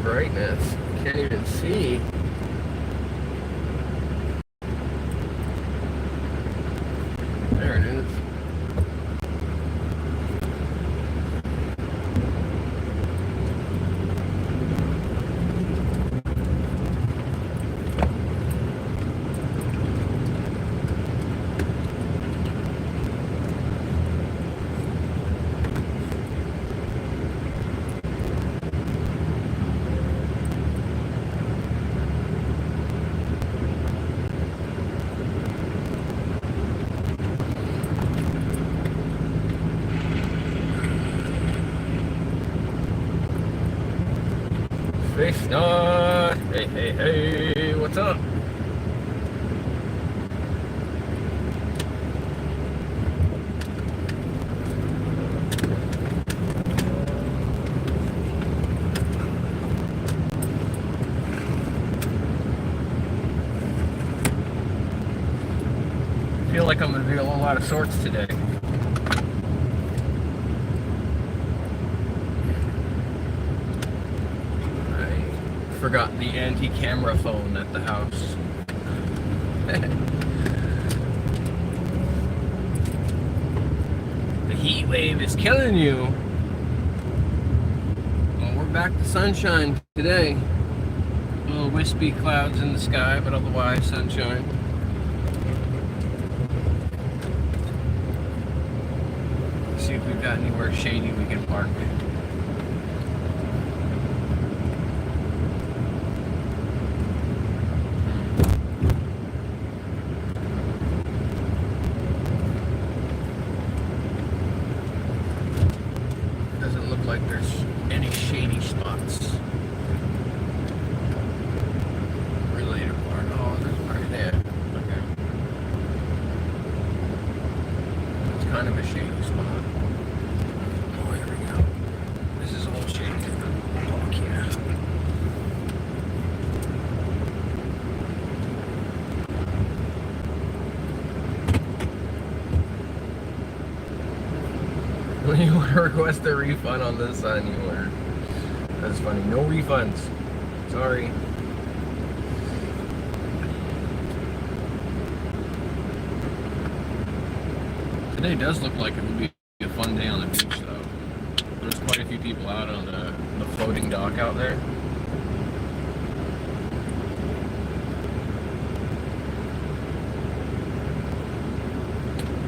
brightness. Can't even see. There it is. Face not. Hey, hey, hey, what's up? I feel like I'm going to do a whole lot of sorts today. Forgot the anti-camera phone at the house. The heat wave is killing you. Well, we're back to sunshine today. Little wispy clouds in the sky, but otherwise sunshine. Let's see if we've got anywhere shady we can park. Like there's any shady spots. Related part. Oh, there's part there. Okay. It's kind of a shady spot. Oh, here we go. This is all shady. Oh, yeah. When you want to request a refund on this sign, you order. That's funny. No refunds. Sorry. Today does look like it would be a fun day on the beach, though. There's quite a few people out on the floating dock out there.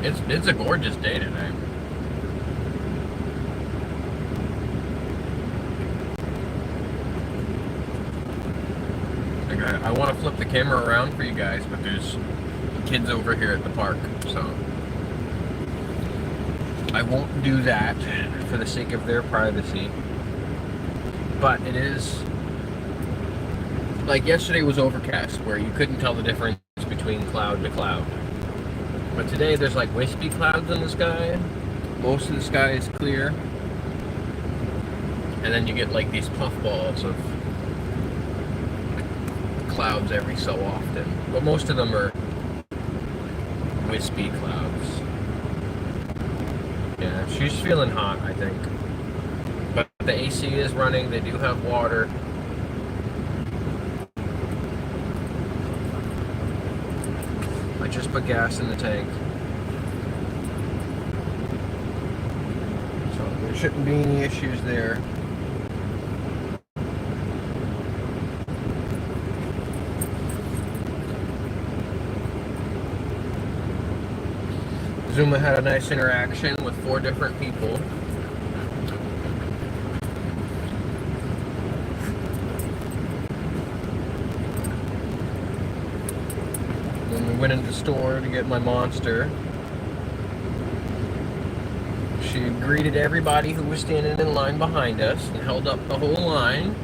It's a gorgeous day today. I want to flip the camera around for you guys, but there's kids over here at the park, so I won't do that for the sake of their privacy. But it is, like yesterday was overcast where you couldn't tell the difference between cloud to cloud. But today there's like wispy clouds in the sky. Most of the sky is clear. And then you get like these puff balls of clouds every so often, but most of them are wispy clouds. Yeah, she's feeling hot, I think. But the AC is running, they do have water. I just put gas in the tank. So there shouldn't be any issues there. Zuma had a nice interaction with 4 different people. When we went into the store to get my monster, she greeted everybody who was standing in line behind us and held up the whole line,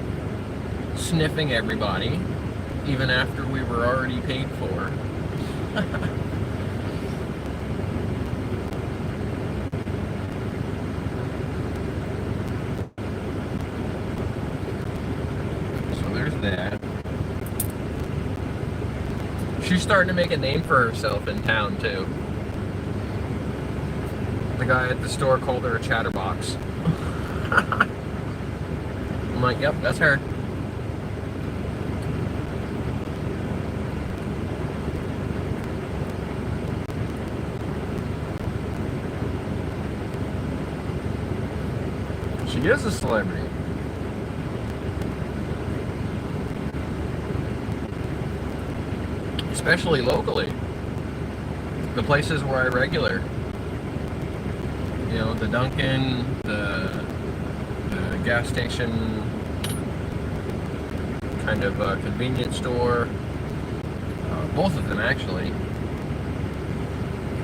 sniffing everybody, even after we were already paid for. That. She's starting to make a name for herself in town too. The guy at the store called her a chatterbox. I'm like, yep, that's her. He is a celebrity. Especially locally. The places where I regular. You know, the Dunkin', the gas station, kind of convenience store. Both of them, actually.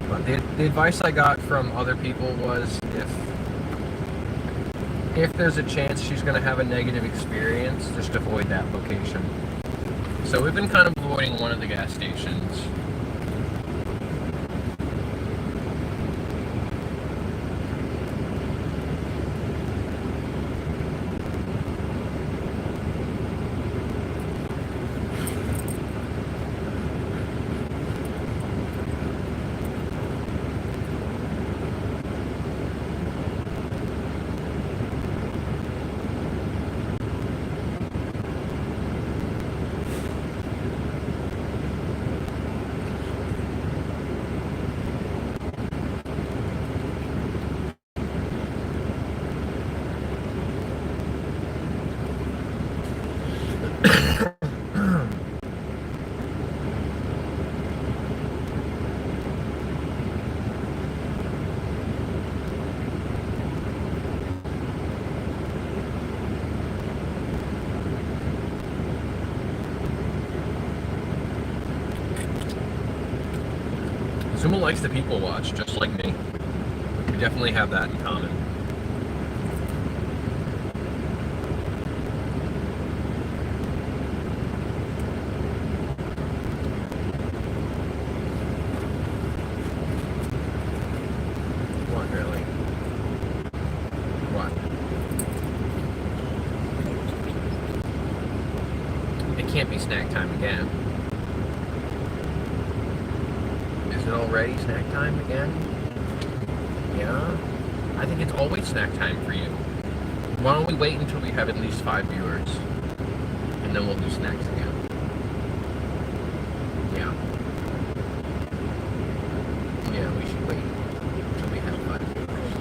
But the advice I got from other people was if there's a chance she's going to have a negative experience, just avoid that location. So we've been kind of avoiding one of the gas stations. Zuma likes to people watch, just like me. We definitely have that in common. What, really? What? It can't be snack time again. Is it already snack time again? Yeah? I think it's always snack time for you. Why don't we wait until we have at least 5 viewers? And then we'll do snacks again. Yeah. Yeah, we should wait until we have 5 viewers.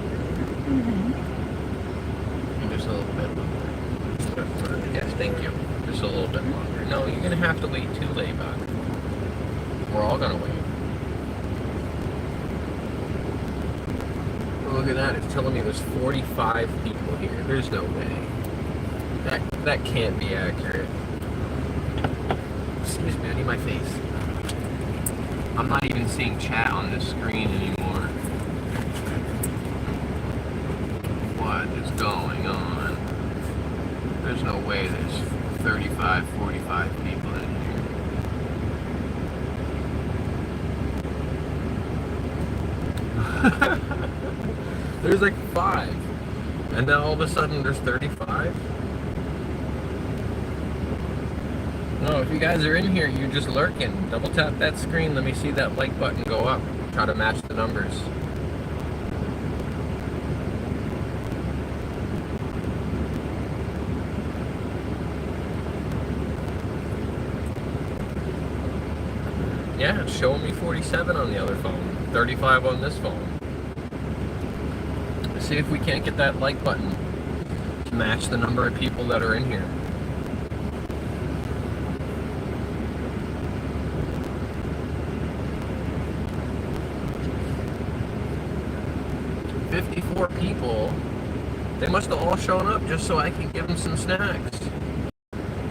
And just a little bit longer. Yes, thank you. Just a little bit longer. No, you're going to have to wait too, Ladybug. We're all going to wait. Look at that, it's telling me there's 45 people here. There's no way. That can't be accurate. Excuse me, I need my face. I'm not even seeing chat on this screen anymore. What is going on? There's no way there's 35, 45 people in here. There's like 5. And now all of a sudden there's 35? No, if you guys are in here, you're just lurking. Double tap that screen, let me see that like button go up. Try to match the numbers. Yeah, it's showing me 47 on the other phone. 35 on this phone. Let's see if we can't get that like button to match the number of people that are in here. "54 people. They must have all shown up just so I can give them some snacks.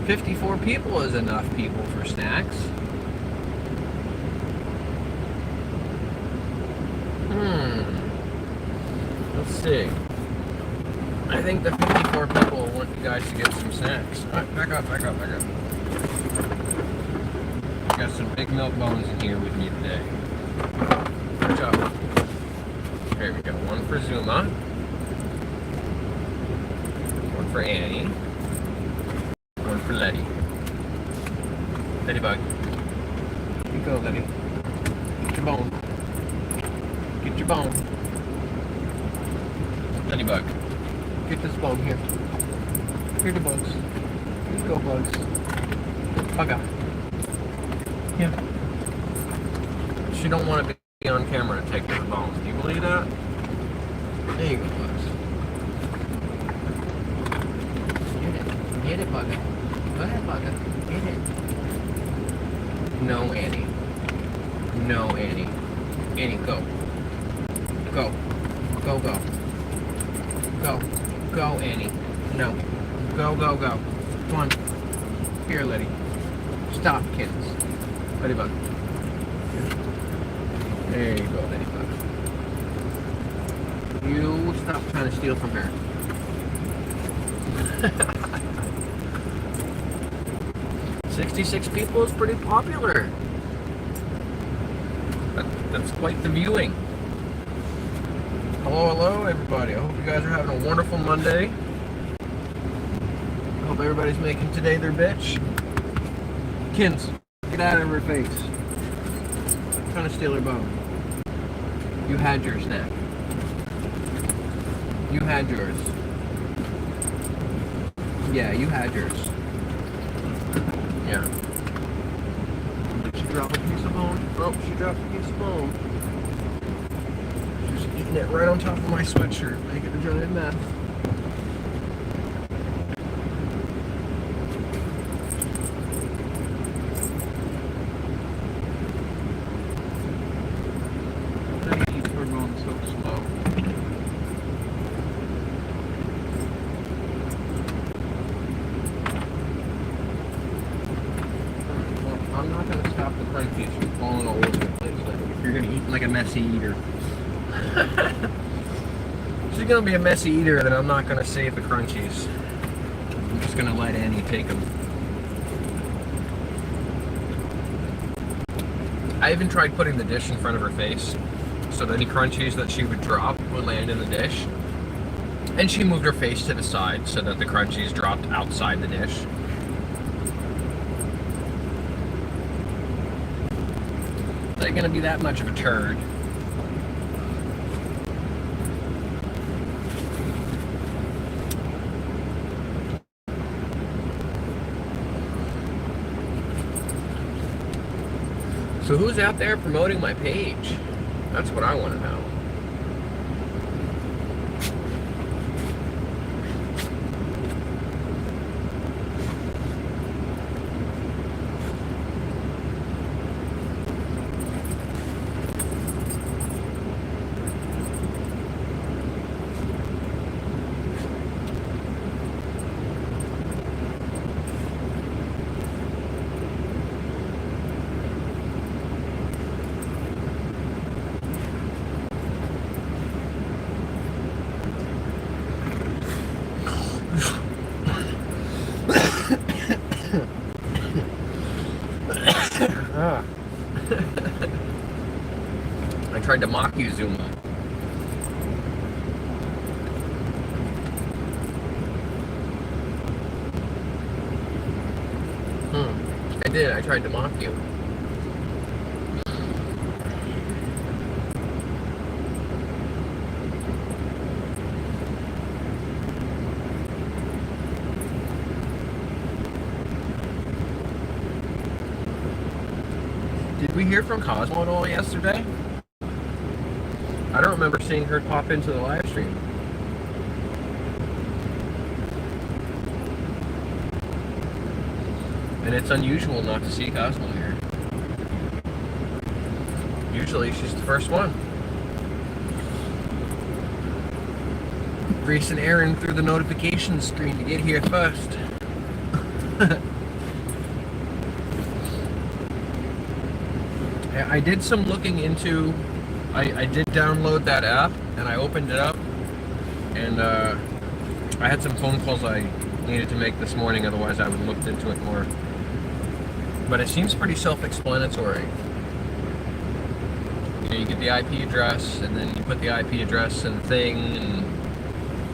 54 people is enough people for snacks. Let's see. I think the 54 people want you guys to get some snacks. Alright, back up. Got some big milk bones in here with me today. Good job. Here we go. One for Zuma. One for Annie. One for Letty. Ladybug. Here you go, Letty. Get your bone. Get your bone. Ladybug. Get this bone here. Here the bugs. Here you go, bugs. Bugger. Yeah. She don't want to be on camera to take the bones. Do you believe that? There you go, bugs. Get it, Bugger. Go ahead, Bugger. Get it. No, Annie. No, Annie. Annie, go. Go. Go, go. Go. Go, Annie. No. Go, go, go. Come on. Here, Letty. Stop, kids. Ladybug. There you go, Ladybug. You stop trying to steal from her. 66 people is pretty popular. That's quite the viewing. Hello, hello, everybody. I hope you guys are having a wonderful Monday. I hope everybody's making today their bitch. Kins, get out of her face. I'm trying to steal her bone. You had your snack. You had yours. Yeah, you had yours. Yeah. Did she drop a piece of bone? Oh, she dropped a piece of bone. She's eating it right on top of my sweatshirt, making a giant mess. We're going so slow. I'm not going to stop the crunchies from falling all over the place. Like, if you're going to eat like a messy eater. If she's going to be a messy eater, then I'm not going to save the crunchies. I'm just going to let Annie take them. I even tried putting the dish in front of her face so that any crunchies that she would drop would land in the dish. And she moved her face to the side so that the crunchies dropped outside the dish. They're gonna be that much of a turd. So who's out there promoting my page? That's what I want to know. I tried to mock you, Zuma. I did. I tried to mock you. Did we hear from Cosmo at all yesterday? I don't remember seeing her pop into the live stream. And it's unusual not to see Cosmo here. Usually she's the first one. Racing Aaron through the notification screen to get here first. I did some looking into, I did download that app and I opened it up and I had some phone calls I needed to make this morning, otherwise I would have looked into it more. But it seems pretty self-explanatory. You know, you get the IP address and then you put the IP address in the thing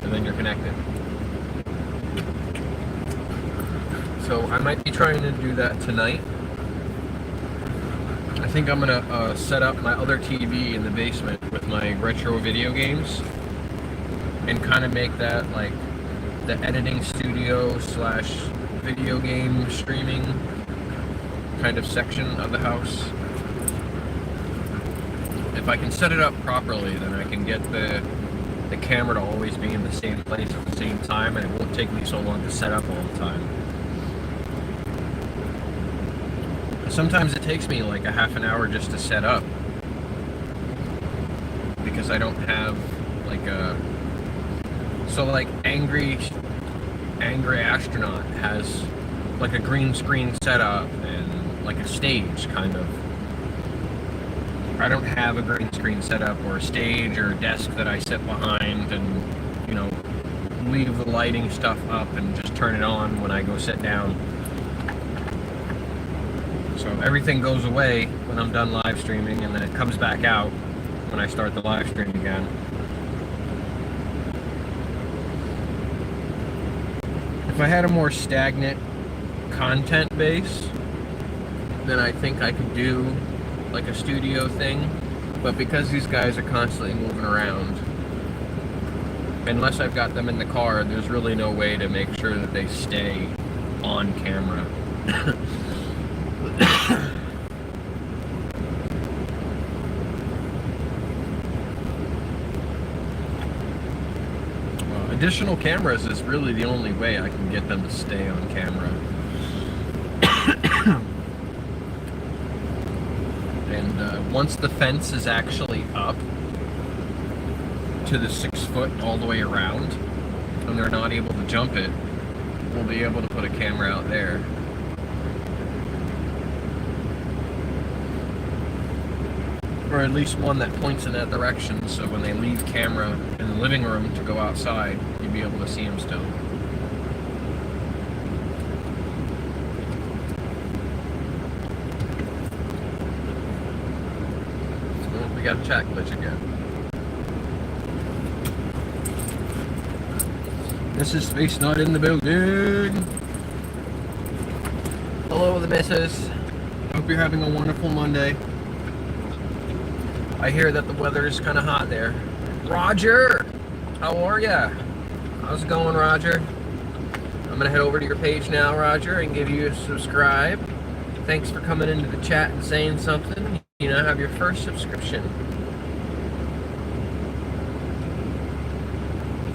and then you're connected. So I might be trying to do that tonight. I think I'm gonna set up my other TV in the basement with my retro video games and kind of make that like the editing studio slash video game streaming kind of section of the house. If I can set it up properly, then I can get the the camera to always be in the same place at the same time, and it won't take me so long to set up all the time. Sometimes it takes me like a half an hour just to set up, because I don't have like a... So like Angry Astronaut has like a green screen setup and like a stage, kind of. I don't have a green screen setup or a stage or a desk that I sit behind and, you know, leave the lighting stuff up and just turn it on when I go sit down. So everything goes away when I'm done live streaming, and then it comes back out when I start the live stream again. If I had a more stagnant content base, then I think I could do like a studio thing, but because these guys are constantly moving around, unless I've got them in the car, there's really no way to make sure that they stay on camera. Additional cameras is really the only way I can get them to stay on camera. And once the fence is actually up to the 6 foot all the way around, and they're not able to jump it, we'll be able to put a camera out there. Or at least one that points in that direction, so when they leave camera in the living room to go outside, you'll be able to see them still. So we got a chat glitch again. This is Space Not in the building. Hello, the missus. Hope you're having a wonderful Monday. I hear that the weather is kind of hot there. Roger! How are ya? How's it going, Roger? I'm gonna head over to your page now, Roger, and give you a subscribe. Thanks for coming into the chat and saying something. You now have your first subscription.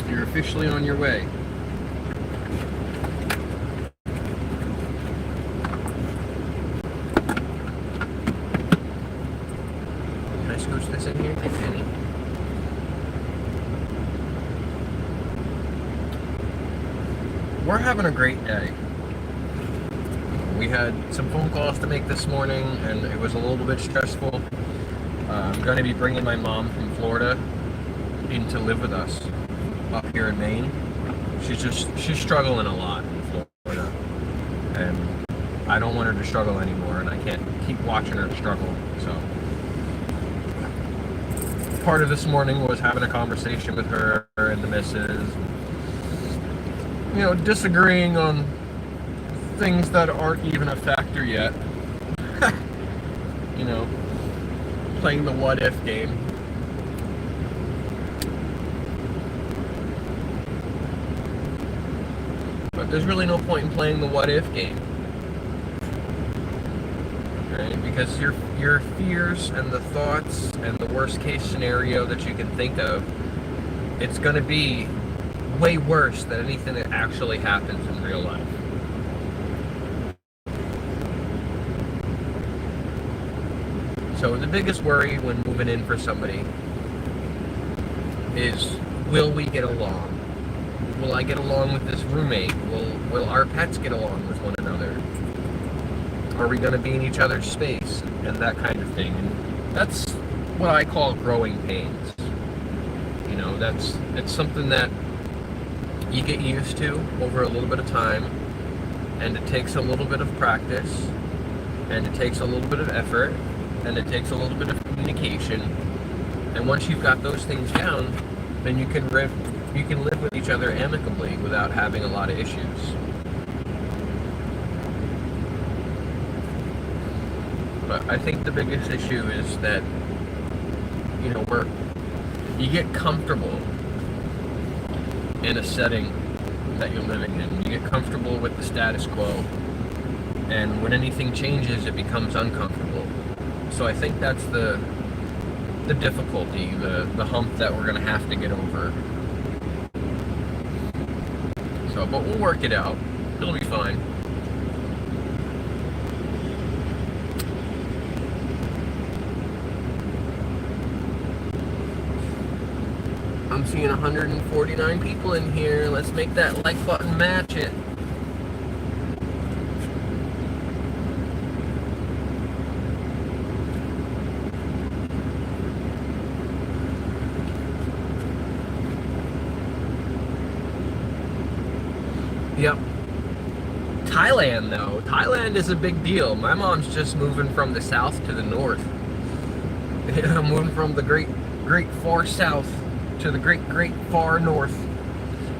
You're officially on your way. This in here? Thanks, Annie. We're having a great day. We had some phone calls to make this morning, and it was a little bit stressful. I'm going to be bringing my mom from Florida in to live with us up here in Maine. She's struggling a lot in Florida, and I don't want her to struggle anymore, and I can't keep watching her struggle, so... Part of this morning was having a conversation with her and the missus, you know, disagreeing on things that aren't even a factor yet. You know, playing the what if game. But there's really no point in playing the what if game. Right? Because your fears and the thoughts and the worst case scenario that you can think of, it's going to be way worse than anything that actually happens in real life. So the biggest worry when moving in for somebody is, will we get along? Will I get along with this roommate? Will our pets get along with one another? Are we going to be in each other's space? And that kind of thing. And that's what I call growing pains. You know, it's something that you get used to over a little bit of time, and it takes a little bit of practice, and it takes a little bit of effort, and it takes a little bit of communication. And once you've got those things down, then you can live with each other amicably without having a lot of issues. But I think the biggest issue is that, you know, you get comfortable in a setting that you're living in. You get comfortable with the status quo, and when anything changes, it becomes uncomfortable. So I think that's the difficulty, the hump that we're going to have to get over. So, but we'll work it out. It'll be fine. I'm seeing 149 people in here. Let's make that like button match it. Yep. Thailand, though. Thailand is a big deal. My mom's just moving from the south to the north. I'm moving from the great far south to the great far north.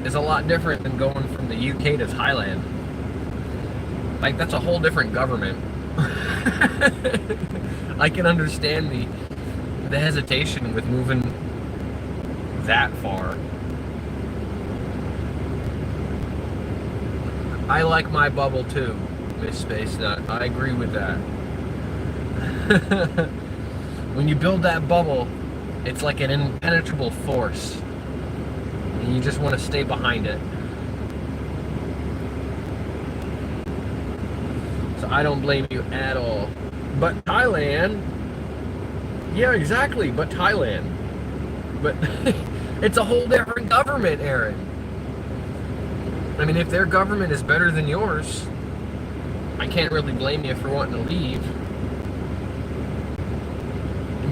Is a lot different than going from the UK to Thailand. Like, that's a whole different government. I can understand the hesitation with moving that far. I like my bubble too, Miss Space Nut. I agree with that. When you build that bubble, it's like an impenetrable force. And you just want to stay behind it. So I don't blame you at all. But Thailand, yeah, exactly, but Thailand. But it's a whole different government, Aaron. I mean, if their government is better than yours, I can't really blame you for wanting to leave.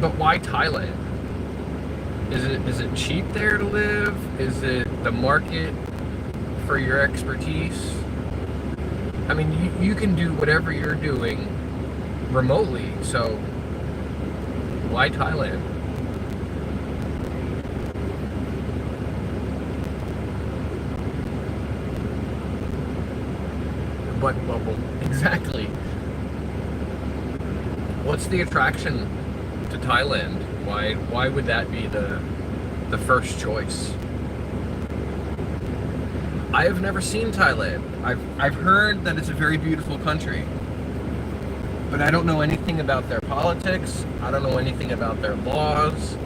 But why Thailand? Is it cheap there to live? Is it the market for your expertise? I mean, you can do whatever you're doing remotely, so why Thailand? What bubble? Exactly. What's the attraction to Thailand? Why would that be the first choice? I have never seen Thailand. I've heard that it's a very beautiful country, but I don't know anything about their politics. I don't know anything about their laws.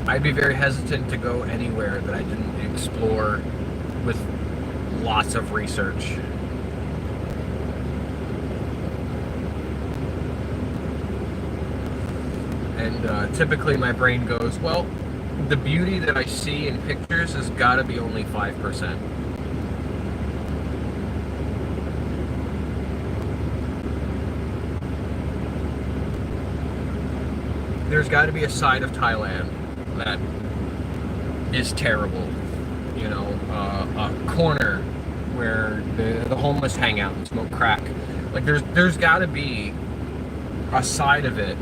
I'd be very hesitant to go anywhere that I didn't explore with lots of research. And typically my brain goes, well, the beauty that I see in pictures has got to be only 5%. There's got to be a side of Thailand that is terrible. You know, a corner where the homeless hang out and smoke crack. Like, there's got to be a side of it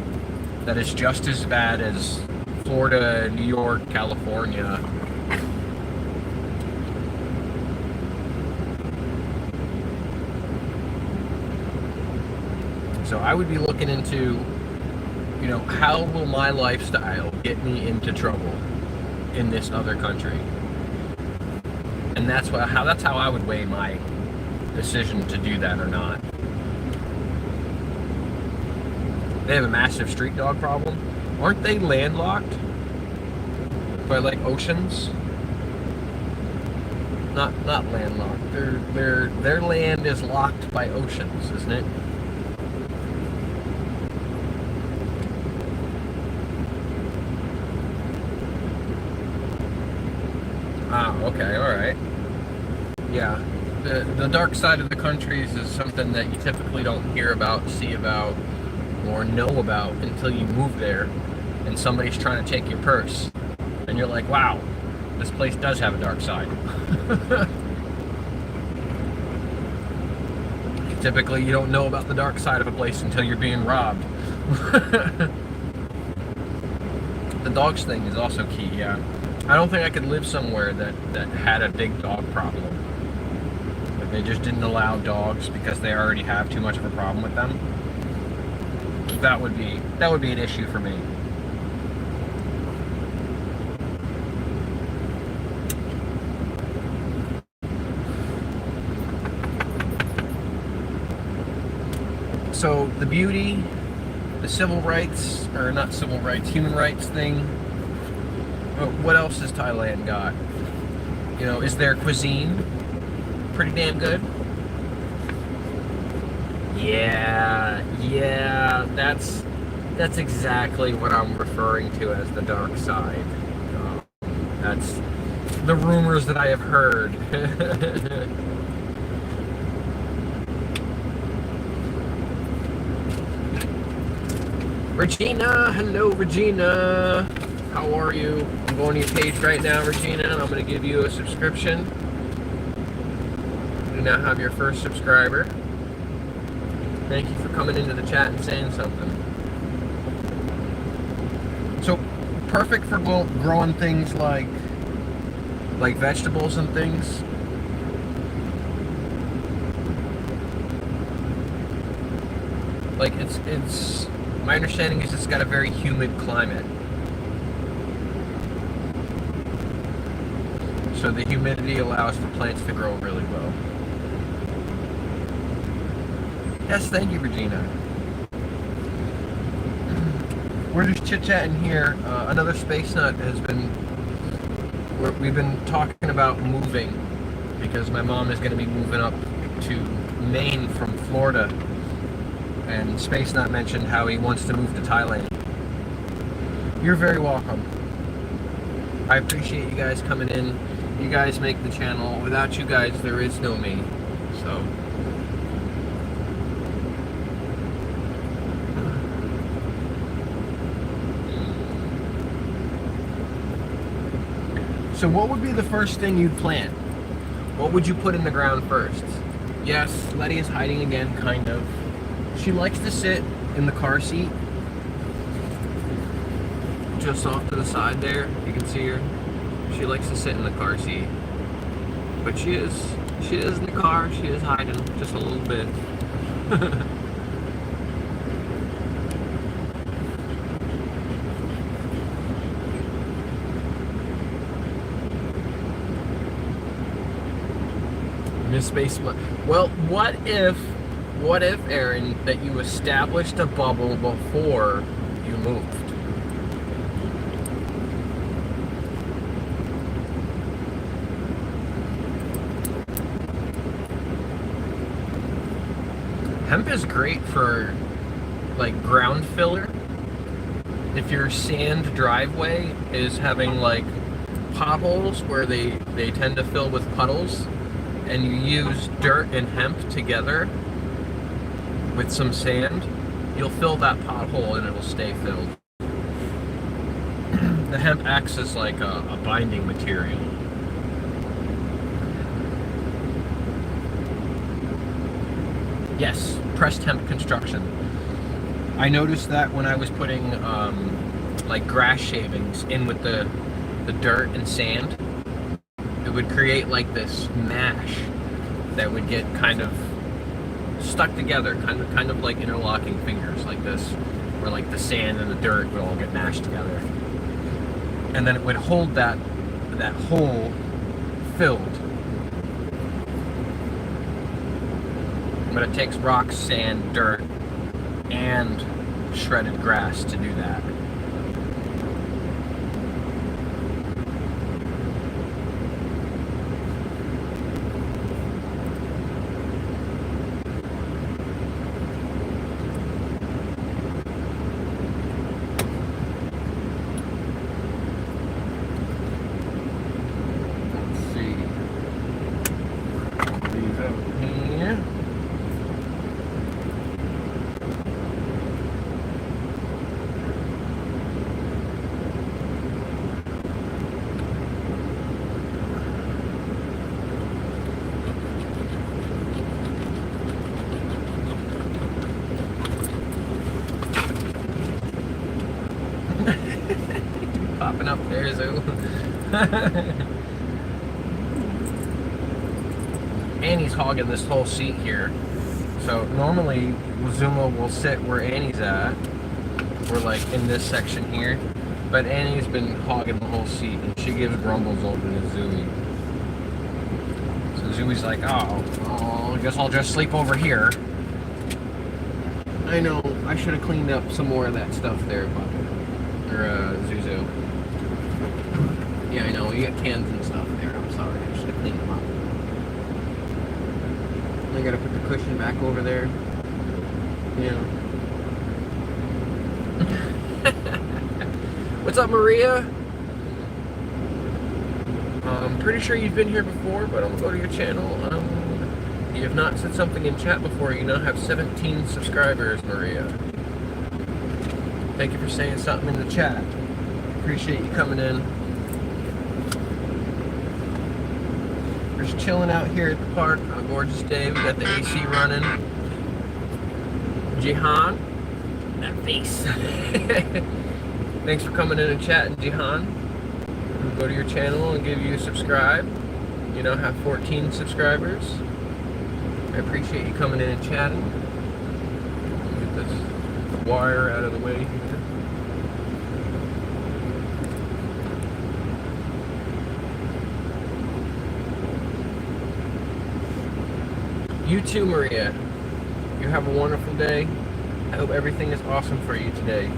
that is just as bad as Florida, New York, California. So I would be looking into, you know, how will my lifestyle get me into trouble in this other country? And that's how I would weigh my decision to do that or not. They have a massive street dog problem. Aren't they landlocked by like oceans? Not landlocked. Their land is locked by oceans, isn't it? Ah, okay, all right. Yeah, the dark side of the countries is something that you typically don't hear about, see about, or know about until you move there and somebody's trying to take your purse. And you're like, wow, this place does have a dark side. Typically, you don't know about the dark side of a place until you're being robbed. The dogs thing is also key, yeah. I don't think I could live somewhere that had a big dog problem. Like, they just didn't allow dogs because they already have too much of a problem with them. That would be an issue for me. So the beauty, the civil rights, or not civil rights, human rights thing. What else has Thailand got? You know, is their cuisine pretty damn good? Yeah, that's exactly what I'm referring to as the dark side. That's the rumors that I have heard. Regina, hello Regina. How are you? I'm going to your page right now, Regina, and I'm going to give you a subscription. You now have your first subscriber. Thank you for coming into the chat and saying something. So, perfect for growing things like vegetables and things. Like it's my understanding is it's got a very humid climate. So the humidity allows for plants to grow really well. Yes, thank you, Regina. We're just chit-chatting here. Another space nut has been... We've been talking about moving because my mom is going to be moving up to Maine from Florida. And Space Nut mentioned how he wants to move to Thailand. You're very welcome. I appreciate you guys coming in. You guys make the channel. Without you guys, there is no me. So what would be the first thing you'd plant? What would you put in the ground first? Yes, Letty is hiding again, kind of. She likes to sit in the car seat. Just off to the side there, you can see her. She likes to sit in the car seat. But she is in the car, she is hiding just a little bit. Miss Space. Well, what if, Aaron, that you established a bubble before you moved? Hemp is great for, like, ground filler. If your sand driveway is having, like, potholes where they tend to fill with puddles, and you use dirt and hemp together with some sand, you'll fill that pothole and it'll stay filled. The hemp acts as like a binding material. Yes, pressed hemp construction. I noticed that when I was putting like grass shavings in with the dirt and sand, it would create like this mash that would get kind of stuck together, kind of like interlocking fingers like this, where like the sand and the dirt would all get mashed together, and then it would hold that hole filled. But it takes rocks, sand, dirt, and shredded grass to do that. Popping up there, Zoo. Annie's hogging this whole seat here. So normally Zuma will sit where Annie's at. We're like in this section here. But Annie's been hogging the whole seat and she gives grumbles over to Zooey. So Zooey's like, oh, I guess I'll just sleep over here. I know, I should have cleaned up some more of that stuff there, Zuzu. Yeah, I know, you got cans and stuff there, I'm sorry. I gotta put the cushion back over there. Yeah. What's up, Maria? I'm pretty sure you've been here before, but I'm gonna go to your channel. You have not said something in chat before. You now have 17 subscribers, Maria. Thank you for saying something in the chat. Appreciate you coming in. We're just chilling out here at the park on a gorgeous day. We got the AC running. Jihan, that face. Thanks for coming in and chatting, Jihan. We'll go to your channel and give you a subscribe. You now have 14 subscribers. I appreciate you coming in and chatting. Get this wire out of the way here. You too, Maria. You have a wonderful day. I hope everything is awesome for you today.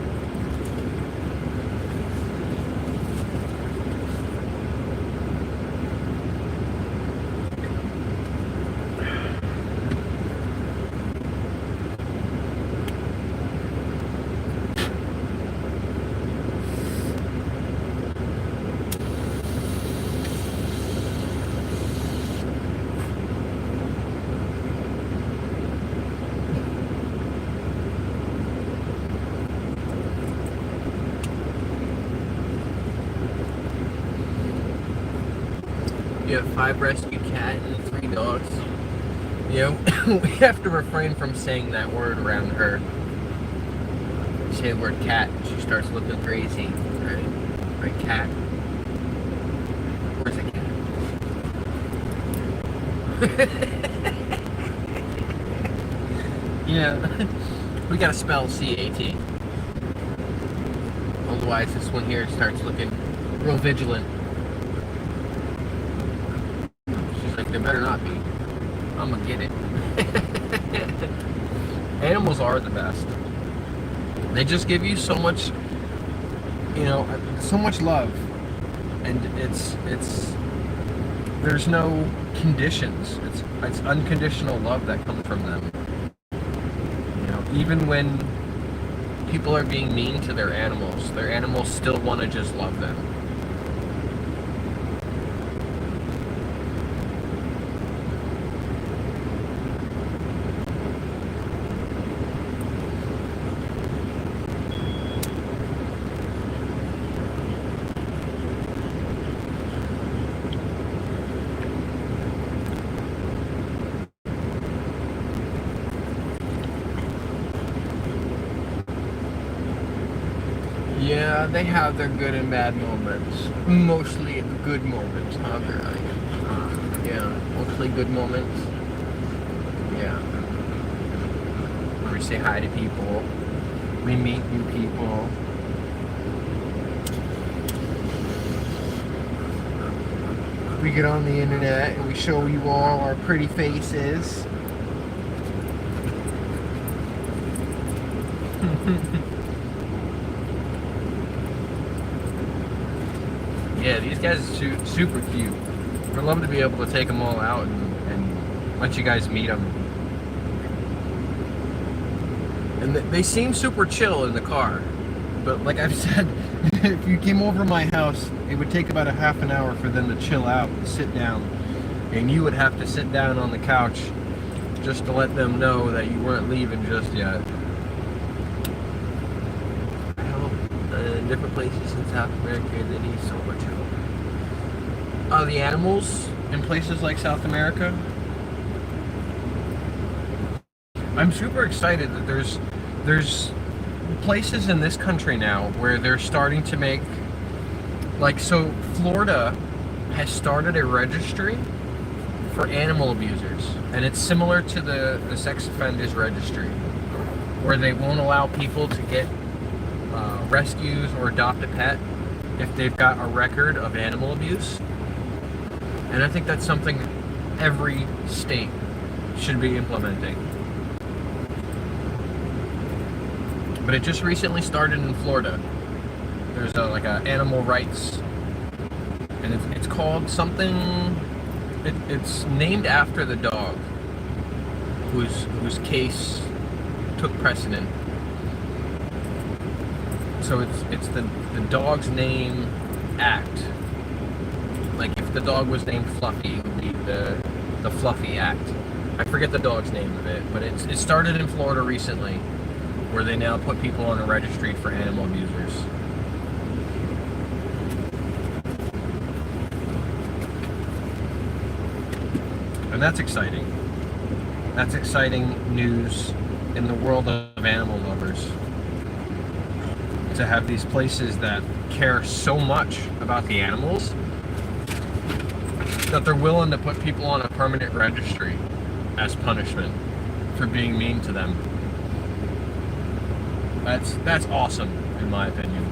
You have 5 rescued cat and 3 dogs. You know, we have to refrain from saying that word around her. You say the word cat, she starts looking crazy, right? Right, cat. Where's the cat? Yeah, we gotta spell C-A-T. Otherwise, this one here starts looking real vigilant. There better not be. I'm gonna get it. Animals are the best. They just give you so much, you know, so much love, and it's there's no conditions. It's unconditional love that comes from them. You know, even when people are being mean to their animals still want to just love them. Yeah, they have their good and bad moments. Mostly good moments, huh? Yeah, mostly good moments. Yeah. We say hi to people. We meet new people. We get on the internet and we show you all our pretty faces. Yeah, these guys are super cute. I'd love to be able to take them all out and let you guys meet them. And they seem super chill in the car. But like I've said, if you came over to my house, it would take about a half an hour for them to chill out and sit down. And you would have to sit down on the couch just to let them know that you weren't leaving just yet. In different places in South America, they need so much help. The animals in places like South America, I'm super excited that there's places in this country now where they're starting to make, like, so Florida has started a registry for animal abusers, and it's similar to the sex offenders registry, where they won't allow people to get rescues or adopt a pet if they've got a record of animal abuse. And I think that's something every state should be implementing. But it just recently started in Florida. There's like a animal rights, and it's called something, it's named after the dog. whose case took precedent. So it's the dog's name act. Like if the dog was named Fluffy, it would be the Fluffy Act. I forget the dog's name of it, but it started in Florida recently, where they now put people on a registry for animal abusers. And that's exciting. That's exciting news in the world of animal lovers. To have these places that care so much about the animals that they're willing to put people on a permanent registry as punishment for being mean to them. That's awesome, in my opinion.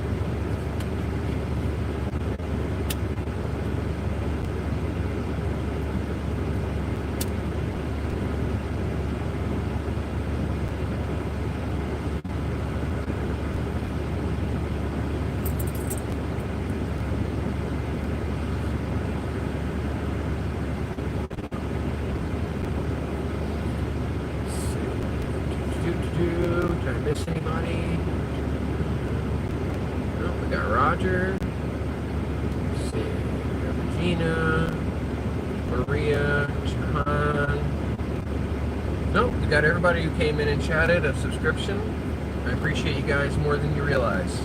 Did I miss anybody? Oh, we got Roger. Let's see. We got Regina, Maria, Jahan. Nope, we got everybody who came in and chatted a subscription. I appreciate you guys more than you realize.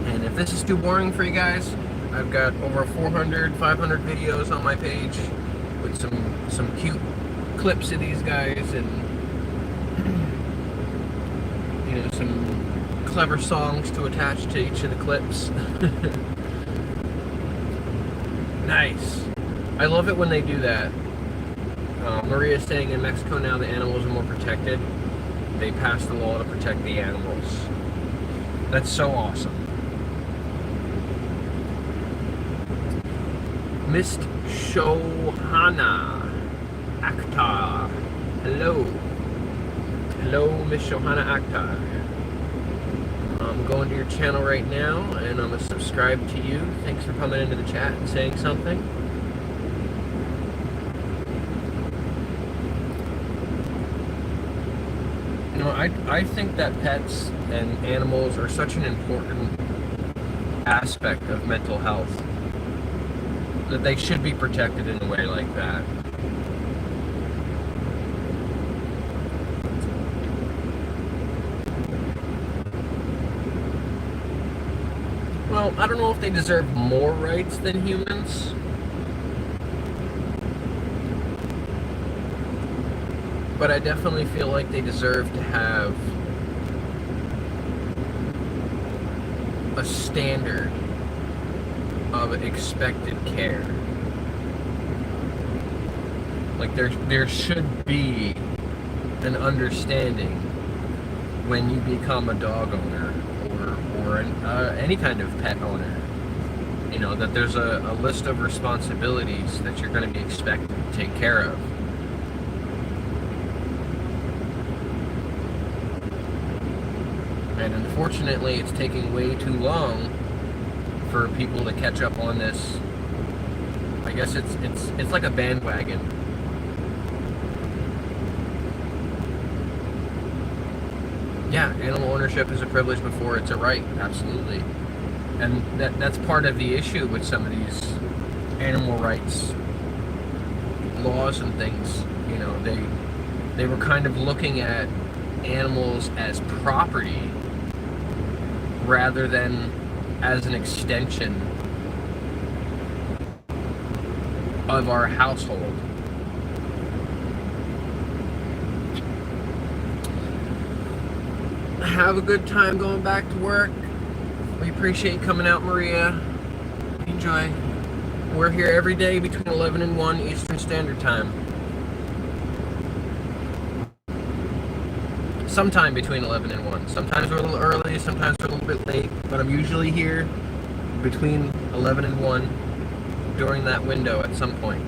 And if this is too boring for you guys, I've got over 400, 500 videos on my page with some cute clips of these guys and some clever songs to attach to each of the clips. Nice. I love it when they do that. Maria's saying in Mexico now the animals are more protected. They passed the law to protect the animals. That's so awesome. Mist Shohana Akhtar. Hello. Hello, Miss Shohana Akhtar. I'm going to your channel right now and I'm going to subscribe to you. Thanks for coming into the chat and saying something. You know, I think that pets and animals are such an important aspect of mental health that they should be protected in a way like that. Well, I don't know if they deserve more rights than humans. But I definitely feel like they deserve to have a standard of expected care. Like there should be an understanding when you become a dog owner or any kind of pet owner. You know, that there's a list of responsibilities that you're going to be expected to take care of. And unfortunately, it's taking way too long for people to catch up on this. I guess it's like a bandwagon. Yeah, animal ownership is a privilege before it's a right, absolutely. And that's part of the issue with some of these animal rights laws and things. You know, they were kind of looking at animals as property rather than as an extension of our household. Have a good time going back to work. We appreciate you coming out, Maria. Enjoy. We're here every day between 11 and 1 Eastern Standard Time. Sometime between 11 and 1. Sometimes we're a little early, sometimes we're a little bit late, but I'm usually here between 11 and 1 during that window at some point.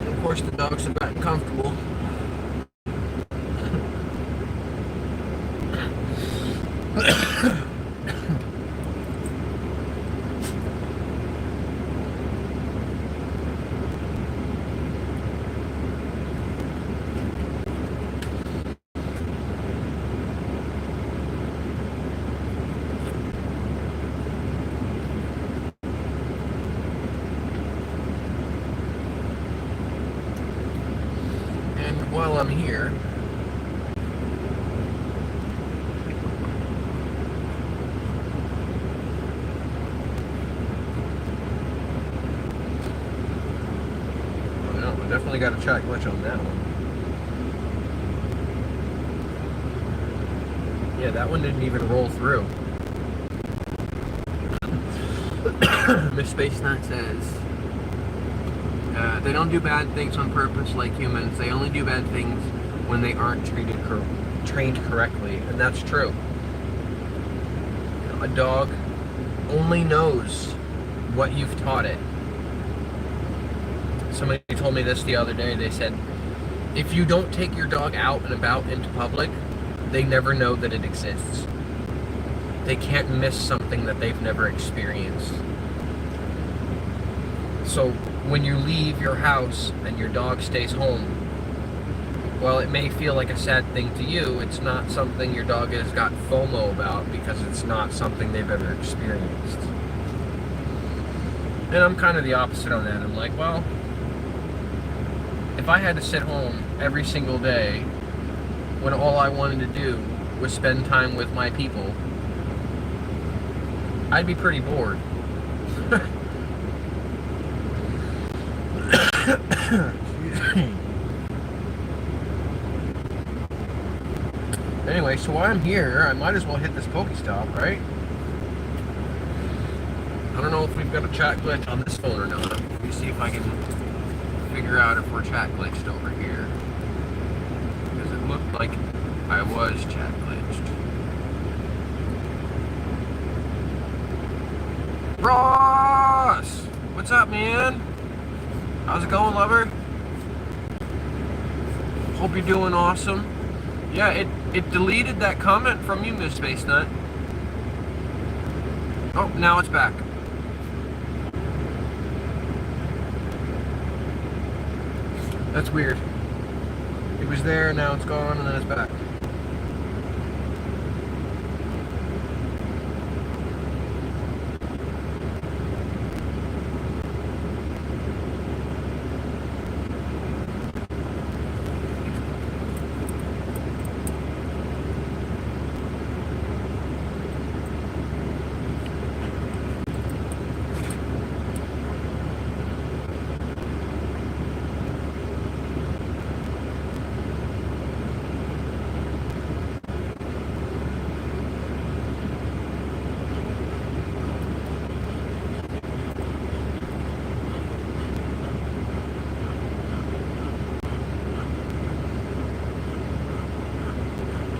And of course, the dogs have gotten comfortable. And while I'm here, oh no, we definitely got a chat glitch on that one. Yeah, that one didn't even roll through. Miss Space Nut says, they don't do bad things on purpose like humans. They only do bad things when they aren't trained correctly. And that's true. A dog only knows what you've taught it. Somebody told me this the other day. They said, if you don't take your dog out and about into public, they never know that it exists. They can't miss something that they've never experienced. So when you leave your house and your dog stays home, while it may feel like a sad thing to you, it's not something your dog has got FOMO about because it's not something they've ever experienced. And I'm kind of the opposite on that. I'm like, well, if I had to sit home every single day when all I wanted to do was spend time with my people, I'd be pretty bored. Anyway, so while I'm here, I might as well hit this Pokestop, right? I don't know if we've got a chat glitch on this phone or not. Let me see if I can figure out if we're chat glitched over here. Because it looked like I was chat glitched. Ross! What's up, man? How's it going, lover? Hope you're doing awesome. Yeah, it deleted that comment from you, Miss Space Nut. Oh, now it's back. That's weird. It was there, now it's gone, and then it's back.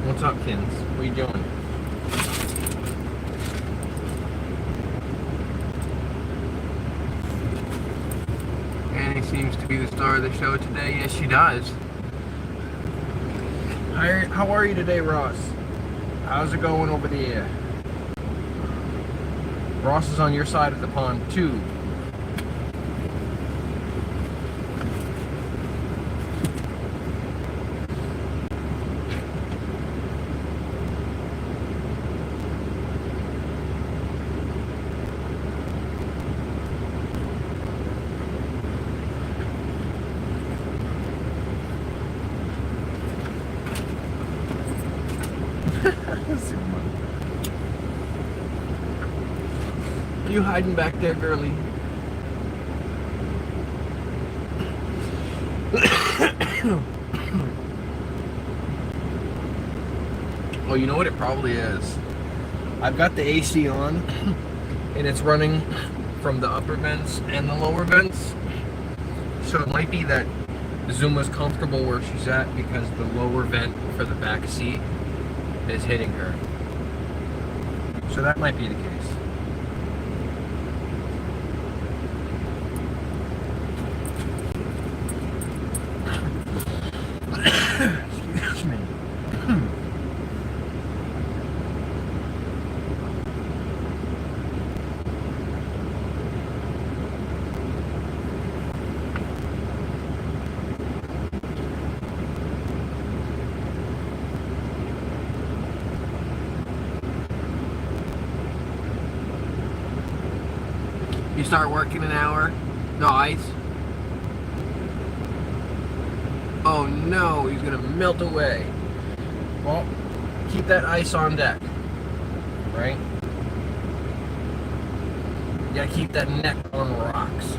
What's up, Kins? What are you doing? Annie seems to be the star of the show today. Yes, she does. How are you today, Ross? How's it going over there? Ross is on your side of the pond, too. Zuma. Are you hiding back there, girly? Oh, you know what it probably is? I've got the AC on, and it's running from the upper vents and the lower vents. So it might be that Zuma's comfortable where she's at because the lower vent for the back seat is hitting her. So that might be the case. Excuse me. start working an hour. No ice. Oh no, he's gonna melt away. Well, keep that ice on deck, right? You gotta keep that neck on rocks.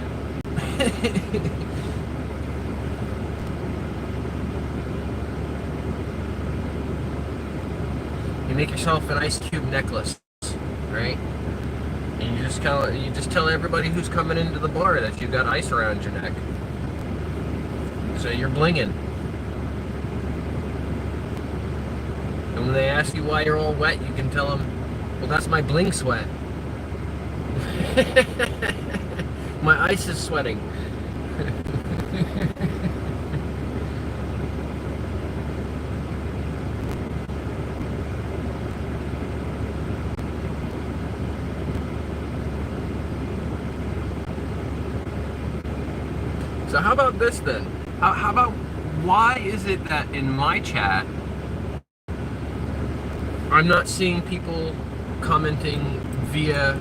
You make yourself an ice cube necklace, right? And you just tell everybody who's coming into the bar that you've got ice around your neck. So you're blinging. And when they ask you why you're all wet, you can tell them, well, that's my bling sweat. My ice is sweating. So how about this then? How about, why is it that in my chat I'm not seeing people commenting via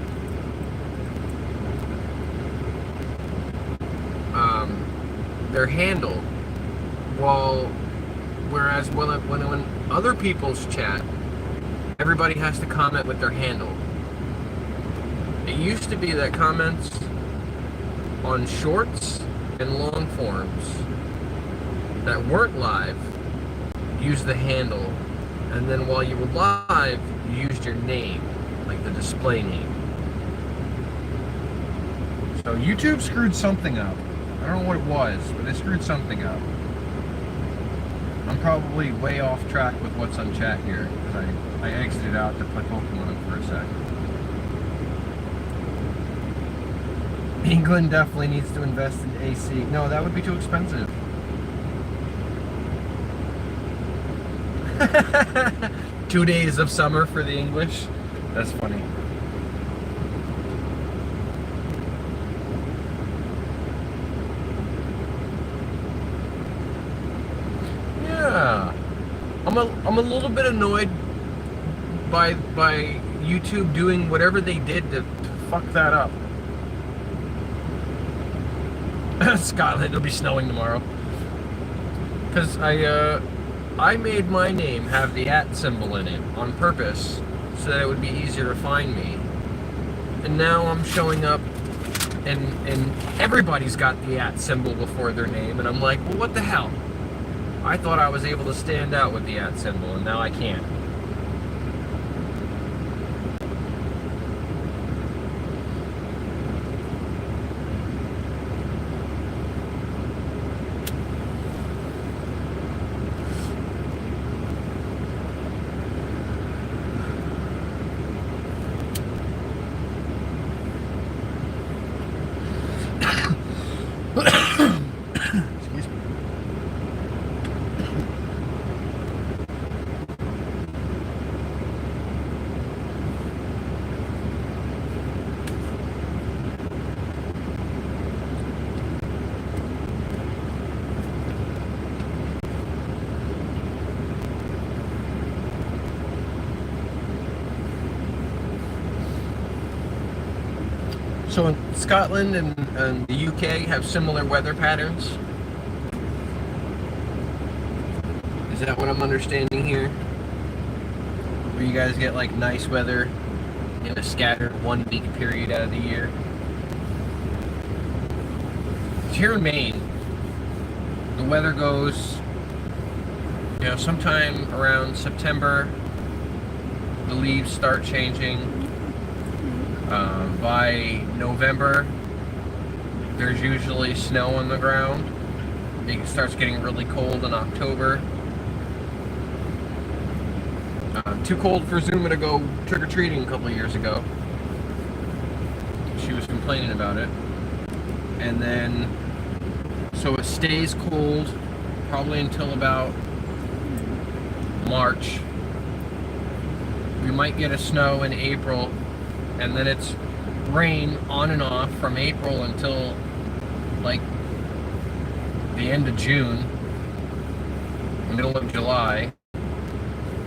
their handle, whereas when other people's chat, everybody has to comment with their handle. It used to be that comments on shorts and long forms that weren't live used the handle, and then while you were live, you used your name, like the display name. So YouTube screwed something up. I don't know what it was, but they screwed something up. I'm probably way off track with what's on chat here, because I exited out to play Pokemon for a sec. England definitely needs to invest in AC. No, that would be too expensive. 2 days of summer for the English. That's funny. Yeah, I'm a little bit annoyed by YouTube doing whatever they did to fuck that up. Scotland, it'll be snowing tomorrow. Because I made my name have the @ symbol in it on purpose so that it would be easier to find me. And now I'm showing up and everybody's got the @ symbol before their name, and I'm like, well, what the hell? I thought I was able to stand out with the @ symbol, and now I can't. Excuse me. So Scotland and the UK have similar weather patterns. Is that what I'm understanding here? Where you guys get like nice weather in a scattered 1 week period out of the year? Here in Maine, the weather goes, you know, sometime around September, the leaves start changing. By November, there's usually snow on the ground. It starts getting really cold in October. Too cold for Zuma to go trick-or-treating a couple of years ago. She was complaining about it. And then, so it stays cold probably until about March. We might get a snow in April, and then it's rain on and off from April until like the end of June, middle of July,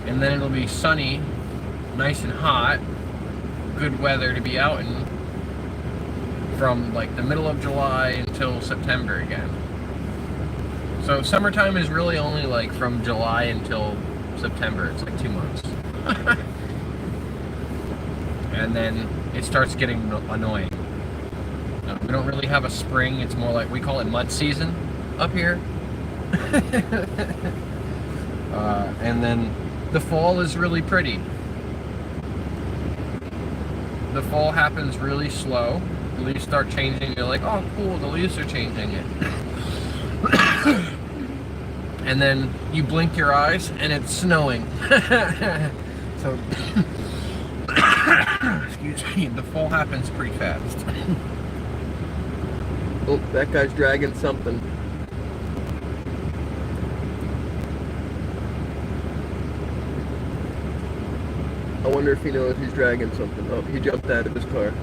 and then it'll be sunny, nice and hot, good weather to be out in from like the middle of July until September again. So summertime is really only like from July until September. It's like 2 months. And then it starts getting annoying. We don't really have a spring. It's more like, we call it mud season up here. And then the fall is really pretty. The fall happens really slow. The leaves start changing. You're like, oh cool, the leaves are changing it. And then you blink your eyes and it's snowing. So, excuse me, the fall happens pretty fast. Oh, that guy's dragging something. I wonder if he knows he's dragging something. Oh, he jumped out of his car.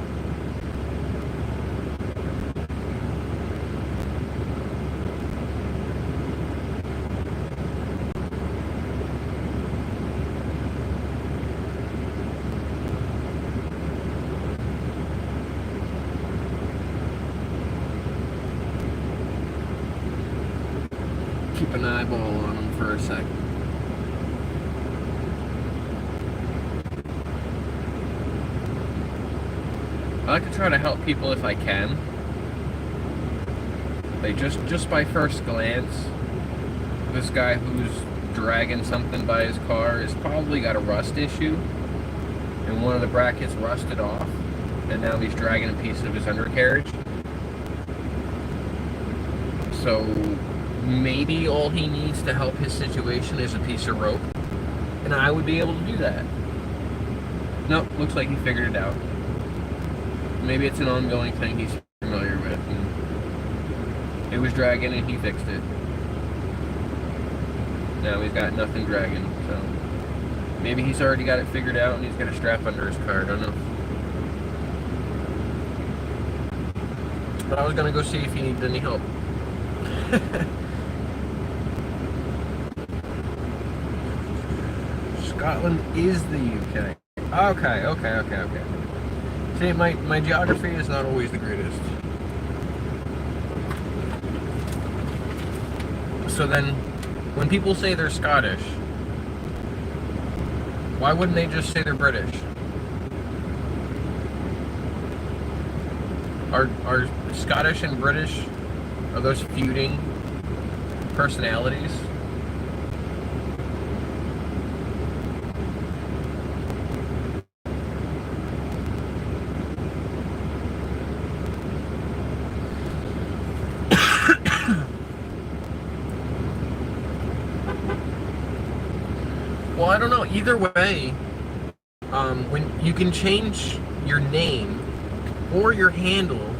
Keep an eyeball on him for a sec. I like to try to help people if I can. Like just by first glance, this guy who's dragging something by his car has probably got a rust issue, and one of the brackets rusted off, and now he's dragging a piece of his undercarriage. So maybe all he needs to help his situation is a piece of rope, and I would be able to do that. Nope, looks like he figured it out. Maybe it's an ongoing thing he's familiar with. And it was dragging and he fixed it. Now he's got nothing dragging, so maybe he's already got it figured out and he's got a strap under his car, I don't know. But I was gonna go see if he needed any help. Scotland is the UK. Okay. See, my geography is not always the greatest. So then, when people say they're Scottish, why wouldn't they just say they're British? Are Scottish and British, are those feuding personalities? Well, I don't know. Either way, when you can change your name or your handle,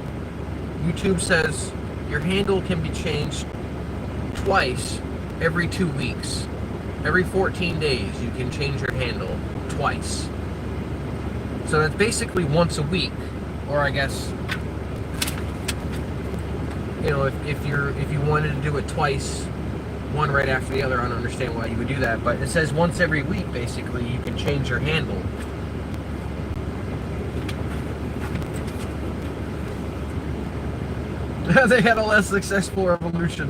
YouTube says your handle can be changed twice every 2 weeks. Every 14 days, you can change your handle twice. So that's basically once a week, or I guess, you know, if you wanted to do it twice, one right after the other, I don't understand why you would do that, but it says once every week, basically, you can change your handle. They had a less successful revolution.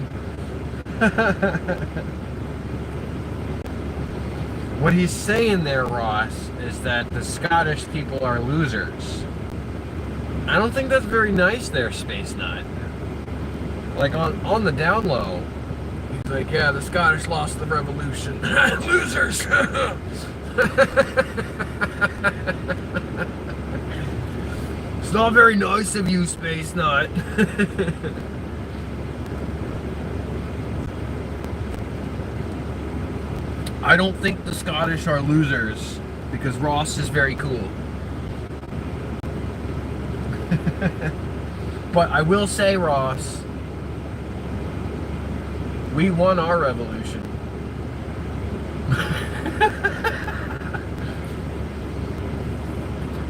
What he's saying there, Ross, is that the Scottish people are losers. I don't think that's very nice there, Space Nut. Like, on the down low, he's like, yeah, the Scottish lost the revolution. Losers! It's not very nice of you, Space Nut. I don't think the Scottish are losers, because Ross is very cool. But I will say, Ross, we won our revolution.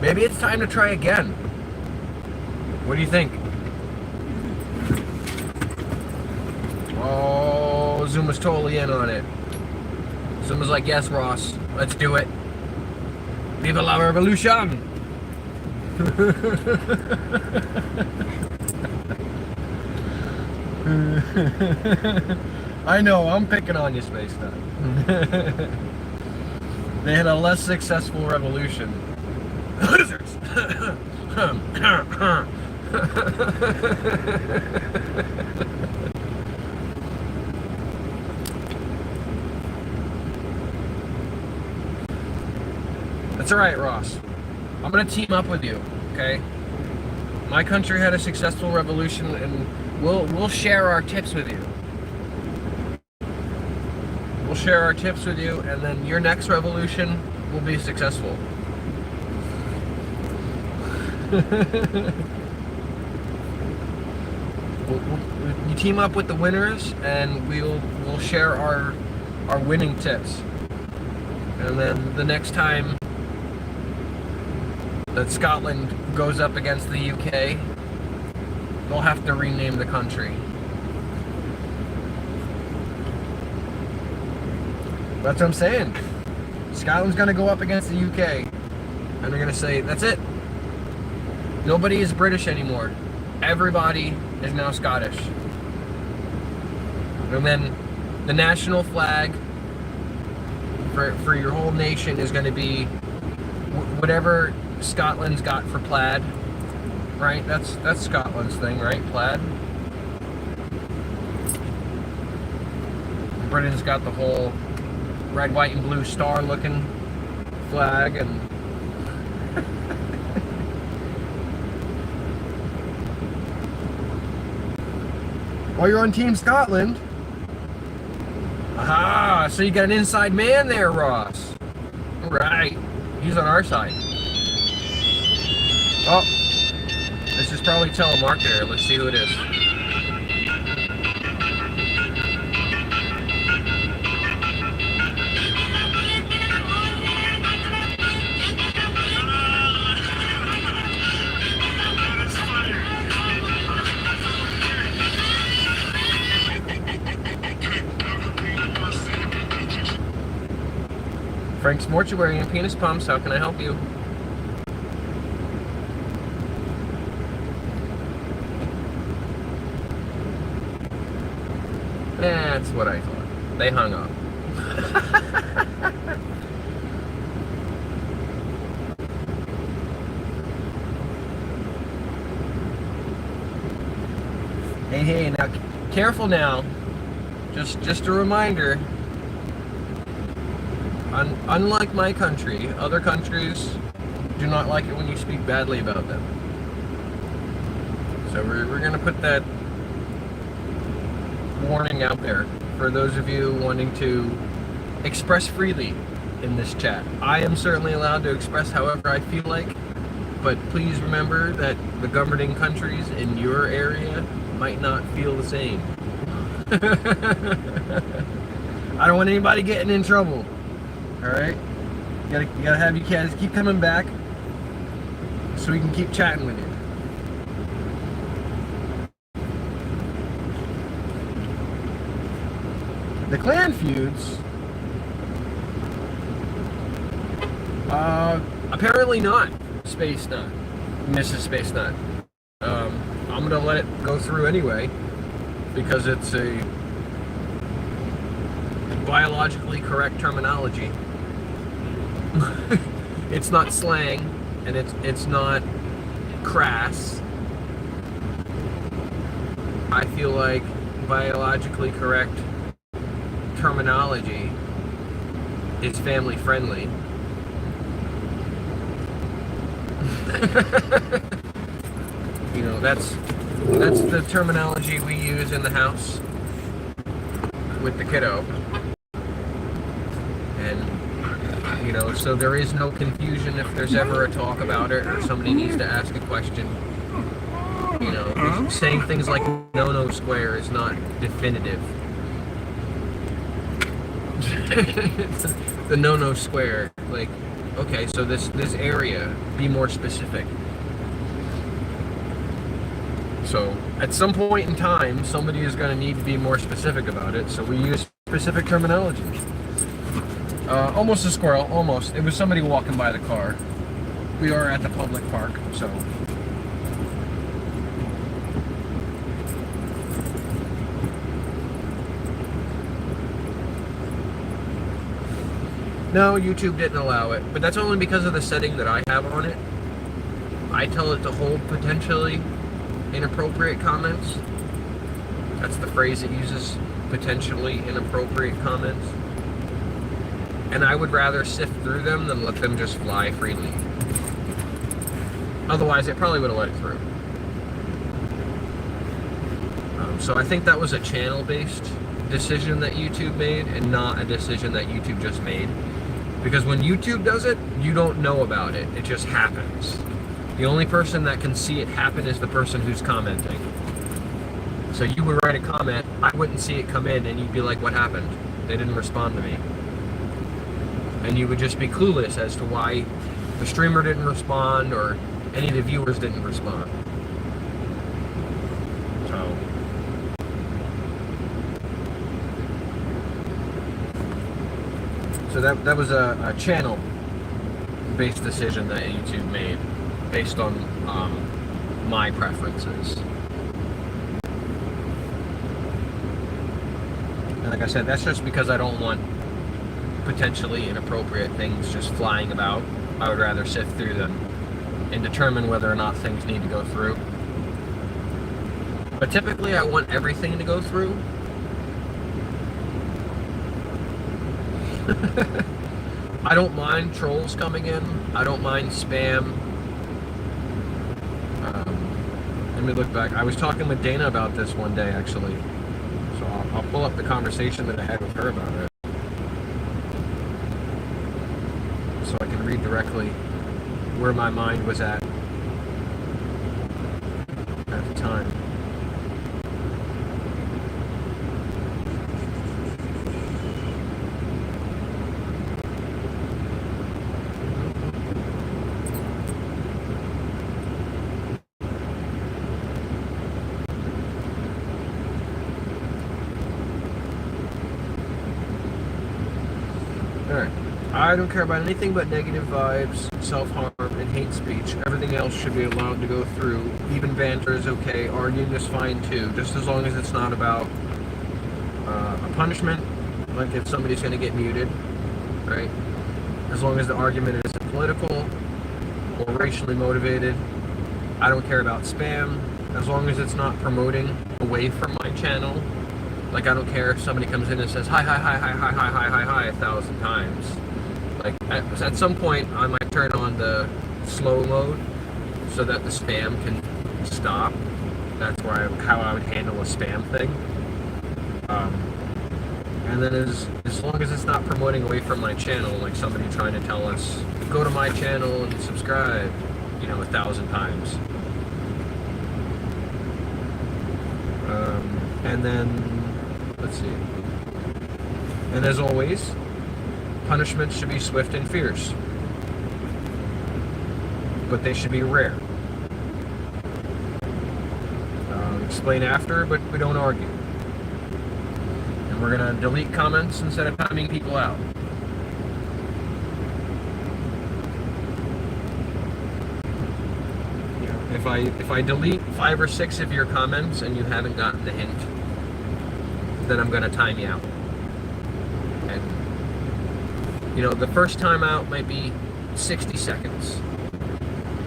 Maybe it's time to try again. What do you think? Oh, Zuma's totally in on it. Zuma's like, yes, Ross, let's do it. Viva la revolution! I know, I'm picking on you, Space Nut. They had a less successful revolution. Lizards! That's alright, Ross. I'm gonna team up with you, okay? My country had a successful revolution, and we'll share our tips with you. We'll share our tips with you, and then your next revolution will be successful. You team up with the winners, and we'll share our winning tips. And then the next time that Scotland goes up against the UK, they'll have to rename the country. That's what I'm saying. Scotland's gonna go up against the UK, and they're gonna say, that's it. Nobody is British anymore. Everybody is now Scottish. And then the national flag for your whole nation is gonna be whatever Scotland's got for plaid, right? That's Scotland's thing, right? Plaid. Britain's got the whole red, white, and blue star looking flag, and well, you're on Team Scotland. Aha! So you got an inside man there, Ross. Right. He's on our side. Oh, this is probably telemarketer. Let's see who it is. Frank's Mortuary and Penis Pumps, how can I help you? That's what I thought. They hung up. Hey, now careful now. Just a reminder. Unlike my country, other countries do not like it when you speak badly about them. So we're going to put that warning out there for those of you wanting to express freely in this chat. I am certainly allowed to express however I feel like, but please remember that the governing countries in your area might not feel the same. I don't want anybody getting in trouble. Alright? You gotta have you guys keep coming back so we can keep chatting with you. The clan feuds? Apparently not, Space Nut. Mrs. Space Nut. I'm gonna let it go through anyway, because it's a biologically correct terminology. It's not slang, and it's not crass. I feel like biologically correct terminology is family friendly. You know, that's the terminology we use in the house with the kiddo. And you know, so there is no confusion if there's ever a talk about it or somebody needs to ask a question. You know, saying things like no square is not definitive. The no square, like, okay, so this area, be more specific. So at some point in time, somebody is going to need to be more specific about it, so we use specific terminology. Almost a squirrel, almost. It was somebody walking by the car. we are at the public park, so. No, YouTube didn't allow it, but that's only because of the setting that I have on it. I tell it to hold potentially inappropriate comments. That's the phrase it uses, potentially inappropriate comments. And I would rather sift through them than let them just fly freely. Otherwise, it probably would have let it through. So I think that was a channel-based decision that YouTube made and not a decision that YouTube just made. Because when YouTube does it, you don't know about it. It just happens. The only person that can see it happen is the person who's commenting. So you would write a comment, I wouldn't see it come in, and you'd be like, what happened? They didn't respond to me. And you would just be clueless as to why the streamer didn't respond or any of the viewers didn't respond. So that was a channel-based decision that YouTube made based on my preferences. And like I said, that's just because I don't want potentially inappropriate things just flying about. I would rather sift through them and determine whether or not things need to go through. But typically I want everything to go through. I don't mind trolls coming in. I don't mind spam. Let me look back. I was talking with Dana about this one day, actually. So I'll pull up the conversation that I had with her about it. So I can read directly where my mind was at the time. I don't care about anything but negative vibes, self-harm, and hate speech. Everything else should be allowed to go through. Even banter is okay. Arguing is fine too, just as long as it's not about a punishment, like if somebody's going to get muted, right? As long as the argument isn't political or racially motivated. I don't care about spam, as long as it's not promoting away from my channel. Like, I don't care if somebody comes in and says hi, hi, hi, hi, hi, hi, hi, hi, hi 1,000 times. Like, at some point, I might turn on the slow mode so that the spam can stop. That's how I would handle a spam thing. And then as long as it's not promoting away from my channel, like somebody trying to tell us, go to my channel and subscribe, 1,000 times. And then, let's see. And as always, punishments should be swift and fierce. But they should be rare. Explain after, but we don't argue. And we're going to delete comments instead of timing people out. If I delete 5 or 6 of your comments and you haven't gotten the hint, then I'm going to time you out. And, the first time out might be 60 seconds.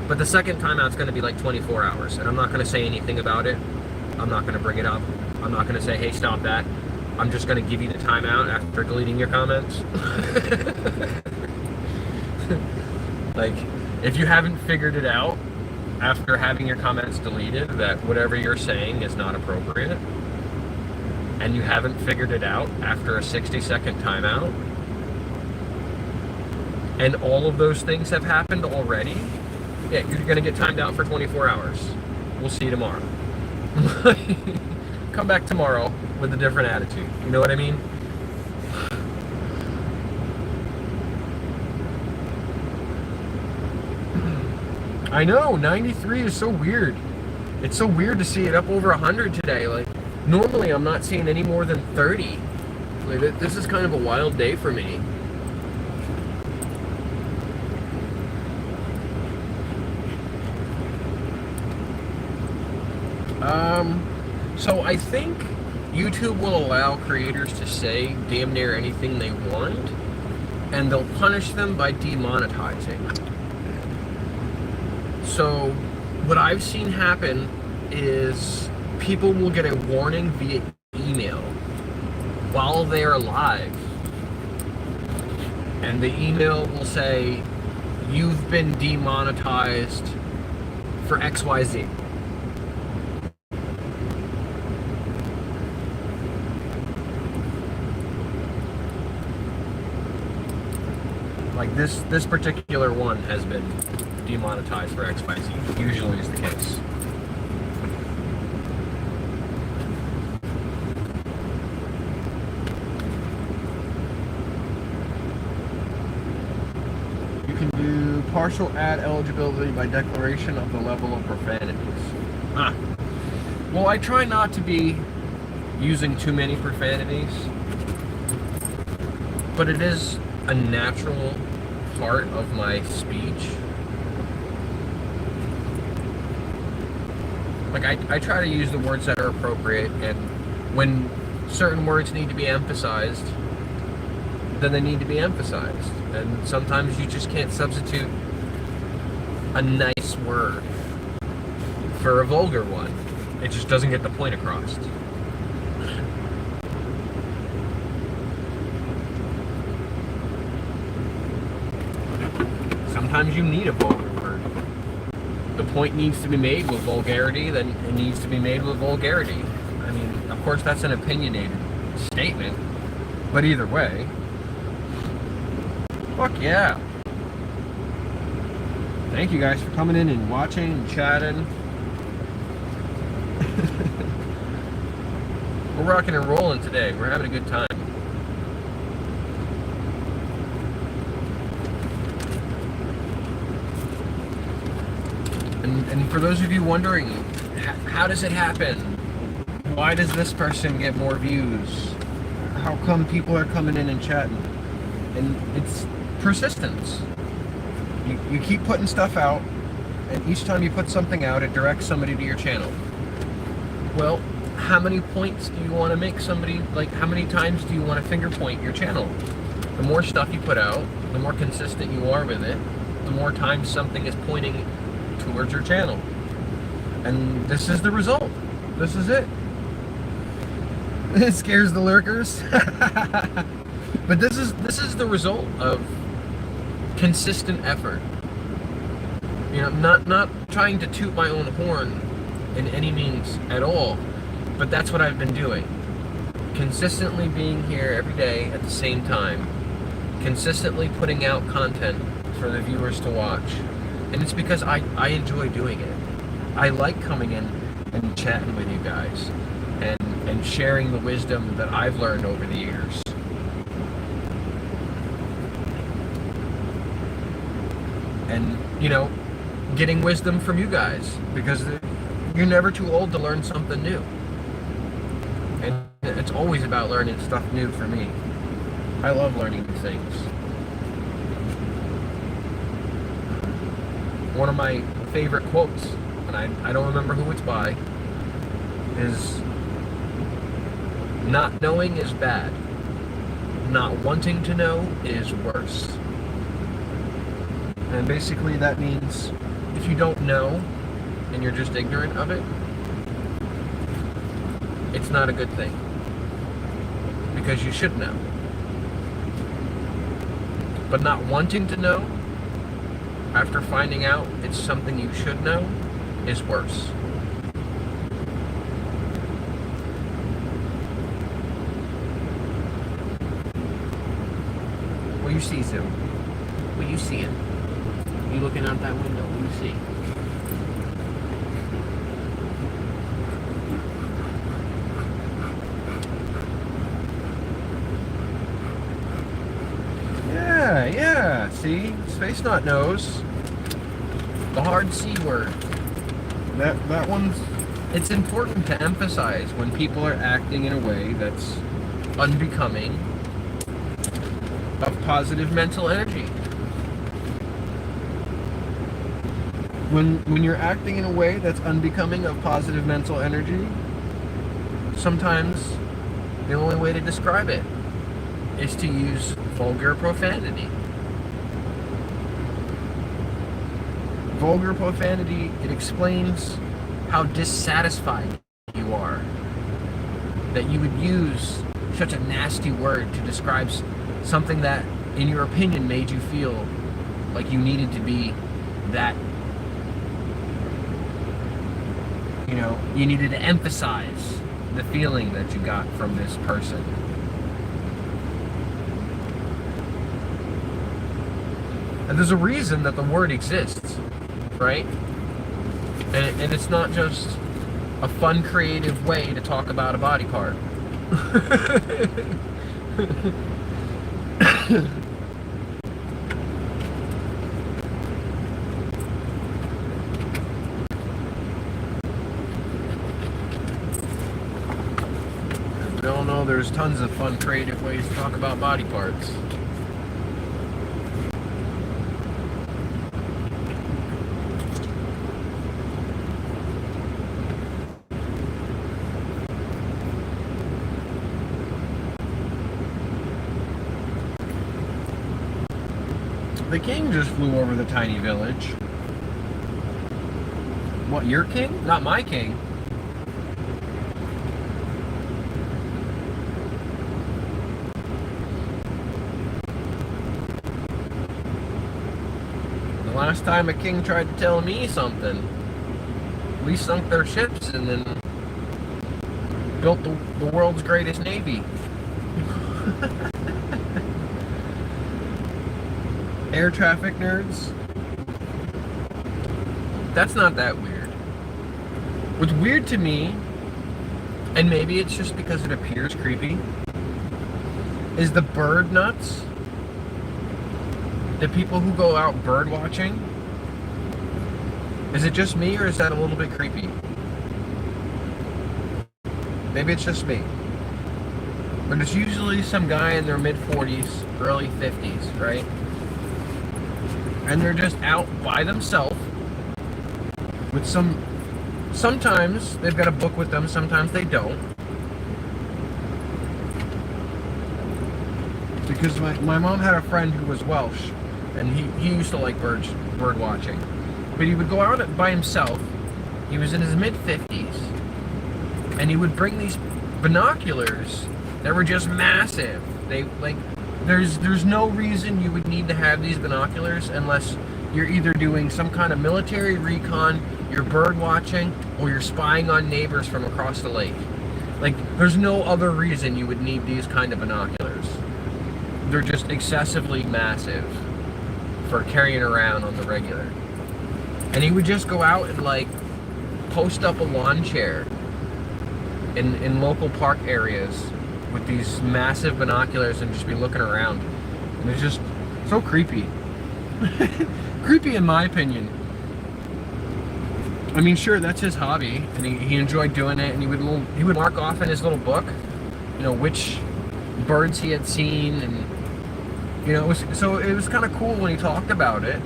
But the second time out's going to be like 24 hours. And I'm not going to say anything about it. I'm not going to bring it up. I'm not going to say, hey, stop that. I'm just going to give you the timeout after deleting your comments. Like, if you haven't figured it out after having your comments deleted that whatever you're saying is not appropriate, and you haven't figured it out after a 60-second timeout, and all of those things have happened already, yeah, you're going to get timed out for 24 hours. We'll see you tomorrow. Come back tomorrow with a different attitude. You know what I mean? I know, 93 is so weird. It's so weird to see it up over 100 today. Like, normally I'm not seeing any more than 30. Like, this is kind of a wild day for me. So I think YouTube will allow creators to say damn near anything they want, and they'll punish them by demonetizing. So what I've seen happen is people will get a warning via email while they're live, and the email will say, you've been demonetized for XYZ. Like this particular one has been demonetized for XYZ. Usually is the case. You can do partial ad eligibility by declaration of the level of profanities. Ah. Well, I try not to be using too many profanities, but it is a natural part of my speech. Like, I try to use the words that are appropriate, and when certain words need to be emphasized, then they need to be emphasized. And sometimes you just can't substitute a nice word for a vulgar one. It just doesn't get the point across. Sometimes you need a vulgar word. The point needs to be made with vulgarity, then it needs to be made with vulgarity. I mean, of course, that's an opinionated statement, but either way, fuck yeah. Thank you guys for coming in and watching and chatting. We're rocking and rolling today. We're having a good time. And for those of you wondering, how does it happen? Why does this person get more views? How come people are coming in and chatting? And it's persistence. You keep putting stuff out, and each time you put something out, it directs somebody to your channel. Well, how many points do you want to make somebody, like how many times do you want to finger point your channel? The more stuff you put out, the more consistent you are with it, the more times something is pointing towards your channel. And this is the result. This is it. It scares the lurkers. But this is the result of consistent effort. You know, not trying to toot my own horn in any means at all, but that's what I've been doing. Consistently being here every day at the same time. Consistently putting out content for the viewers to watch. And it's because I enjoy doing it. I like coming in and chatting with you guys and sharing the wisdom that I've learned over the years. And, you know, getting wisdom from you guys, because you're never too old to learn something new. And it's always about learning stuff new for me. I love learning new things. One of my favorite quotes, and I don't remember who it's by, is, not knowing is bad. Not wanting to know is worse. And basically that means if you don't know and you're just ignorant of it, it's not a good thing. Because you should know. But not wanting to know, after finding out it's something you should know, is worse. What do you see, Zoom? What are you seeing? You looking out that window? What do you see? Yeah, see? Space Knot knows. The hard C word. That one's... It's important to emphasize when people are acting in a way that's unbecoming of positive mental energy. When you're acting in a way that's unbecoming of positive mental energy, sometimes the only way to describe it is to use vulgar profanity. Vulgar profanity, it explains how dissatisfied you are. That you would use such a nasty word to describe something that, in your opinion, made you feel like you needed to be that, you know, you needed to emphasize the feeling that you got from this person. And there's a reason that the word exists, right? And it's not just a fun, creative way to talk about a body part. We all know there's tons of fun, creative ways to talk about body parts. The king just flew over the tiny village. What, your king? Not my king. The last time a king tried to tell me something, we sunk their ships and then built the world's greatest navy. Air traffic nerds? That's not that weird. What's weird to me, and maybe it's just because it appears creepy, is the bird nuts. The people who go out bird watching. Is it just me, or is that a little bit creepy? Maybe it's just me. But it's usually some guy in their mid-40s, early 50s, right? And they're just out by themselves with sometimes they've got a book with them, sometimes they don't. Because my mom had a friend who was Welsh, and he used to like bird watching. But he would go out by himself. He was in his mid-50s, and he would bring these binoculars that were just massive. They like there's no reason you would need to have these binoculars unless you're either doing some kind of military recon, you're bird watching, or you're spying on neighbors from across the lake. Like, there's no other reason you would need these kind of binoculars. They're just excessively massive for carrying around on the regular. And he would just go out and like post up a lawn chair in local park areas with these massive binoculars and just be looking around. And it's just so creepy. Creepy in my opinion. I mean, sure, that's his hobby, and he enjoyed doing it, and he would mark off in his little book, you know, which birds he had seen, and you know, it was kind of cool when he talked about it.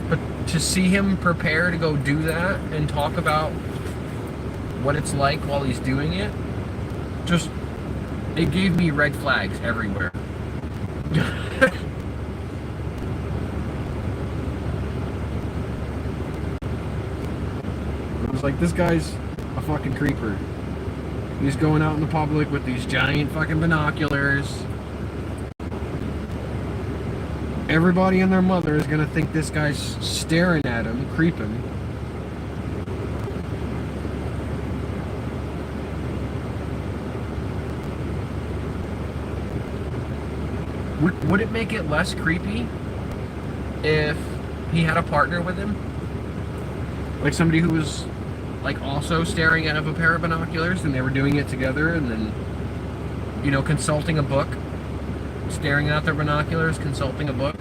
But to see him prepare to go do that and talk about what it's like while he's doing it, just it gave me red flags everywhere. It was like, this guy's a fucking creeper. He's going out in the public with these giant fucking binoculars. Everybody and their mother is gonna think this guy's staring at him, creeping. Would it make it less creepy if he had a partner with him? Like somebody who was like also staring out of a pair of binoculars, and they were doing it together, and then, you know, consulting a book, staring out their binoculars, consulting a book.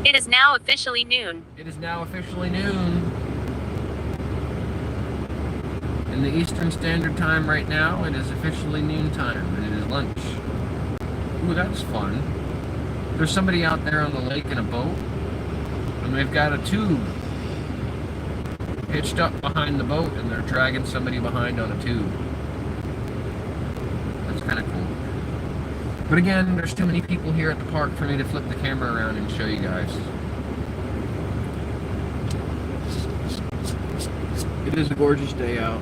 It is now officially noon. It is now officially noon. In the Eastern Standard Time right now, it is officially noon time, and it is lunch. Ooh, that's fun. There's somebody out there on the lake in a boat, and they've got a tube hitched up behind the boat and they're dragging somebody behind on a tube. That's kind of cool. But again, there's too many people here at the park for me to flip the camera around and show you guys. It is a gorgeous day out.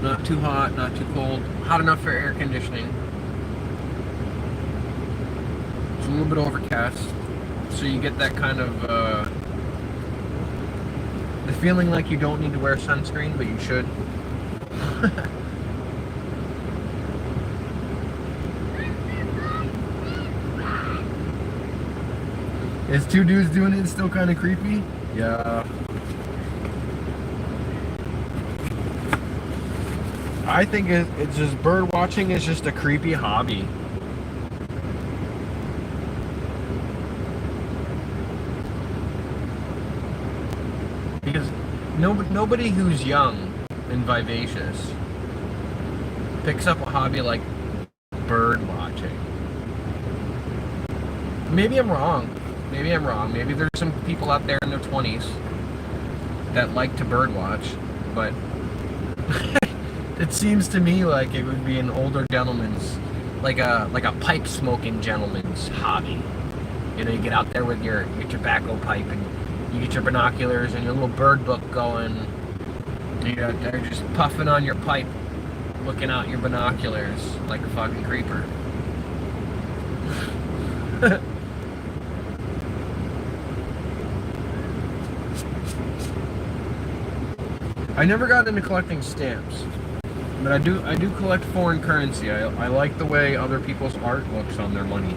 Not too hot, not too cold. Hot enough for air conditioning. It's a little bit overcast. So you get that kind of, the feeling like you don't need to wear sunscreen, but you should. Is two dudes doing it still kind of creepy? Yeah. I think it's just bird watching is just a creepy hobby. Because nobody who's young and vivacious picks up a hobby like bird watching. Maybe I'm wrong. Maybe I'm wrong. Maybe there's some people out there in their 20s that like to bird watch, but it seems to me like it would be an older gentleman's, like a pipe smoking gentleman's hobby. You know, you get out there with your tobacco pipe and you get your binoculars and your little bird book going. You're out there just puffing on your pipe, looking out your binoculars like a fucking creeper. I never got into collecting stamps, but I do collect foreign currency. I like the way other people's art looks on their money.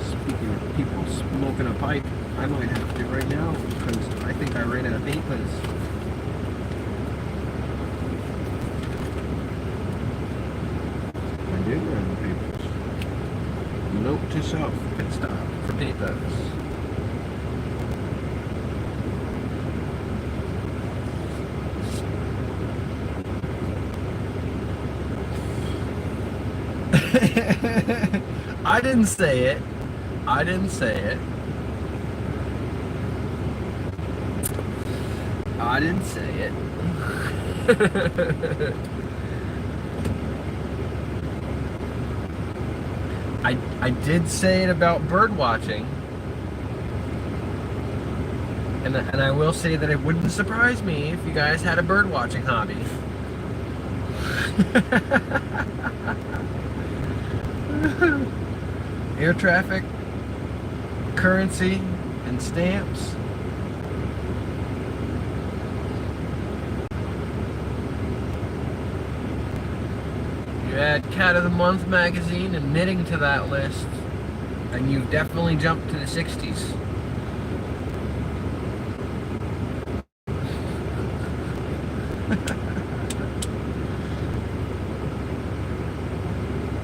Speaking of people smoking a pipe, I might have to right now because I think I ran out of papers. Note to self, pit stop for papers. I didn't say it. I didn't say it. I didn't say it. I did say it about bird watching, and I will say that it wouldn't surprise me if you guys had a bird watching hobby. Air traffic, currency, and stamps. Add Cat of the Month magazine and knitting to that list, and you've definitely jumped to the 60s.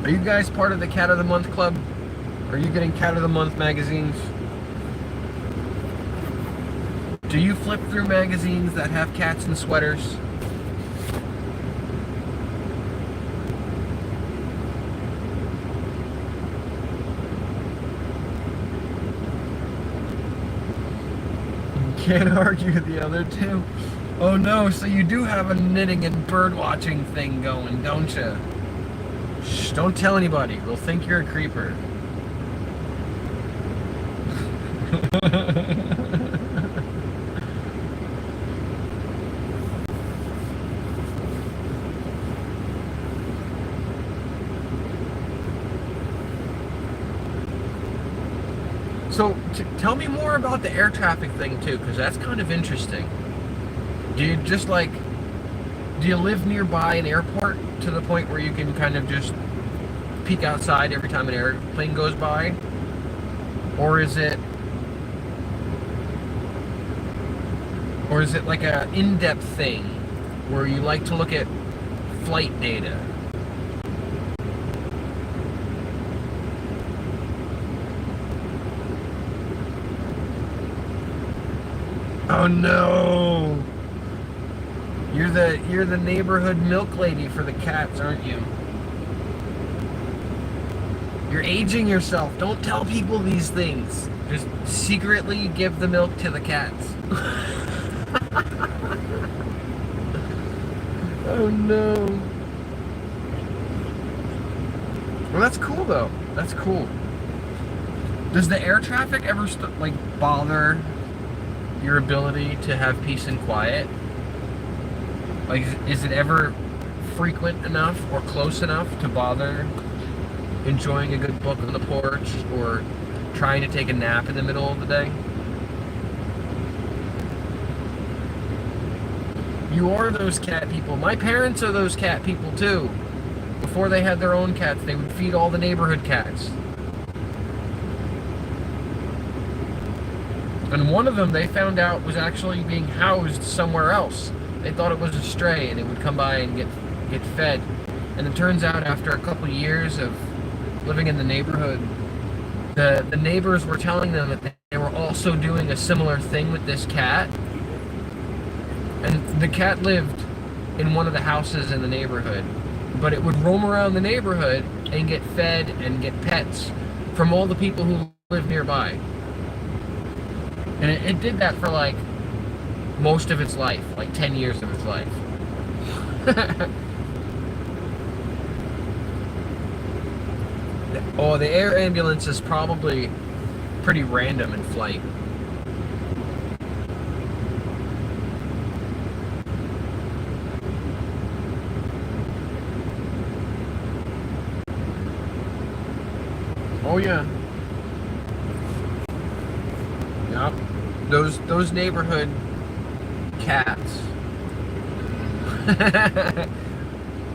Are you guys part of the Cat of the Month club? Are you getting Cat of the Month magazines? Do you flip through magazines that have cats and sweaters? Can't argue with the other two. Oh no, so you do have a knitting and bird watching thing going, don't you? Shh, don't tell anybody. We'll think you're a creeper. So, tell me more about the air traffic thing too, because that's kind of interesting. Do you just do you live nearby an airport to the point where you can kind of just peek outside every time an airplane goes by? Or is it like a in-depth thing where you like to look at flight data? Oh no! You're the neighborhood milk lady for the cats, aren't you? You're aging yourself. Don't tell people these things. Just secretly give the milk to the cats. Oh no. Well, that's cool though. That's cool. Does the air traffic ever bother your ability to have peace and quiet? Like, is it ever frequent enough or close enough to bother enjoying a good book on the porch or trying to take a nap in the middle of the day? You are those cat people. My parents are those cat people too. Before they had their own cats, they would feed all the neighborhood cats. And one of them they found out was actually being housed somewhere else. They thought it was a stray and it would come by and get fed. And it turns out after a couple years of living in the neighborhood, the neighbors were telling them that they were also doing a similar thing with this cat. And the cat lived in one of the houses in the neighborhood, but it would roam around the neighborhood and get fed and get pets from all the people who live nearby. And it did that for like most of its life, like 10 years of its life. Oh, the air ambulance is probably pretty random in flight. Oh yeah. Yep. Those neighborhood cats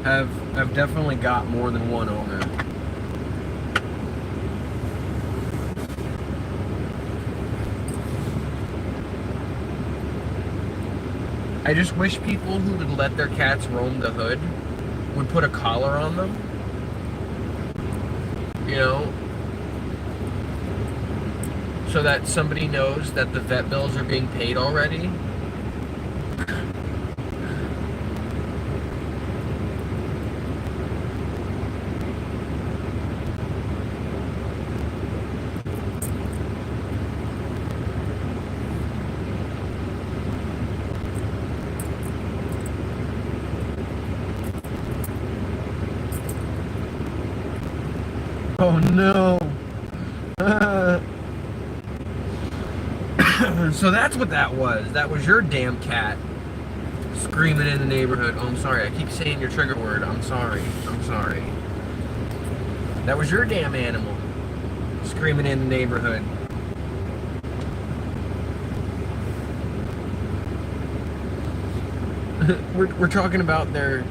have definitely got more than one owner. I just wish people who would let their cats roam the hood would put a collar on them. You know? So that somebody knows that the vet bills are being paid already. Oh no. So that's what that was. That was your damn cat screaming in the neighborhood. Oh, I'm sorry. I keep saying your trigger word. I'm sorry. I'm sorry. That was your damn animal screaming in the neighborhood. We're talking about their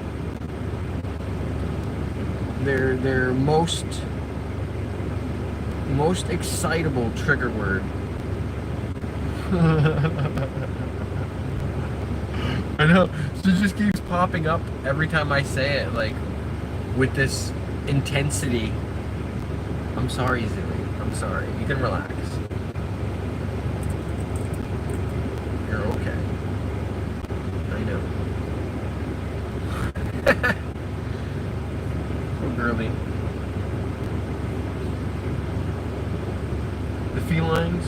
most excitable trigger word. I know. So it just keeps popping up every time I say it, like with this intensity. I'm sorry, Zooey. I'm sorry. You can relax. You're okay. I know. So girly. The felines?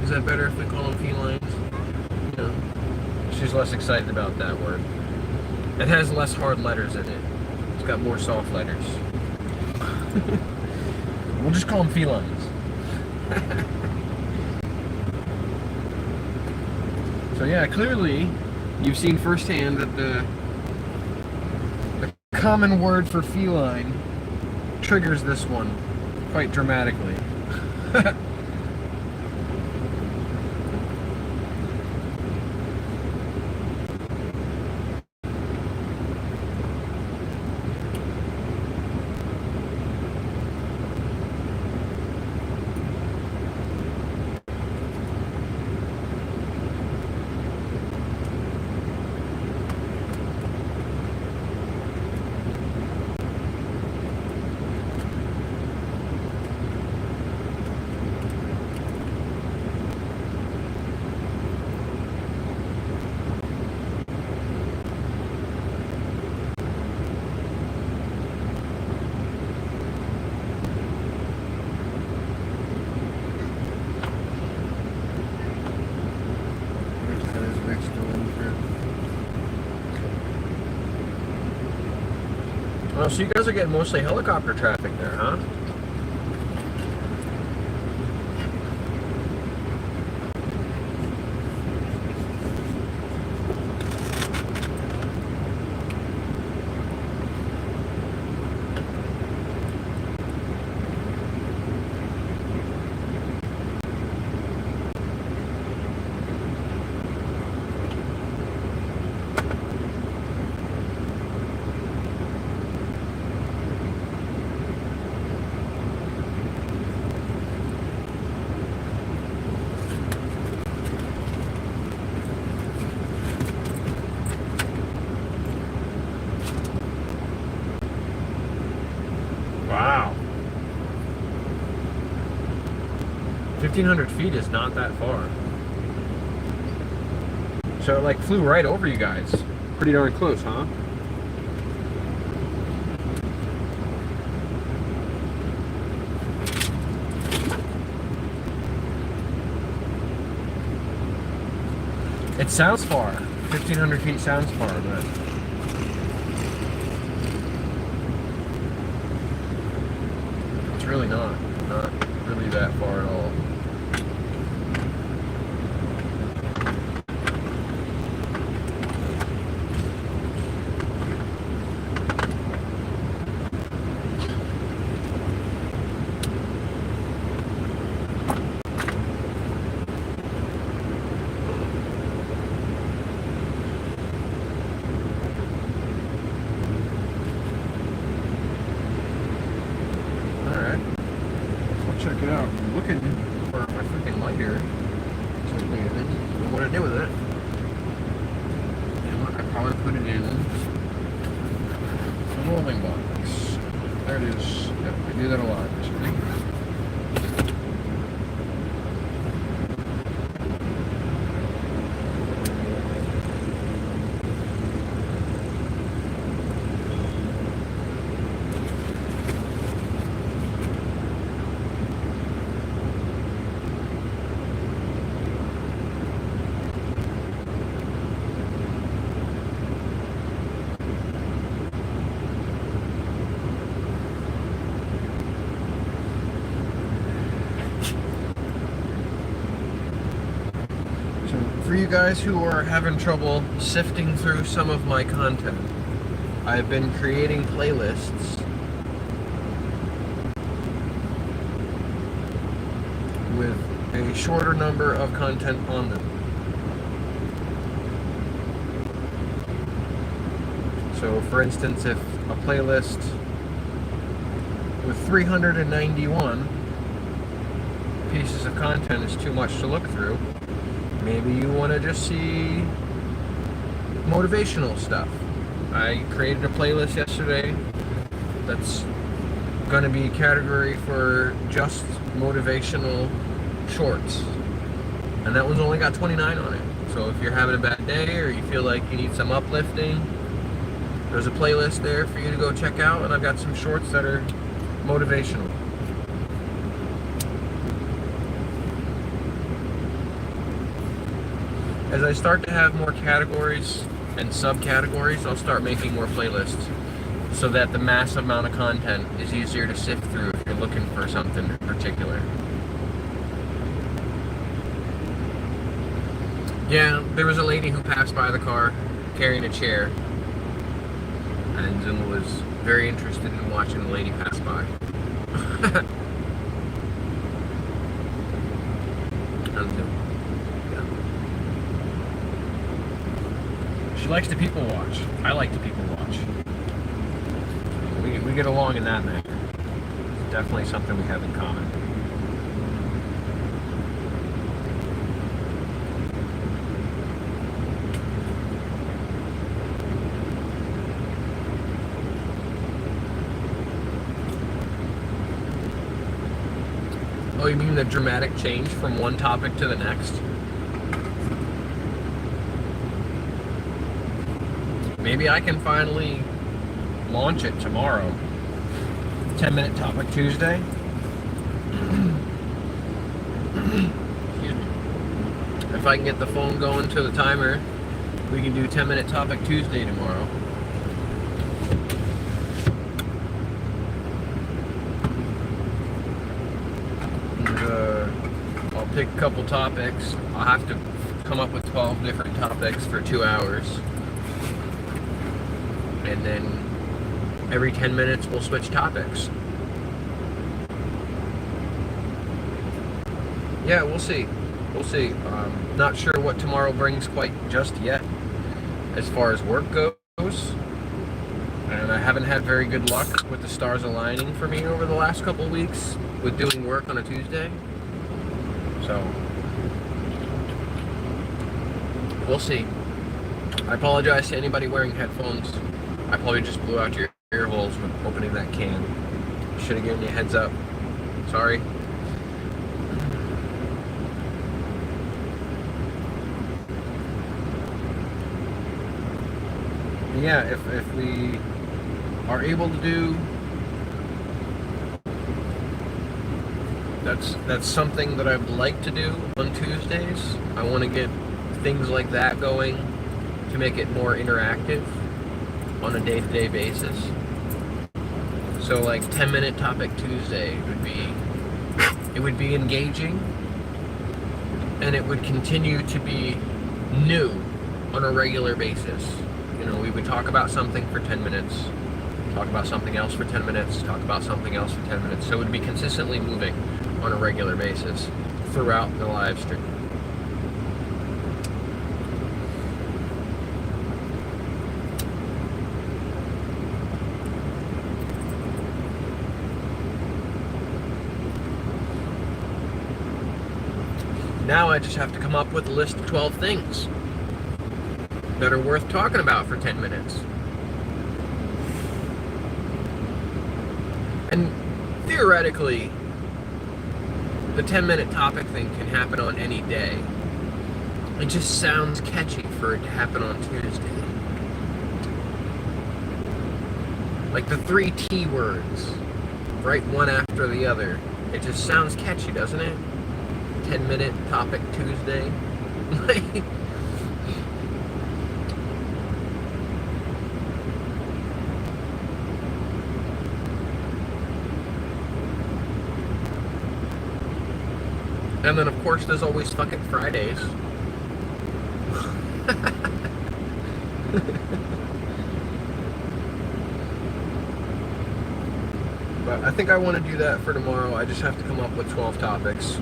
Is that better if we call them felines? No. She's less excited about that word. It has less hard letters in it. It's got more soft letters. We'll just call them felines. So yeah, clearly you've seen firsthand that the common word for feline triggers this one quite dramatically. Still in here. Oh, so you guys are getting mostly helicopter traffic there, huh? Wow. 1,500 feet is not that far. So it like flew right over you guys. Pretty darn close, huh? It sounds far. 1,500 feet sounds far, but it's really not really that far at all. Check it out. I'm looking. For my freaking lighter. So I didn't know what to do with it. And look, I probably put it in the rolling box. There it is. Yep, I do that a lot. For you guys who are having trouble sifting through some of my content, I've been creating playlists with a shorter number of content on them. So for instance, if a playlist with 391 pieces of content is too much to look through, maybe you want to just see motivational stuff. I created a playlist yesterday that's going to be a category for just motivational shorts. And that one's only got 29 on it. So if you're having a bad day or you feel like you need some uplifting, there's a playlist there for you to go check out. And I've got some shorts that are motivational. As I start to have more categories and subcategories, I'll start making more playlists so that the massive amount of content is easier to sift through if you're looking for something in particular. Yeah, there was a lady who passed by the car carrying a chair, and Zuma was very interested in watching the lady pass by. She likes to people watch. I like to people watch. We get along in that matter. It's definitely something we have in common. Oh, you mean the dramatic change from one topic to the next? Maybe I can finally launch it tomorrow. 10-minute topic Tuesday. Excuse me. If I can get the phone going to the timer We can do 10-minute topic Tuesday tomorrow. And, I'll pick a couple topics. I'll have to come up with 12 different topics for 2 hours. And then every 10 minutes we'll switch topics. Yeah, we'll see. We'll see. Not sure what tomorrow brings quite just yet as far as work goes. And I haven't had very good luck with the stars aligning for me over the last couple weeks with doing work on a Tuesday. So, we'll see. I apologize to anybody wearing headphones. I probably just blew out your ear holes with opening that can. Should have given you a heads up. Sorry. Yeah, if we are able to do, that's something that I'd like to do on Tuesdays. I want to get things like that going to make it more interactive on a day-to-day basis. So like 10-minute topic Tuesday would be engaging, and it would continue to be new on a regular basis. You know, we would talk about something for 10 minutes, talk about something else for 10 minutes, talk about something else for 10 minutes. So it would be consistently moving on a regular basis throughout the live stream. Now I just have to come up with a list of 12 things that are worth talking about for 10 minutes. And theoretically, the 10-minute topic thing can happen on any day. It just sounds catchy for it to happen on Tuesday. Like the 3 T words, right one after the other. It just sounds catchy, doesn't it? 10-minute topic Tuesday. And then, of course, there's always fucking Fridays. But I think I want to do that for tomorrow. I just have to come up with 12 topics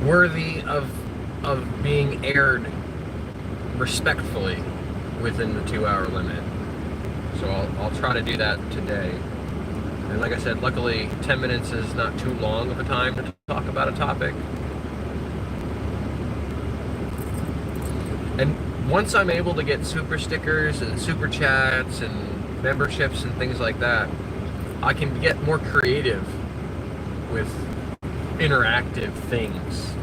worthy of being aired respectfully within the 2-hour limit. So I'll try to do that today. And like I said, luckily 10 minutes is not too long of a time to talk about a topic. And once I'm able to get super stickers and super chats and memberships and things like that, I can get more creative with interactive things.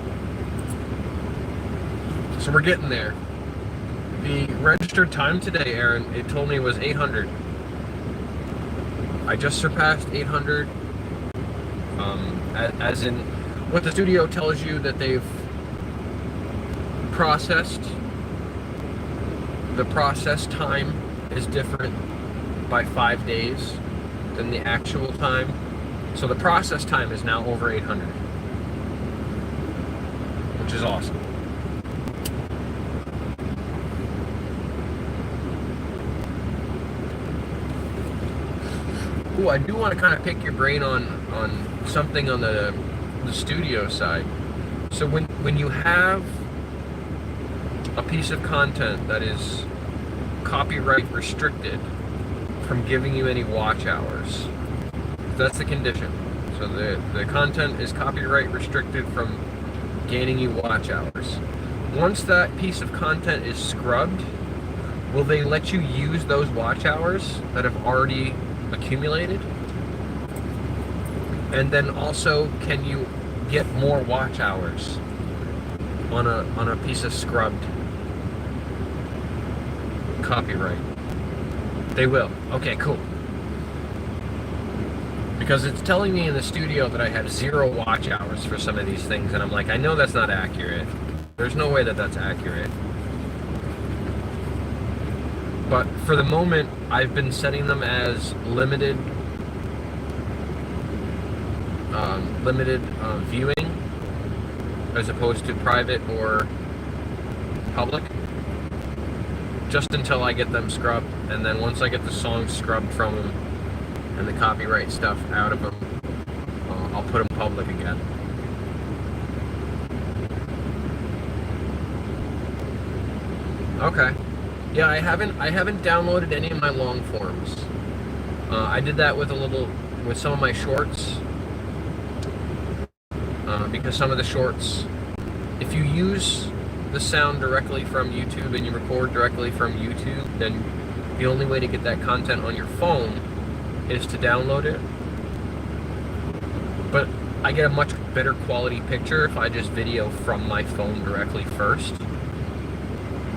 So we're getting there. The registered time today, Aaron, it told me was 800. I just surpassed 800, as in what the studio tells you that they've processed. The process time is different by 5 days than the actual time. So the process time is now over 800, which is awesome. Ooh, I do want to kind of pick your brain on something on the studio side. So when you have a piece of content that is copyright restricted from giving you any watch hours, that's the condition. So the content is copyright restricted from gaining you watch hours. Once that piece of content is scrubbed, will they let you use those watch hours that have already accumulated? And then also, can you get more watch hours on a piece of scrubbed copyright? They will. Okay, cool. Because it's telling me in the studio that I have 0 watch hours for some of these things, and I'm like, I know that's not accurate. There's no way that that's accurate. But for the moment, I've been setting them as limited viewing as opposed to private or public, just until I get them scrubbed. And then once I get the songs scrubbed from them and the copyright stuff out of them, I'll put them public again. Okay. Yeah, I haven't downloaded any of my long forms. I did that with some of my shorts, because some of the shorts, if you use the sound directly from YouTube and you record directly from YouTube, then the only way to get that content on your phone is to download it. But I get a much better quality picture if I just video from my phone directly first.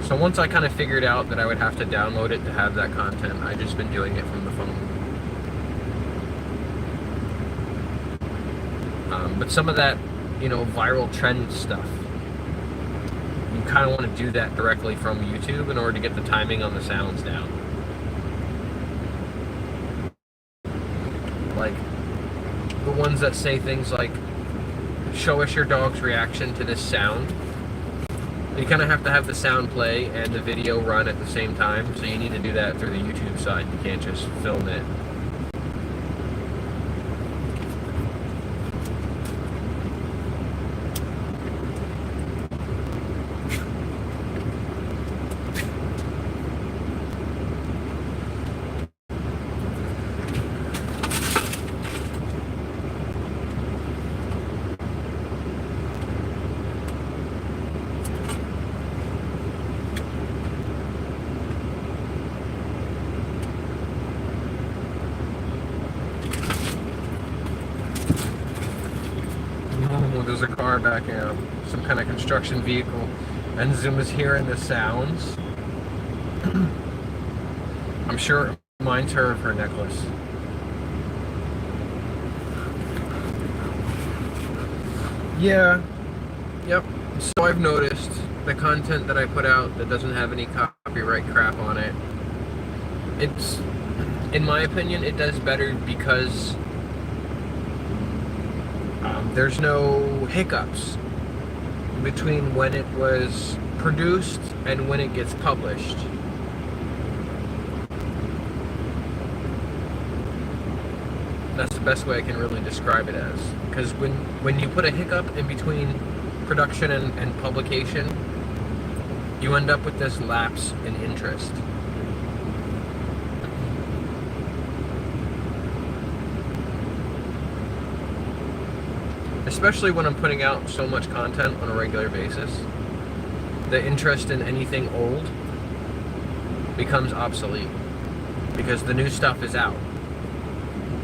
So once I kind of figured out that I would have to download it to have that content, I've just been doing it from the phone. But some of that, viral trend stuff, you kind of want to do that directly from YouTube in order to get the timing on the sounds down. Like the ones that say things like, show us your dog's reaction to this sound. You kind of have to have the sound play and the video run at the same time, so you need to do that through the YouTube side. You can't just film it. There's a car backing up, some kind of construction vehicle, and Zuma's hearing the sounds. I'm sure it reminds her of her necklace. Yeah, yep. So I've noticed the content that I put out that doesn't have any copyright crap on it, it's, in my opinion, it does better because there's no hiccups between when it was produced and when it gets published. That's the best way I can really describe it as. Because when you put a hiccup in between production and publication, you end up with this lapse in interest. Especially when I'm putting out so much content on a regular basis, the interest in anything old becomes obsolete because the new stuff is out.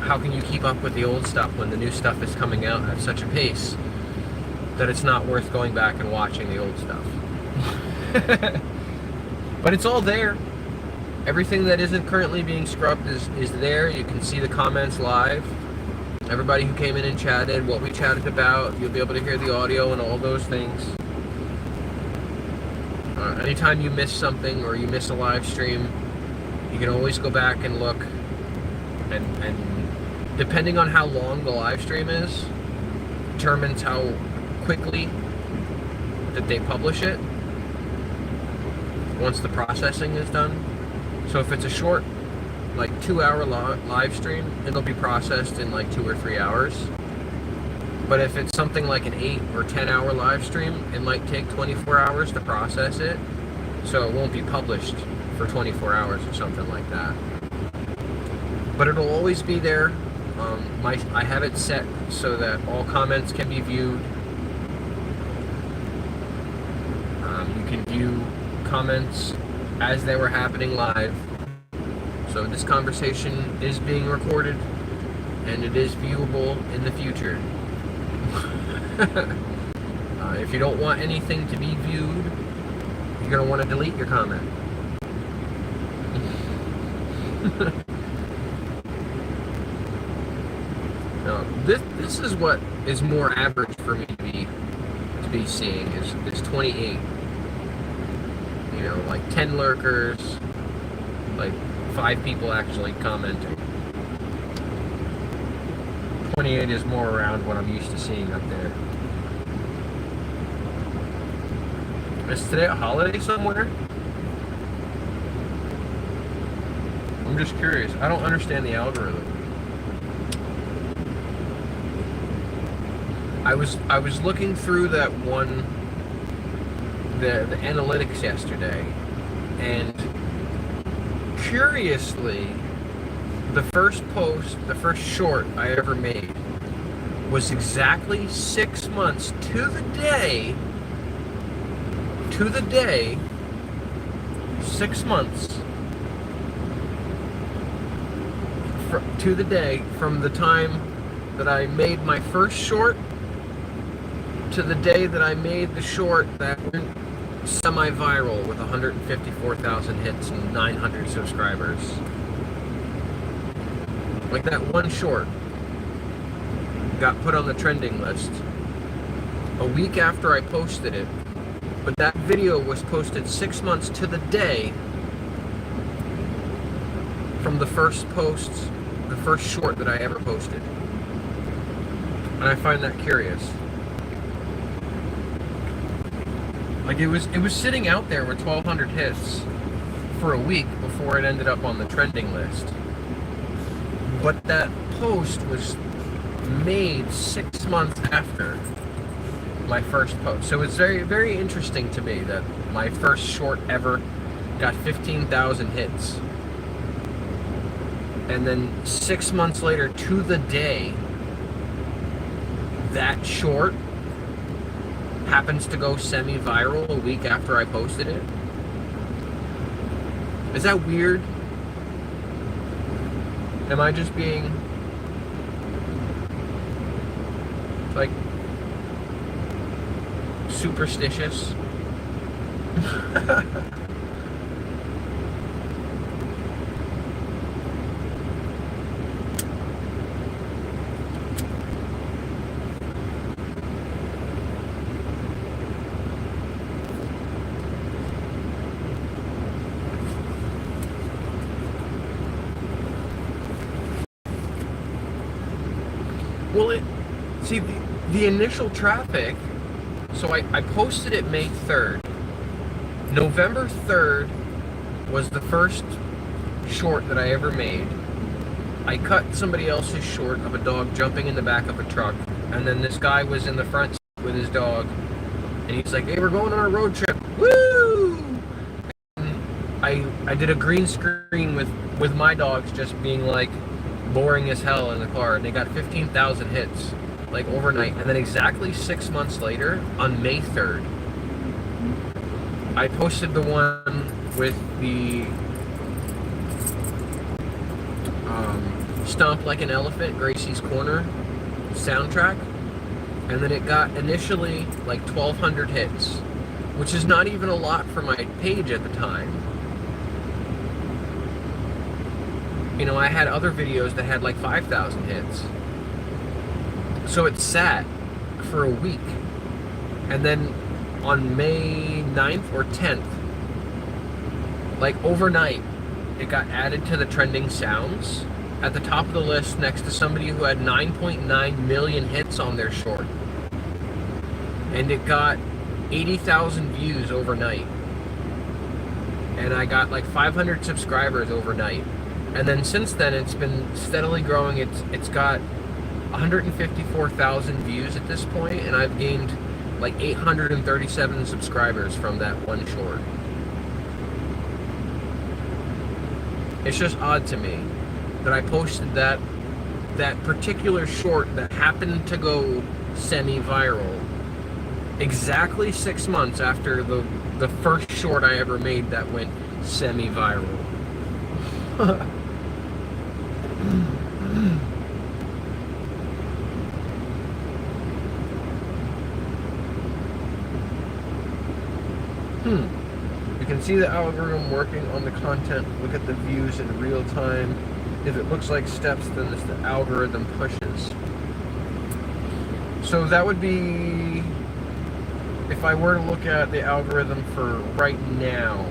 How can you keep up with the old stuff when the new stuff is coming out at such a pace that it's not worth going back and watching the old stuff? But it's all there. Everything that isn't currently being scrubbed is there. You can see the comments live. Everybody who came in and chatted, what we chatted about, you'll be able to hear the audio and all those things. Anytime you miss something or you miss a live stream, you can always go back and look. And depending on how long the live stream is, determines how quickly that they publish it once the processing is done. So if it's a short, like 2-hour live stream, it'll be processed in like 2 or 3 hours. But if it's something like an 8 or 10-hour live stream, it might take 24 hours to process it, so it won't be published for 24 hours or something like that. But it'll always be there. I have it set so that all comments can be viewed. You can view comments as they were happening live. So this conversation is being recorded and it is viewable in the future. If you don't want anything to be viewed, you're going to want to delete your comment. Now, this is what is more average for me to be seeing is 28. You know, like 10 lurkers, Like 5 people actually commenting. 28 is more around what I'm used to seeing up there. Is today a holiday somewhere? I'm just curious. I don't understand the algorithm. I was looking through that one, the analytics yesterday, and curiously, the first short I ever made was exactly 6 months to the day, 6 months to the day from the time that I made my first short to the day that I made the short that went semi-viral with 154,000 hits and 900 subscribers. Like that one short got put on the trending list a week after I posted it, but that video was posted 6 months to the day from the first short that I ever posted. And I find that curious. Like it was sitting out there with 1,200 hits for a week before it ended up on the trending list. But that post was made 6 months after my first post. So it's very, very interesting to me that my first short ever got 15,000 hits. And then 6 months later, to the day, that short happens to go semi-viral a week after I posted it. Is that weird? Am I just being like superstitious? Well, the initial traffic, so I posted it May 3rd. November 3rd was the first short that I ever made. I cut somebody else's short of a dog jumping in the back of a truck, and then this guy was in the front seat with his dog, and he's like, "Hey, we're going on a road trip, woo!" And I did a green screen with my dogs just being like boring as hell in the car, and they got 15,000 hits like overnight. And then exactly 6 months later, on May 3rd, I posted the one with the Stomp Like an Elephant, Gracie's Corner soundtrack, and then it got initially like 1,200 hits, which is not even a lot for my page at the time. You know, I had other videos that had like 5,000 hits. So it sat for a week. And then on May 9th or 10th, like overnight, it got added to the trending sounds at the top of the list next to somebody who had 9.9 million hits on their short. And it got 80,000 views overnight. And I got like 500 subscribers overnight. And then since then, it's been steadily growing. It's got 154,000 views at this point, and I've gained like 837 subscribers from that one short. It's just odd to me that I posted that particular short that happened to go semi-viral exactly 6 months after the first short I ever made that went semi-viral. You can see the algorithm working on the content. Look at the views in real time. If it looks like steps, then it's the algorithm pushes. So that would be, if I were to look at the algorithm for right now,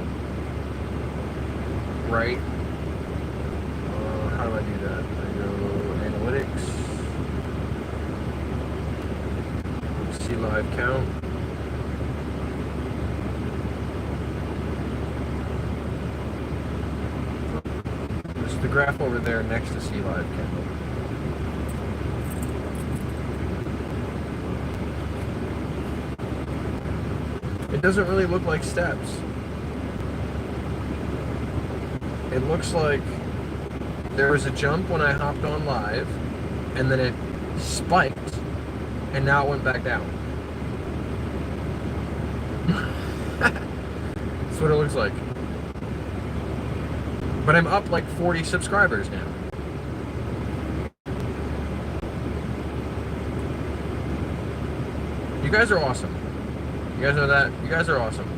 right? How do I do that? I go analytics, see live count. This is the graph over there next to see live count. It doesn't really look like steps. It looks like there was a jump when I hopped on live, and then it spiked, and now it went back down. That's what it looks like. But I'm up like 40 subscribers now. You guys are awesome. You guys know that? You guys are awesome.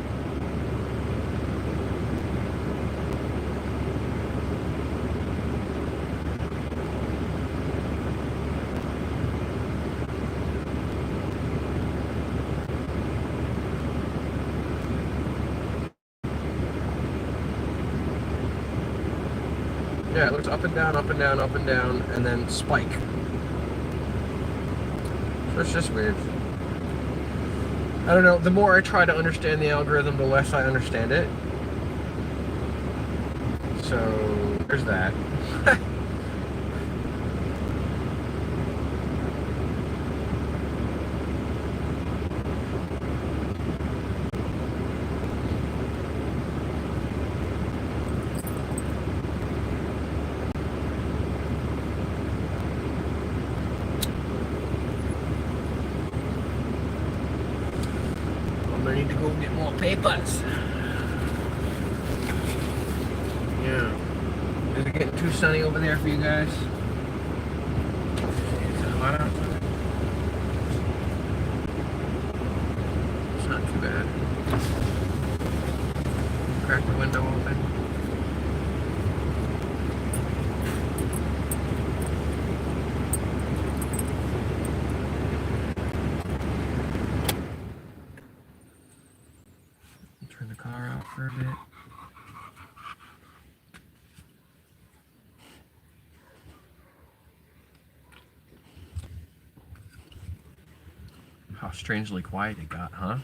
Yeah, it looks up and down, up and down, up and down, and then spike. So it's just weird. I don't know, the more I try to understand the algorithm, the less I understand it. So, there's that. I need to go get more papers. Yeah. Is it getting too sunny over there for you guys? Is it hot outside? It's not too bad. Crack the window open. Turn the car out for a bit. How strangely quiet it got, huh?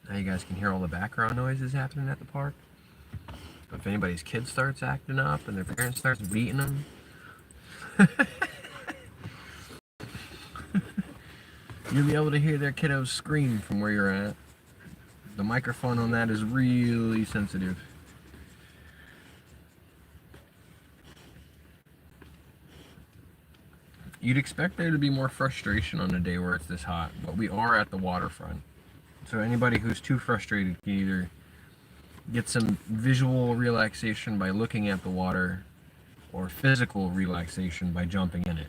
Now you guys can hear all the background noises happening at the park. If anybody's kid starts acting up and their parents starts beating them, you'll be able to hear their kiddos scream from where you're at. The microphone on that is really sensitive. You'd expect there to be more frustration on a day where it's this hot, but we are at the waterfront. So anybody who's too frustrated can either get some visual relaxation by looking at the water, or physical relaxation by jumping in it.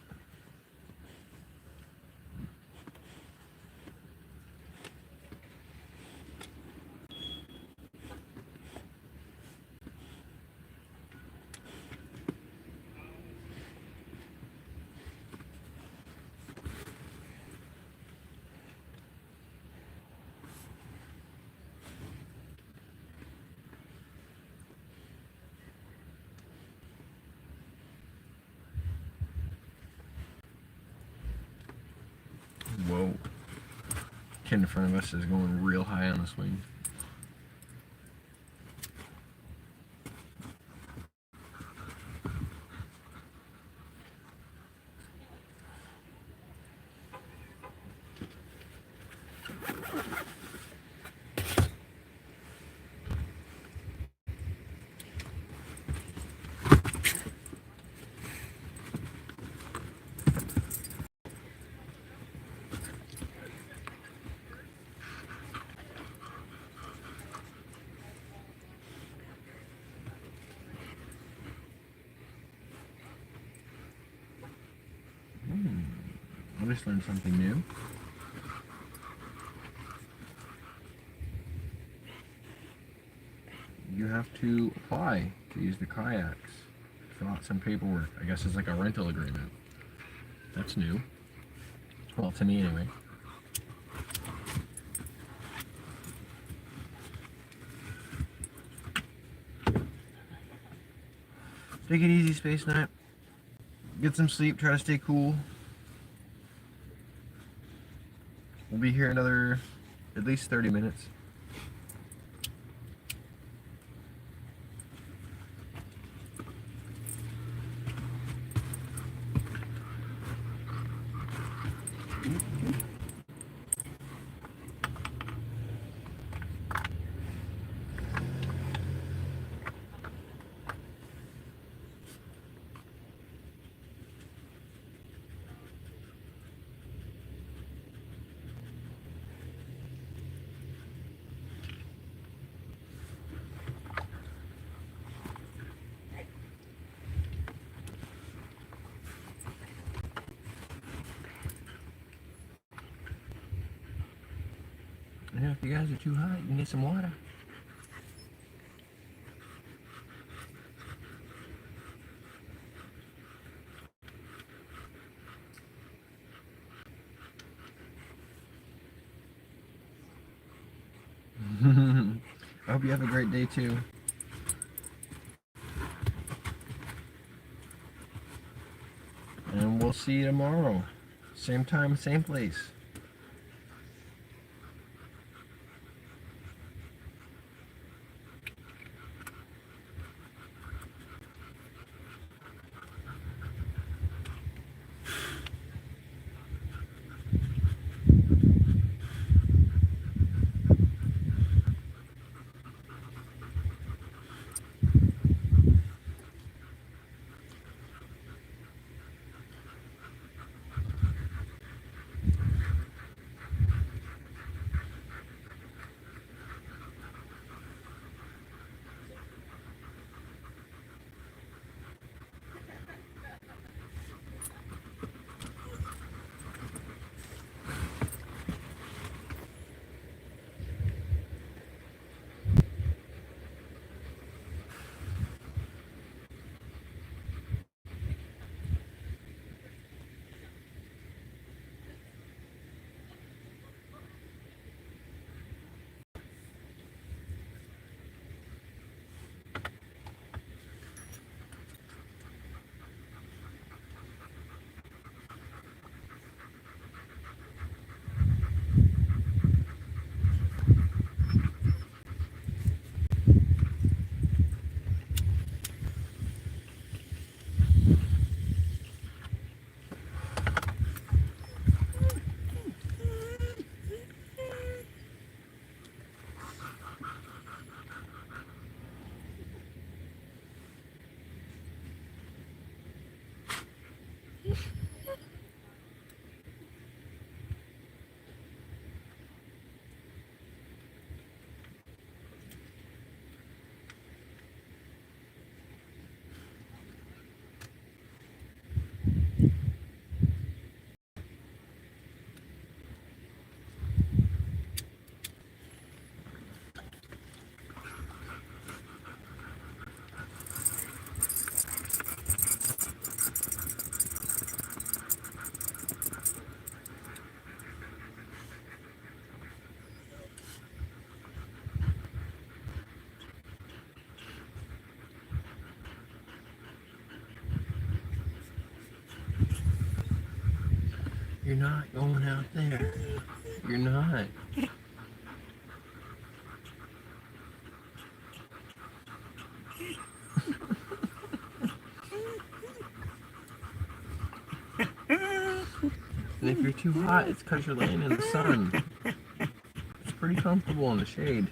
Whoa. Kid in front of us is going real high on the swing. I just learned something new. You have to apply to use the kayaks. Fill out some paperwork. I guess it's like a rental agreement. That's new. Well, to me anyway. Take it easy, Space Knight. Get some sleep. Try to stay cool. We'll be here another at least 30 minutes. Yeah, if you guys are too hot, you can get some water. I hope you have a great day too. And we'll see you tomorrow. Same time, same place. You're not going out there. You're not. And if you're too hot, it's because you're laying in the sun. It's pretty comfortable in the shade.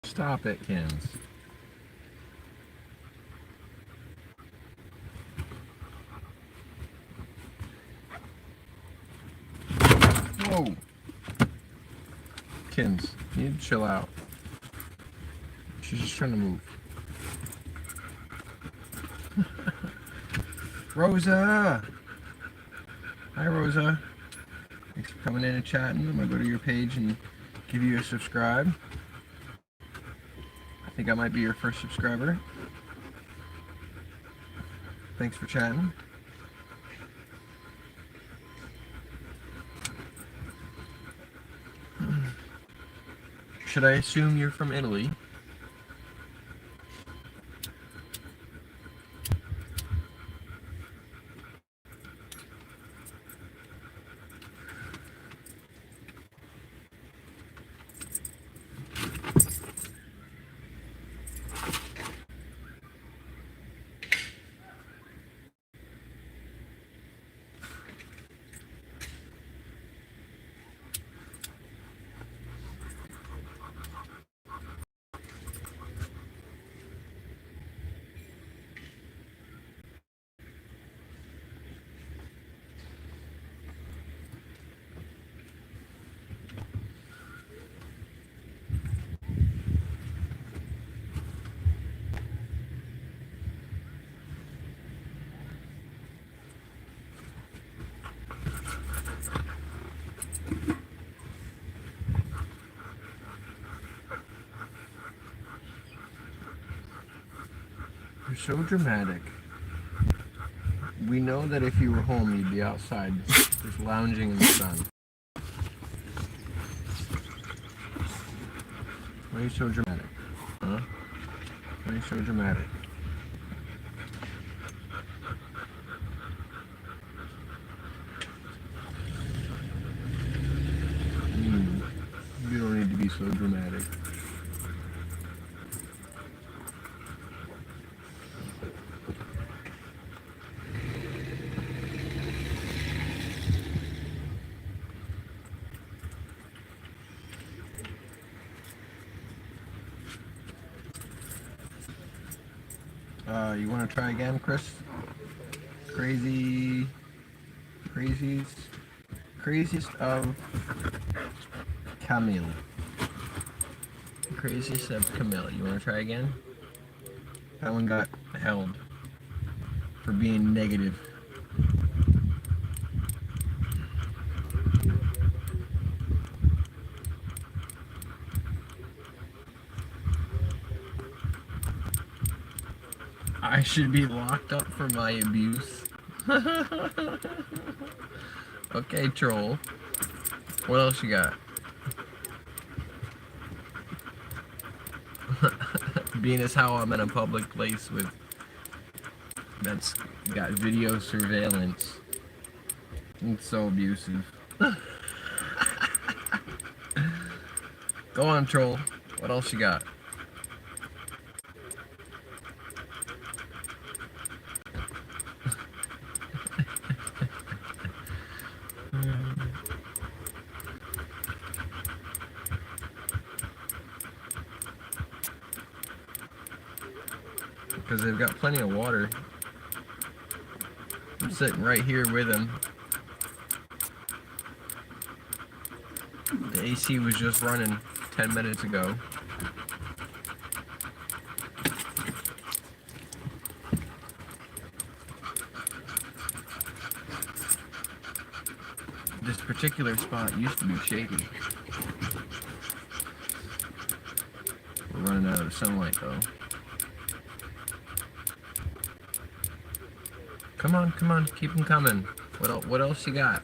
Stop it, Kins. Kins, you need to chill out. She's just trying to move. Rosa! Hi, Rosa. Thanks for coming in and chatting. I'm gonna go to your page and give you a subscribe. I think I might be your first subscriber. Thanks for chatting. Should I assume you're from Italy? You're so dramatic. We know that if you were home, you'd be outside, just lounging in the sun. Why are you so dramatic? Huh? Why are you so dramatic? You don't need to be so dramatic. You want to try again, Chris? Craziest of Camille. Craziest of Camille. You want to try again? That one got held for being negative. I should be locked up for my abuse. Okay, troll. What else you got? Being as how I'm in a public place with that's got video surveillance. It's so abusive. Go on, troll. What else you got? Because they've got plenty of water. I'm sitting right here with them. The AC was just running 10 minutes ago. This particular spot used to be shady. We're running out of sunlight though. Come on, keep them coming. What else you got?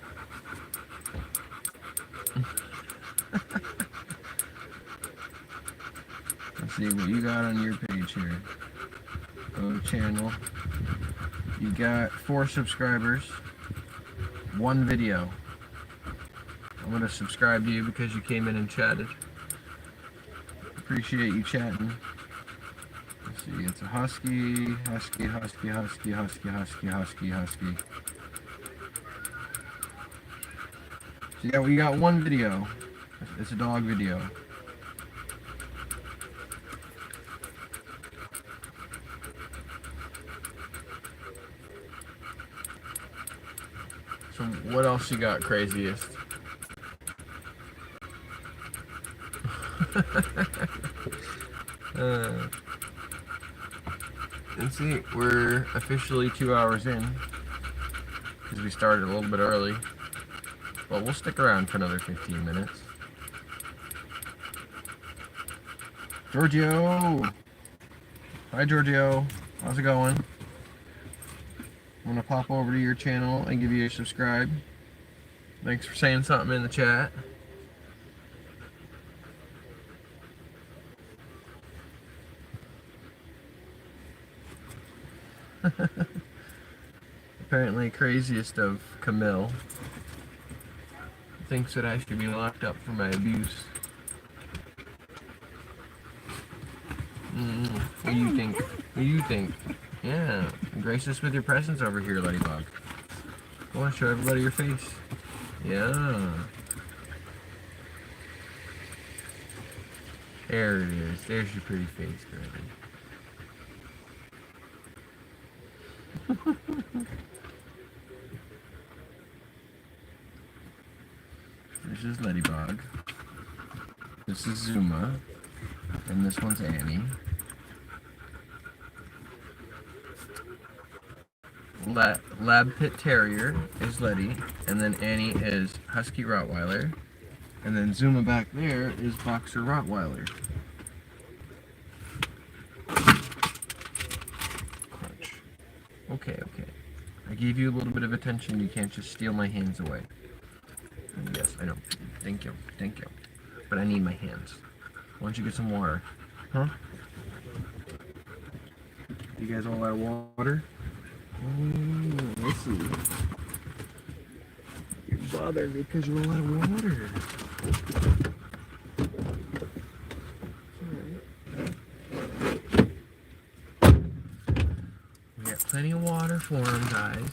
Let's see what you got on your page here. Go to channel. You got 4 subscribers, 1 video. I'm gonna subscribe to you because you came in and chatted. Appreciate you chatting. Let's see, it's a husky. So yeah, we got 1 video. It's a dog video. So what else you got, craziest? And see, we're officially 2 hours in because we started a little bit early. But we'll stick around for another 15 minutes. Giorgio! Hi, Giorgio. How's it going? I'm gonna pop over to your channel and give you a subscribe. Thanks for saying something in the chat. Apparently craziest of Camille thinks that I should be locked up for my abuse. What do you think? What do you think? Yeah, grace us with your presence over here, Ladybug. I want to show everybody your face. Yeah. There it is. There's your pretty face, girlie. This is Ladybug. This is Zuma. And this one's Annie. Lab Pit Terrier is Letty. And then Annie is Husky Rottweiler. And then Zuma back there is Boxer Rottweiler. Crunch. Okay. I gave you a little bit of attention. You can't just steal my hands away. Yes, I know. Thank you. But I need my hands. Why don't you get some water? Huh? You guys all out of water? Let's see. You're bothering me because you're all out of water. We got plenty of water for them, guys.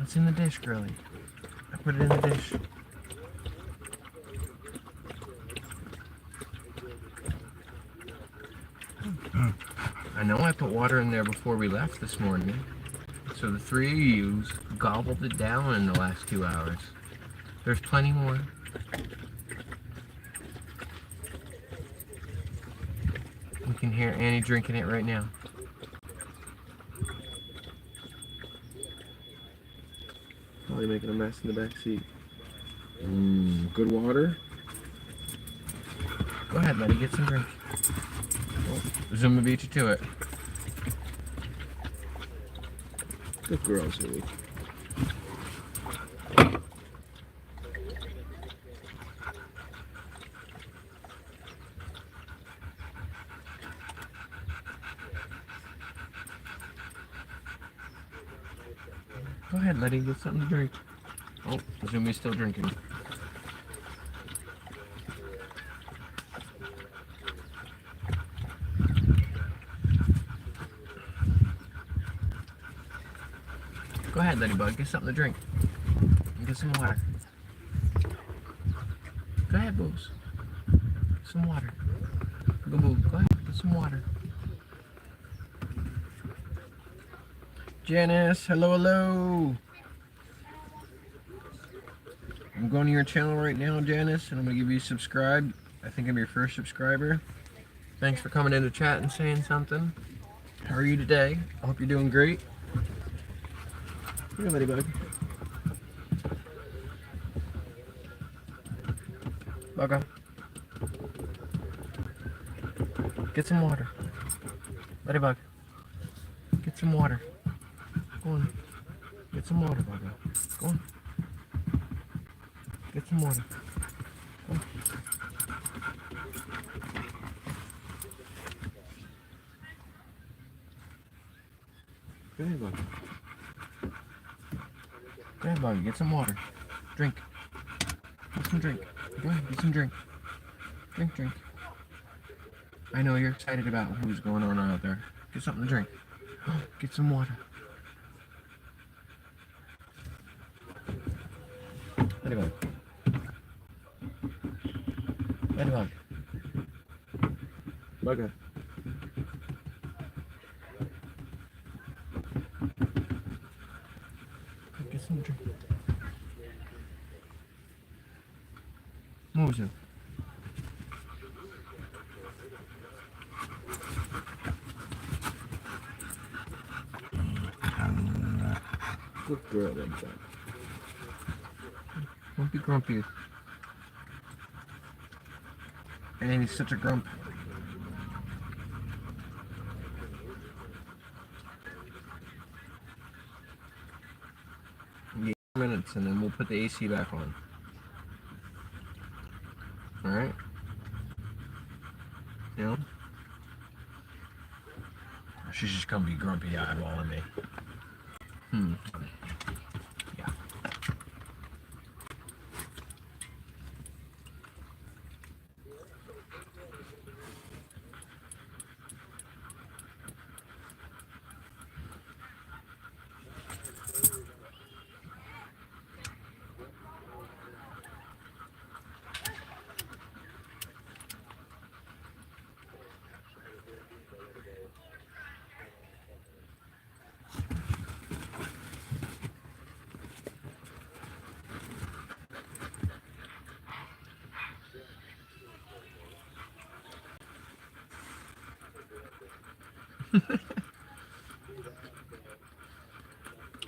It's in the dish, girlie. I put it in the dish. I know I put water in there before we left this morning. So the three of you gobbled it down in the last 2 hours. There's plenty more. We can hear Annie drinking it right now. Probably making a mess in the back seat. Good water. Go ahead, Letty, get some drink. Zuma beat you to it. Good girl, Zoe. Go ahead, Letty, get something to drink. Oh, Zuma's still drinking. Go ahead, Ladybug, get something to drink. And get some water. Go ahead, Boobs. Some water. Go, Boob. Go ahead, get some water. Janice, hello. I'm going to your channel right now, Janice, and I'm going to give you a subscribe. I think I'm your first subscriber. Thanks for coming into chat and saying something. How are you today? I hope you're doing great. Here, Ladybug. Bugger. Get some water. Ladybug. Get some water. Go on. Get some water, Bugger. Go on. Get some water. Go on. Go ahead, Bug. Go ahead, Bugger. Get some water. Drink. Get some drink. Go ahead, get some drink. Drink. I know you're excited about who's going on out there. Get something to drink. Get some water. Ladybug. Bedbug. Okay. Get some drink. What was it? Good girl, then. Don't be grumpy. And he's such a grump. Yeah, minutes and then we'll put the AC back on. Alright? You know? She's just gonna be grumpy eyeballing me. Yeah.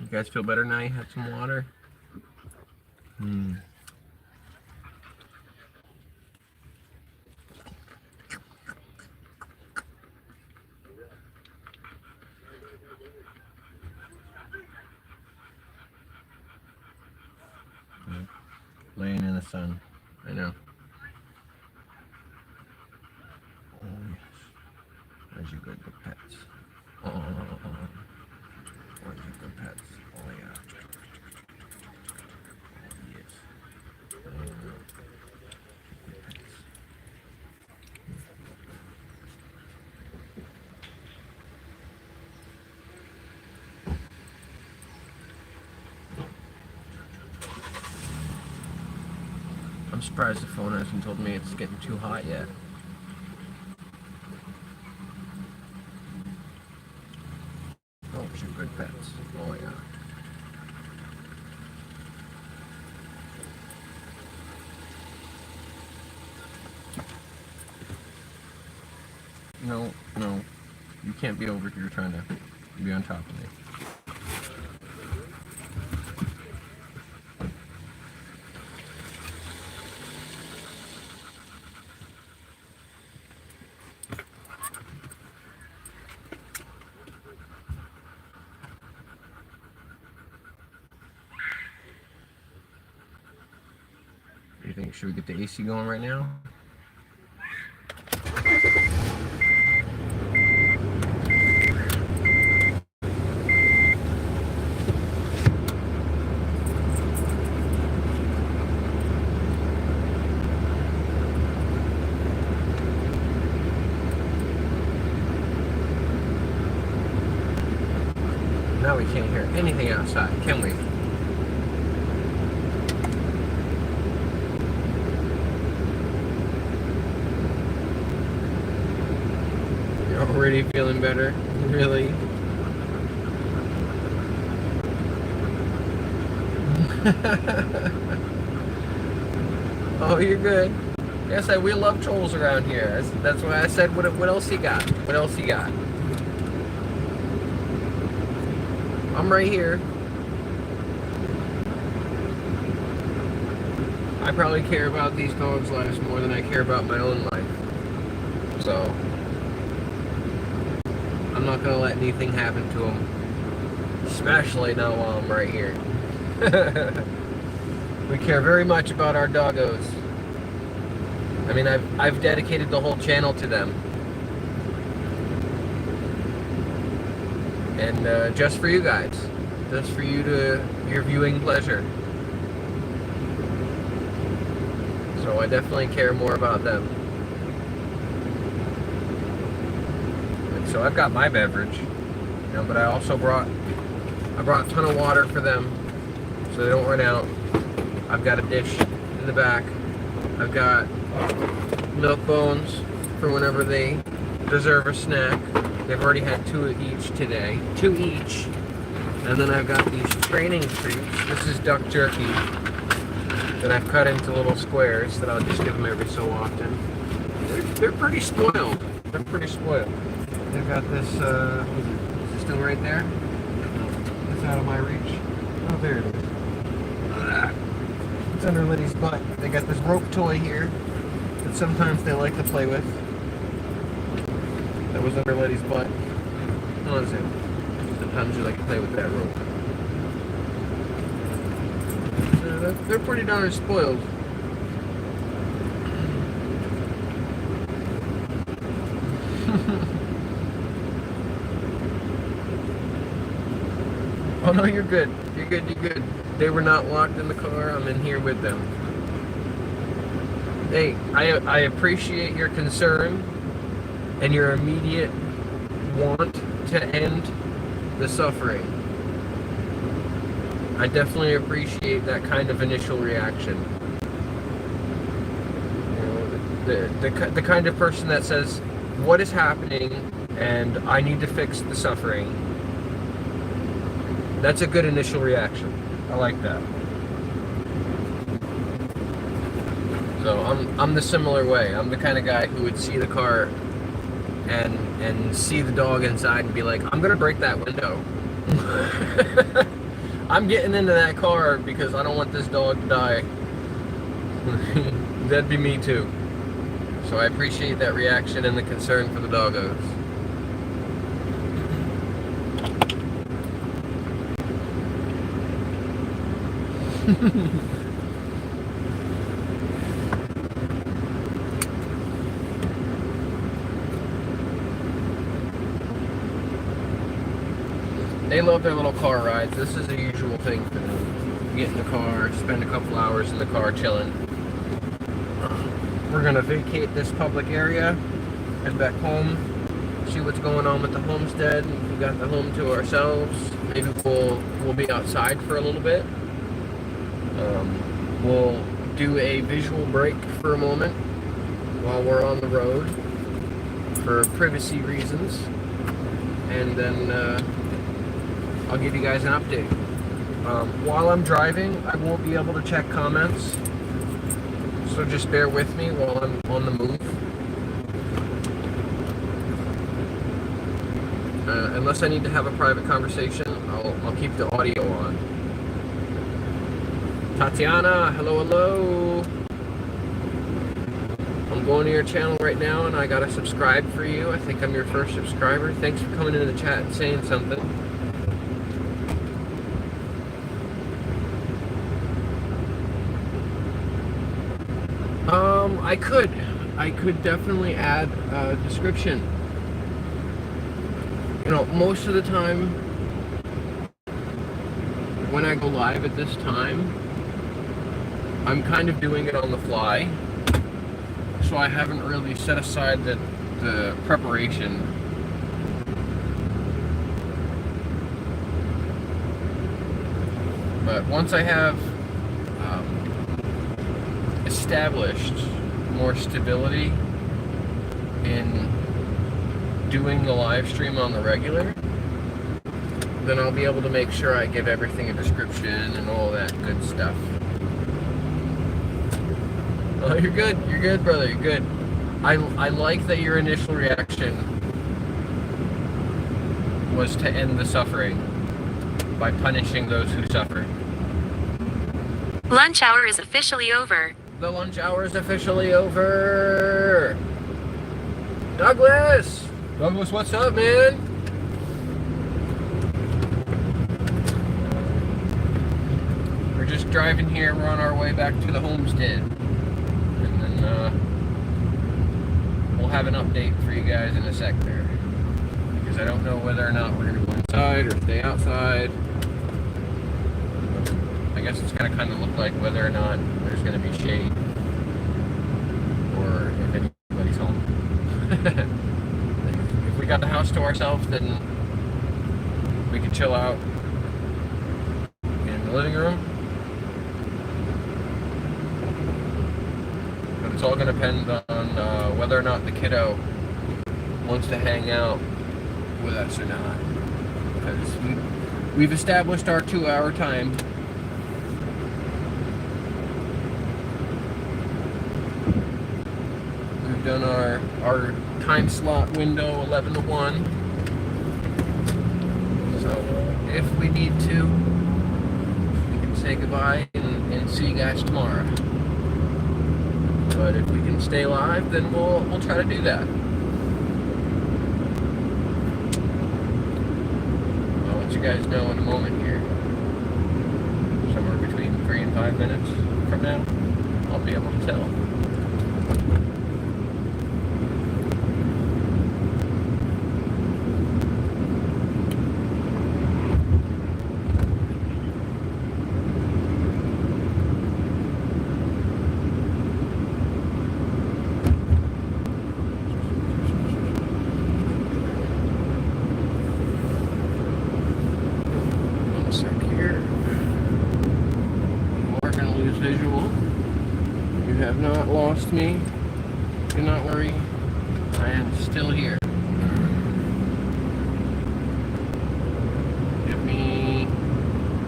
You guys feel better now you had some water? Laying in the sun. I know. Oh, yes. Where's your good pets? Oh, where's your good pets? Oh, yeah. Oh, yes. Good pets. I'm surprised the phone hasn't told me it's getting too hot yet. Oh, your good pets. Oh, yeah. No, no. You can't be over here trying to be on top of me. What do you think? Should we get the AC going right now? Now we can't hear anything outside, can we? You're already feeling better? Really? Oh, you're good. Yes, we love trolls around here. That's why I said, what else you got? What else you got? I'm right here. I probably care about these dogs' lives more than I care about my own life. So, I'm not gonna let anything happen to them. Especially not while I'm right here. We care very much about our doggos. I mean, I've dedicated the whole channel to them. And just for you guys. Just for your viewing pleasure. So I definitely care more about them. So I've got my beverage, you know, but I also brought a ton of water for them so they don't run out. I've got a dish in the back. I've got milk bones for whenever they deserve a snack. They've already had 2 each today. 2 each. And then I've got these training treats. This is duck jerky that I've cut into little squares that I'll just give them every so often. They're pretty spoiled. They're pretty spoiled. They've got this, is it still right there? No, it's out of my reach. Oh, there it is. It's under Liddy's butt. They got this rope toy here that sometimes they like to play with. That was under Liddy's butt. Come on, Zoom. Sometimes you like to play with that rope. They're pretty darn spoiled. Oh no, you're good. You're good, you're good. They were not locked in the car. I'm in here with them. Hey, I appreciate your concern and your immediate want to end the suffering. I definitely appreciate that kind of initial reaction. You know, the kind of person that says, what is happening and I need to fix the suffering. That's a good initial reaction. I like that. So I'm the similar way. I'm the kind of guy who would see the car and see the dog inside and be like, I'm gonna break that window. I'm getting into that car because I don't want this dog to die. That'd be me too. So I appreciate that reaction and the concern for the doggos. They love their little car rides. This is a usual thing for them. Get in the car, spend a couple hours in the car chilling. We're gonna vacate this public area, head back home, see what's going on with the homestead. We got the home to ourselves. Maybe we'll be outside for a little bit. We'll do a visual break for a moment while we're on the road for privacy reasons, and then I'll give you guys an update. While I'm driving, I won't be able to check comments, so just bear with me while I'm on the move. Unless I need to have a private conversation, I'll keep the audio on. Tatiana, hello, hello. I'm going to your channel right now and I got a subscribe for you. I think I'm your first subscriber. Thanks for coming into the chat and saying something. I could definitely add a description. You know, most of the time when I go live at this time, I'm kind of doing it on the fly, so I haven't really set aside the preparation. But once I have established more stability in doing the live stream on the regular, then I'll be able to make sure I give everything a description and all that good stuff. Oh, you're good, brother, you're good. I like that your initial reaction was to end the suffering by punishing those who suffer. Lunch hour is officially over. The lunch hour is officially over. Douglas! Douglas, what's up, man? We're just driving here. We're on our way back to the homestead. And then we'll have an update for you guys in a sec there. Because I don't know whether or not we're going to go inside or stay outside. I guess it's going to kind of look like whether or not there's going to be shade or if anybody's home. If we got the house to ourselves, then we could chill out in the living room. It's all going to depend on whether or not the kiddo wants to hang out with us or not. Because we've established our 2-hour time. We've done our time slot window 11 to 1. So if we need to, we can say goodbye and see you guys tomorrow. But if we can stay live, then we'll try to do that. I'll let you guys know in a moment here. Somewhere between 3 and 5 minutes from now, I'll be able to tell. Me, do not worry, I am still here. Give me,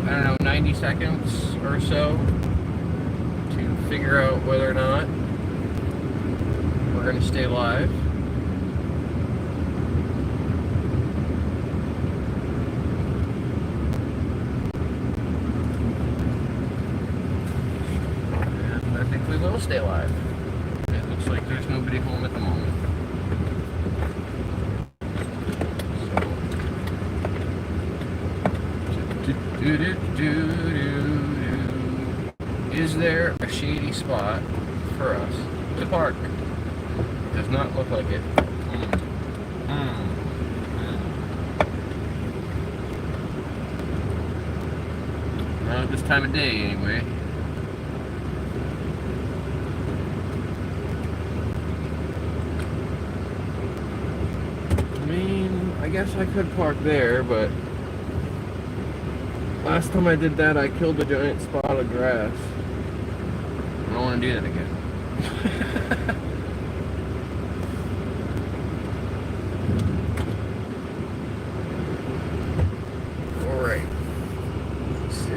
I don't know, 90 seconds or so to figure out whether or not we're going to stay live. I think we will stay live. Looks like there's nobody home at the moment. So. Is there a shady spot for us to park? Does not look like it. Not at this time of day, anyway. I guess I could park there, but last time I did that, I killed a giant spot of grass. I don't want to do that again. Alright. Let's see.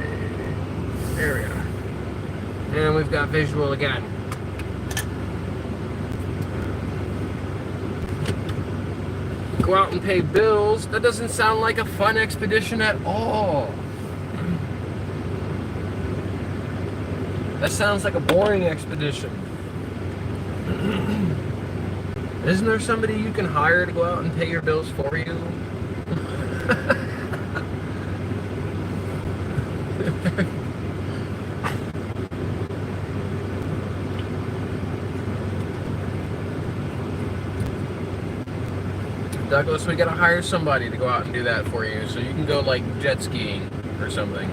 There we are. And we've got visual again. Go out and pay bills. That doesn't sound like a fun expedition at all. That sounds like a boring expedition. Isn't there somebody you can hire to go out and pay your bills for you? Douglas, we gotta hire somebody to go out and do that for you, so you can go like jet skiing or something.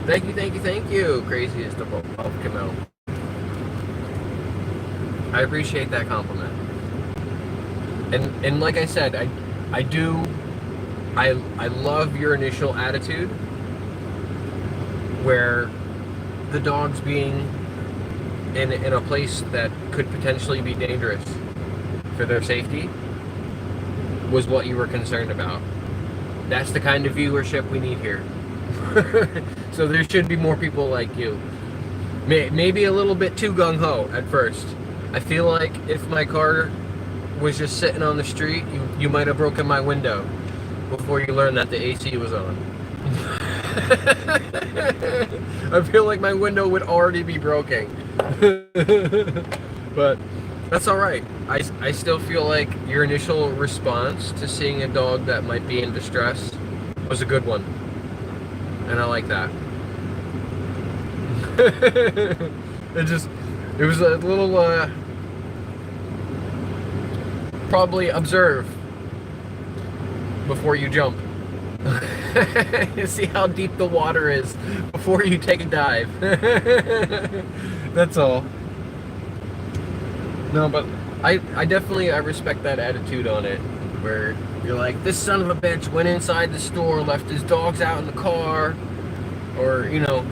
Thank you, thank you, thank you, craziest of Camille. I appreciate that compliment. And like I said, I love your initial attitude where the dog's being in a place that could potentially be dangerous for their safety was what you were concerned about. That's the kind of viewership we need here. So there should be more people like you. Maybe a little bit too gung-ho at first. I feel like if my car was just sitting on the street, you might have broken my window before you learned that the AC was on. I feel like my window would already be broken. But that's alright. I still feel like your initial response to seeing a dog that might be in distress was a good one. And I like that. It was a little, probably observe before you jump. See how deep the water is before you take a dive. That's all. No, but I definitely respect that attitude on it, where you're like, this son of a bitch went inside the store, left his dogs out in the car, or, you know,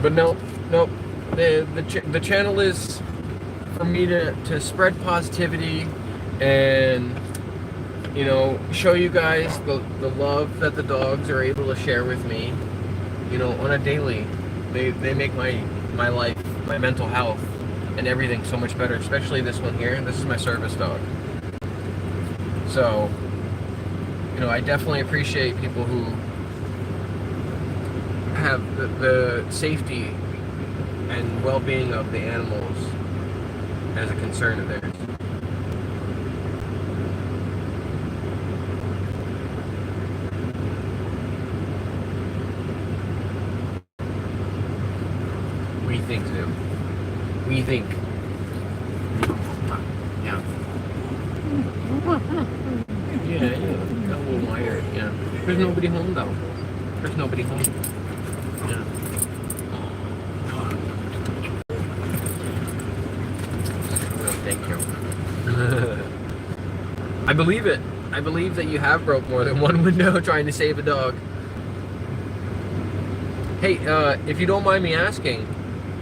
But no, nope. The channel is for me to spread positivity and, you know, show you guys the love that the dogs are able to share with me, you know, on a daily. They make my life, my mental health, and everything so much better, especially this one here. This is my service dog. So, you know, I definitely appreciate people who have the safety and well-being of the animals as a concern of theirs. We think so. We think. Yeah. Yeah, got a little wired, yeah. There's nobody home though. There's nobody home. Yeah. Oh, thank you. I believe it. I believe that you have broke more than one window trying to save a dog. Hey, if you don't mind me asking,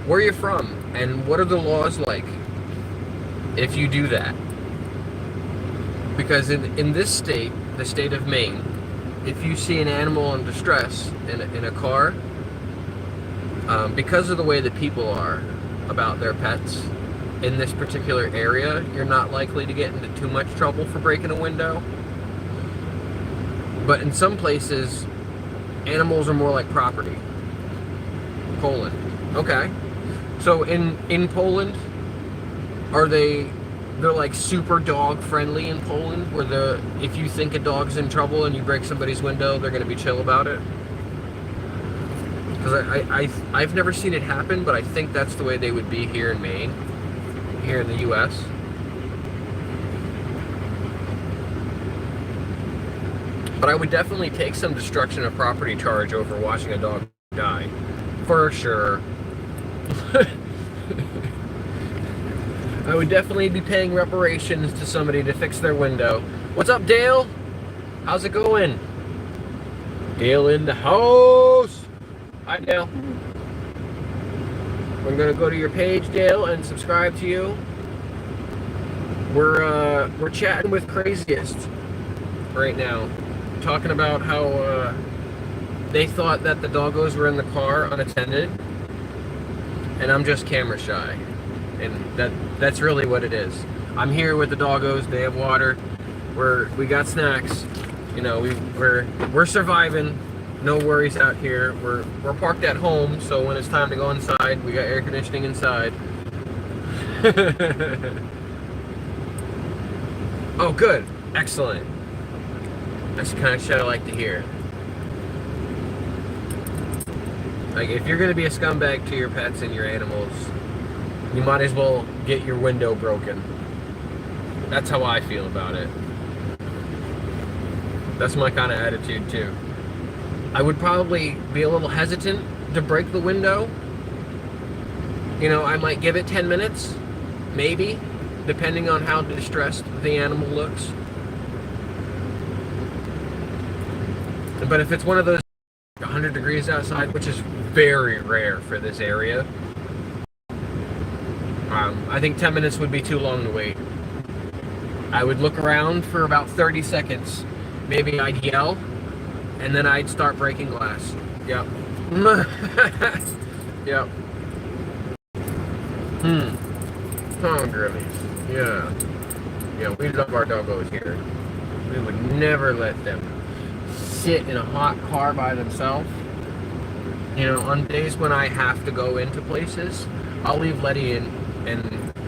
where are you from and what are the laws like if you do that? Because in this state, the state of Maine, if you see an animal in distress in a car, because of the way that people are about their pets in this particular area, you're not likely to get into too much trouble for breaking a window. But in some places, animals are more like property. Poland. Okay. So in Poland, they're like super dog friendly in Poland, where if you think a dog's in trouble and you break somebody's window, they're gonna be chill about it? Because I've never seen it happen, but I think that's the way they would be here in Maine, here in the US. But I would definitely take some destruction of property charge over watching a dog die. For sure. I would definitely be paying reparations to somebody to fix their window. What's up, Dale? How's it going? Dale in the house. Hi, Dale. We're gonna go to your page, Dale, and subscribe to you. We're chatting with Craziest right now, talking about how they thought that the doggos were in the car unattended, and I'm just camera shy, and that's really what it is. I'm here with the doggos. They have water. We got snacks. You know, we're surviving. No worries out here. We're parked at home, so when it's time to go inside, we got air conditioning inside. Oh, good. Excellent. That's the kind of shit I like to hear. Like, if you're gonna be a scumbag to your pets and your animals, you might as well get your window broken. That's how I feel about it. That's my kind of attitude too. I would probably be a little hesitant to break the window. You know, I might give it 10 minutes, maybe, depending on how distressed the animal looks. But if it's one of those 100 degrees outside, which is very rare for this area, I think 10 minutes would be too long to wait. I would look around for about 30 seconds. Maybe I'd yell, and then I'd start breaking glass. Yep. Yep. Oh, girlies. Yeah. Yeah, we love our doggos here. We would never let them sit in a hot car by themselves. You know, on days when I have to go into places, I'll leave Letty and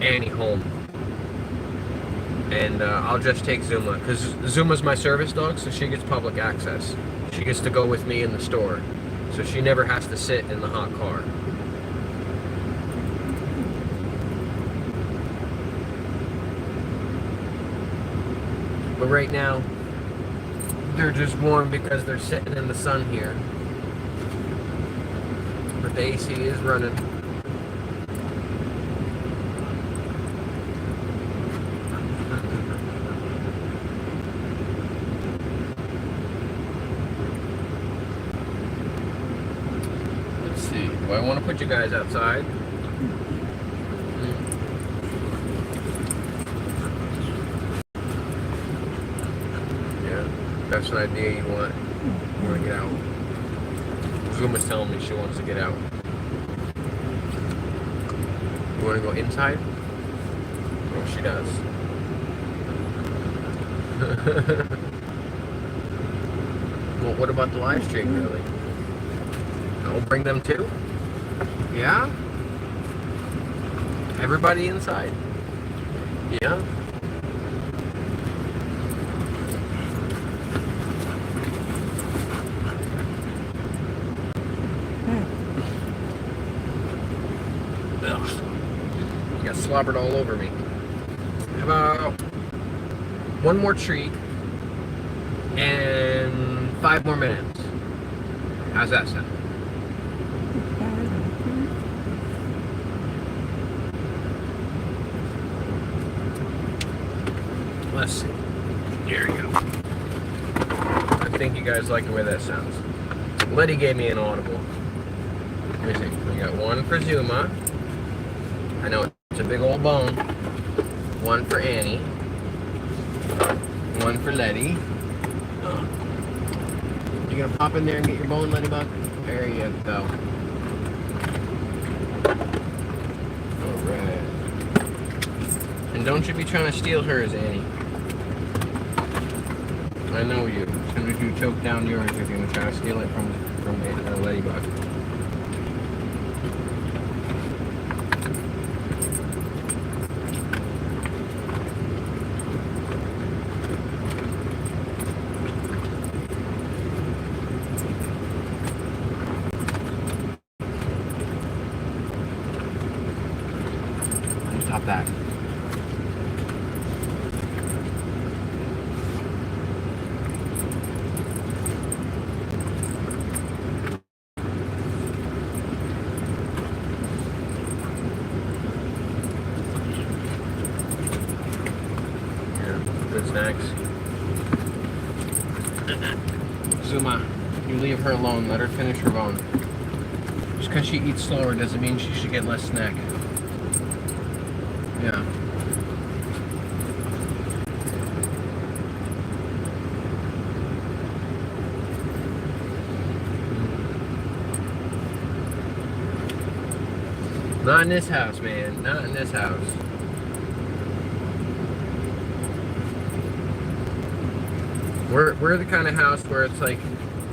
Annie home. And I'll just take Zuma, because Zuma's my service dog, so she gets public access. She gets to go with me in the store, so she never has to sit in the hot car. But right now, they're just warm because they're sitting in the sun here. But the AC is running. Let's see. Do I want to put put you guys outside. Yeah, that's an idea you want. You want to get out. Zuma's telling me she wants to get out. You want to go inside? Oh, she does. Well, what about the live stream, really? I'll bring them too? Yeah? Everybody inside? Yeah? Ugh. You got slobbered all over me. How about one more treat and 5 more minutes? How's that sound? Let's see. Here we go. I think you guys like the way that sounds. Letty gave me an audible. Let me see. We got one for Zuma. I know it's a big old bone. One for Annie. One for Letty. You gonna pop in there and get your bone, Ladybug? There you go. Alright. And don't you be trying to steal hers, Annie. I know you. As soon as you choke down yours, you're gonna try to steal it from Ladybug. Stop that. Good snacks. Zuma, you leave her alone. Let her finish her bone. Just because she eats slower doesn't mean she should get less snack. Yeah. Not in this house, man. Not in this house. We're the kind of house where it's like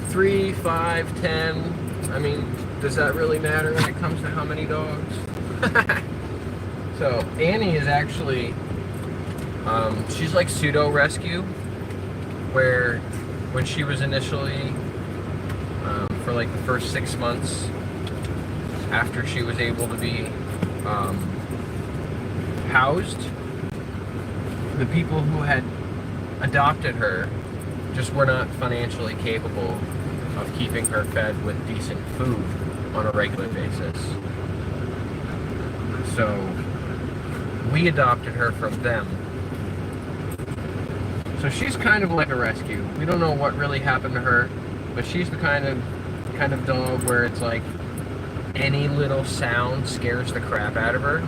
3, 5, 10. I mean, does that really matter when it comes to how many dogs? So Annie is actually, she's like pseudo rescue, where when she was initially, for like the first 6 months after she was able to be housed, the people who had adopted her just were not financially capable of keeping her fed with decent food on a regular basis. So we adopted her from them. So she's kind of like a rescue. We don't know what really happened to her, but she's the kind of dog where it's like any little sound scares the crap out of her.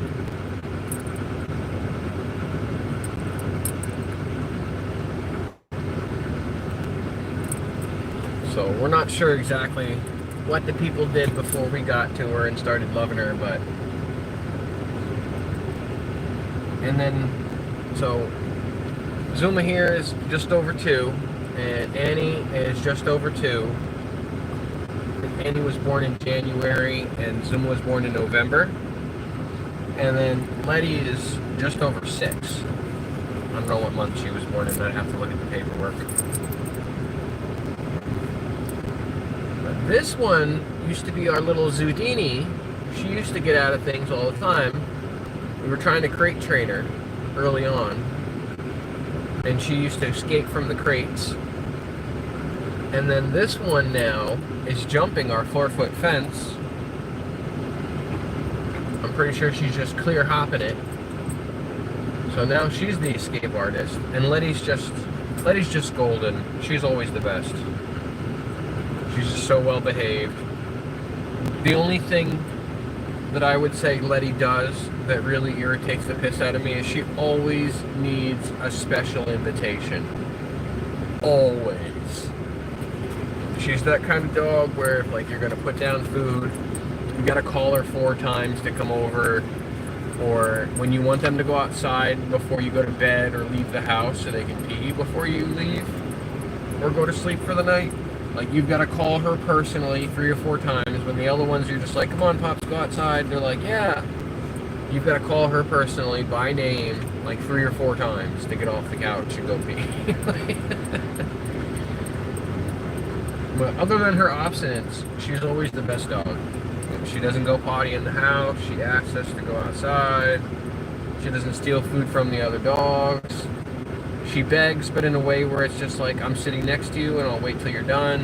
So we're not sure exactly what the people did before we got to her and started loving her, but... And then, so Zuma here is just over 2, and Annie is just over 2. Annie was born in January, and Zuma was born in November. And then Letty is just over 6. I don't know what month she was born in. I'd have to look at the paperwork. But this one used to be our little Zudini. She used to get out of things all the time. We were trying to crate train her early on, and she used to escape from the crates. And then this one now is jumping our 4-foot fence. I'm pretty sure she's just clear hopping it. So now she's the escape artist, and Letty's just golden. She's always the best. She's just so well behaved. The only thing that I would say Letty does that really irritates the piss out of me is she always needs a special invitation. Always. She's that kind of dog where if like you're gonna put down food, you gotta call her 4 times to come over, or when you want them to go outside before you go to bed or leave the house so they can pee before you leave or go to sleep for the night. Like, you've got to call her personally 3 or 4 times. When the other ones, you're just like, come on, Pops, go outside. They're like, yeah. You've got to call her personally by name like 3 or 4 times to get off the couch and go pee. But other than her obstinance, she's always the best dog. She doesn't go potty in the house. She asks us to go outside. She doesn't steal food from the other dogs. She begs, but in a way where it's just like, I'm sitting next to you and I'll wait till you're done.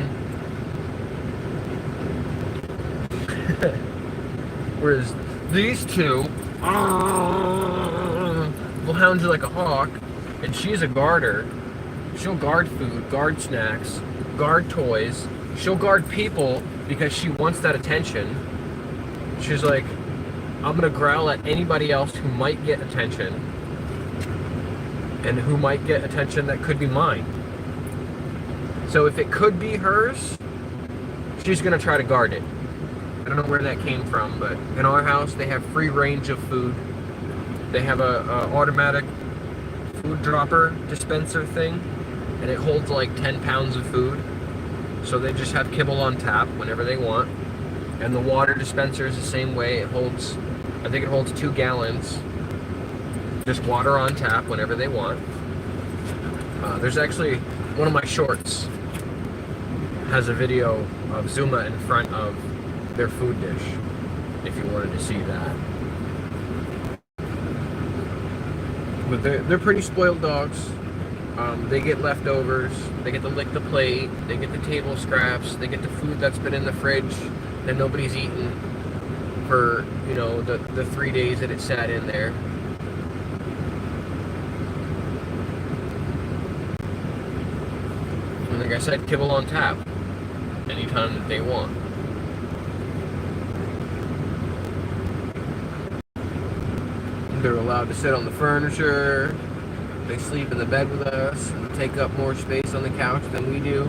Whereas these two will hound you like a hawk, and she's a guarder. She'll guard food, guard snacks, guard toys. She'll guard people because she wants that attention. She's like, I'm gonna growl at anybody else who might get attention, and who might get attention that could be mine. So if it could be hers, she's gonna try to guard it. I don't know where that came from, but in our house they have free range of food. They have a automatic food dropper dispenser thing, and it holds like 10 pounds of food. So they just have kibble on tap whenever they want. And the water dispenser is the same way. It holds, I think it holds 2 gallons. Just water on tap whenever they want. There's actually one of my shorts has a video of Zuma in front of their food dish, if you wanted to see that. But they're pretty spoiled dogs. They get leftovers, they get to lick the plate, they get the table scraps, they get the food that's been in the fridge that nobody's eaten for, you know, the 3 days that it sat in there. Like I said, kibble on tap anytime that they want. They're allowed to sit on the furniture. They sleep in the bed with us and take up more space on the couch than we do.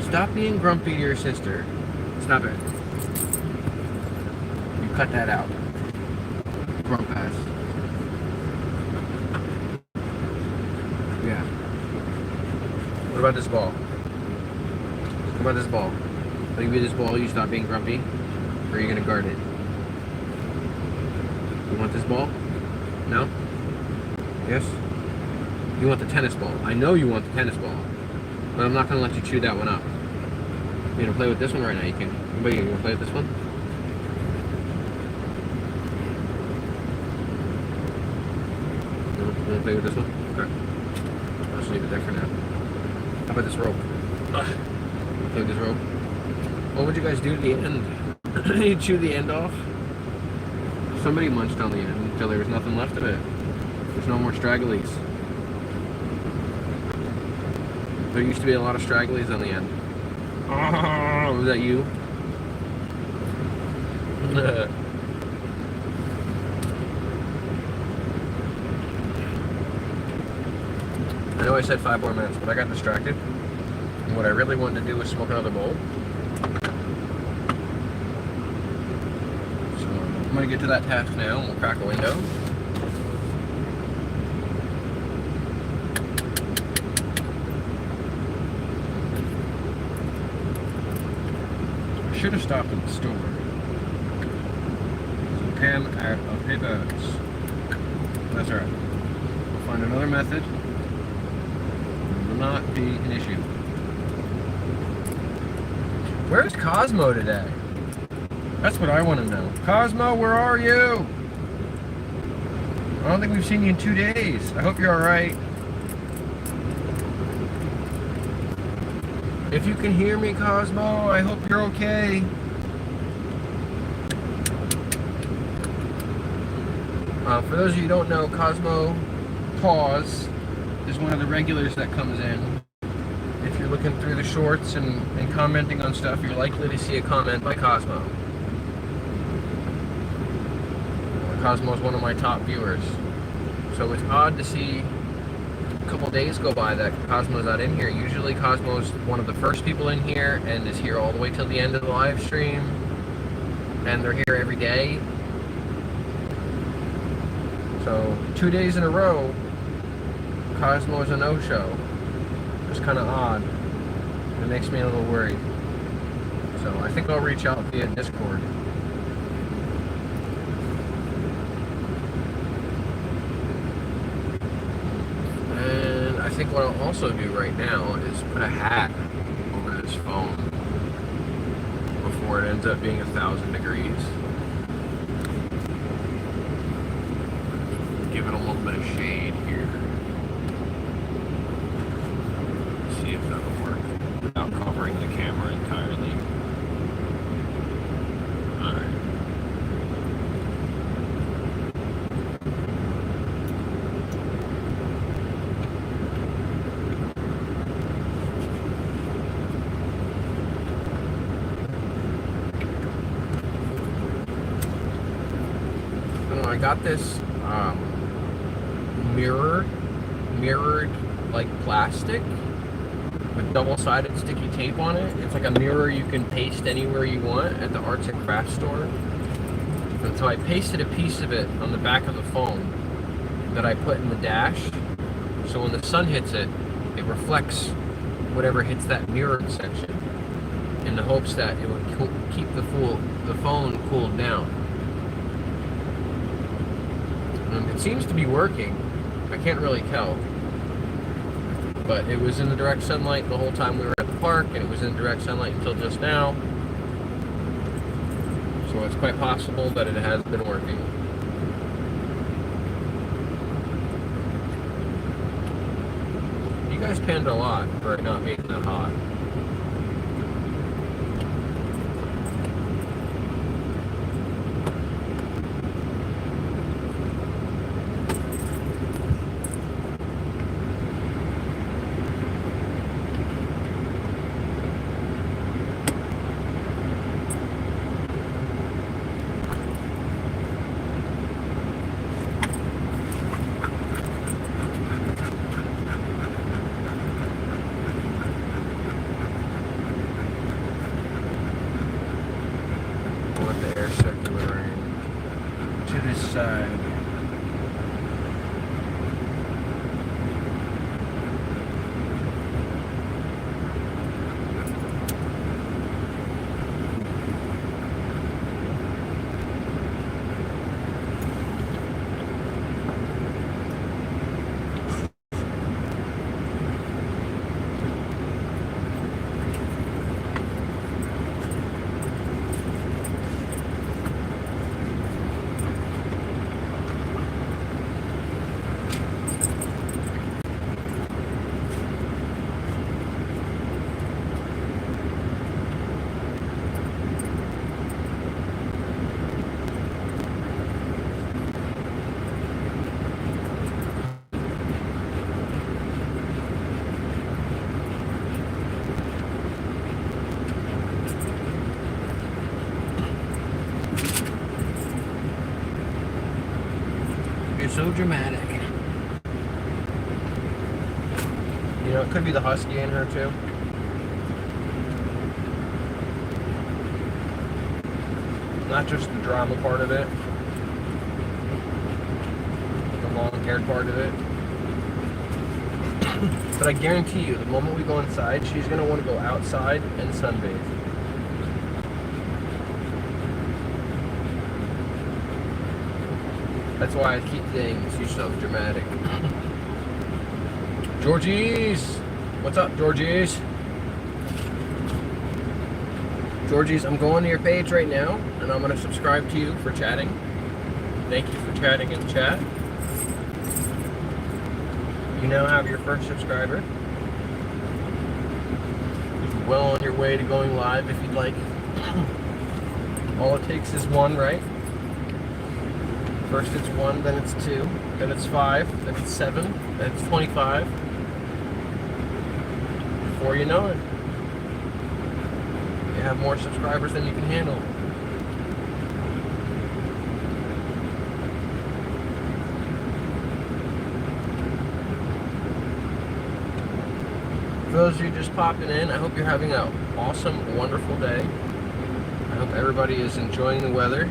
Stop being grumpy to your sister. Stop it. You cut that out. Grump ass. Yeah. What about this ball? What about this ball? If I give you this ball, you stop being grumpy? Or are you gonna guard it? You want this ball? No? Yes? You want the tennis ball. I know you want the tennis ball. But I'm not gonna let you chew that one up. You gonna play with this one right now? You can. But you gonna play with this one? You wanna play with this one? Okay. I'll just leave it there for now. How about this rope? Ugh. Play with this rope. What would you guys do to the end? You chew the end off? Somebody munched on the end until there was nothing left of it. There's no more stragglies. There used to be a lot of stragglies on the end. Oh, was that you? I know I said 5 more minutes, but I got distracted. And what I really wanted to do was smoke another bowl. So I'm gonna get to that task now and we'll crack a window. I should have stopped at the store. So Pam out of P.A.W. That's alright. We'll find another method. It will not be an issue. Where's Cosmo today? That's what I want to know. Cosmo, where are you? I don't think we've seen you in 2 days. I hope you're alright. If you can hear me, Cosmo, I hope you're okay. For those of you who don't know, Cosmo Paws is one of the regulars that comes in. If you're looking through the shorts and commenting on stuff, you're likely to see a comment by Cosmo. Cosmo's one of my top viewers. So it's odd to see a couple days go by that Cosmo's not in here. Usually Cosmo's one of the first people in here and is here all the way till the end of the live stream. And they're here every day. So 2 days in a row, Cosmo is a no-show. It's kind of odd. It makes me a little worried. So I think I'll reach out via Discord. And I think what I'll also do right now is put a hat over this phone before it ends up being 1,000 degrees. Give it a little bit of shade here. See if that'll work without covering the camera entirely. Alright. I got this mirrored like plastic with double-sided sticky tape on it. It's like a mirror you can paste anywhere you want at the arts and crafts store. And so I pasted a piece of it on the back of the phone that I put in the dash. So when the sun hits it, it reflects whatever hits that mirrored section in the hopes that it would keep the phone cooled down. And it seems to be working. I can't really tell. But it was in the direct sunlight the whole time we were at the park, and it was in direct sunlight until just now. So it's quite possible that it has been working. You guys panned a lot for it not being that hot. So dramatic. You know, it could be the husky in her too. Not just the drama part of it, the long-haired part of it. But I guarantee you, the moment we go inside, she's going to want to go outside and sunbathe. That's why I keep saying she's so dramatic. Georgies! What's up, Georgies? Georgies, I'm going to your page right now, and I'm going to subscribe to you for chatting. Thank you for chatting in chat. You now have your first subscriber. You're well on your way to going live if you'd like. All it takes is one, right? First it's 1, then it's 2, then it's 5, then it's 7, then it's 25. Before you know it, you have more subscribers than you can handle. those of you just popping in, I hope you're having an awesome, wonderful day. I hope everybody is enjoying the weather.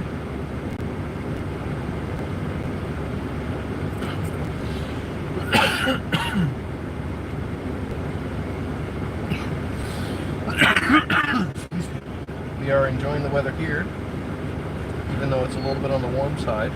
We are enjoying the weather here, even though it's a little bit on the warm side.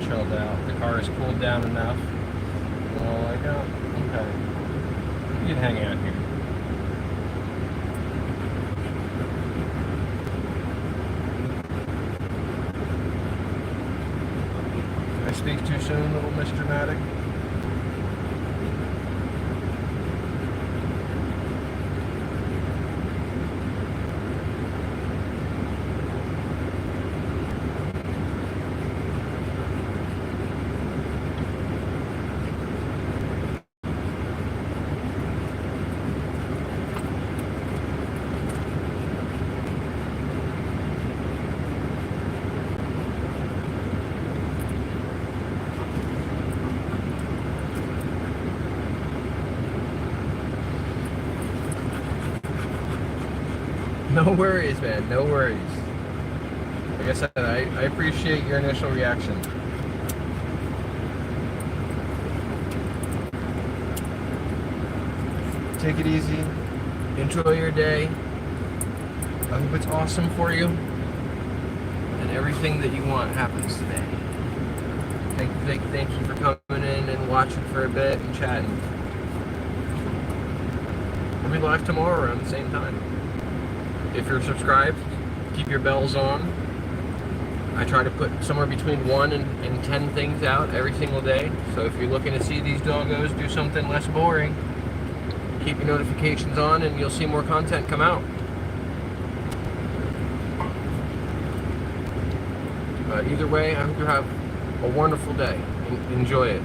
Chilled out. The car is cooled down enough. Oh, like, oh, okay. You can hang out here. Did I speak too soon, little Mr. Matic? No worries, man. No worries. Like I said, I appreciate your initial reaction. Take it easy. Enjoy your day. I hope it's awesome for you. And everything that you want happens today. Thank you for coming in and watching for a bit and chatting. We'll be live tomorrow around the same time. If you're subscribed, keep your bells on. I try to put somewhere between 1 and 10 things out every single day. So if you're looking to see these doggos do something less boring, keep your notifications on and you'll see more content come out. Either way, I hope you have a wonderful day. Enjoy it.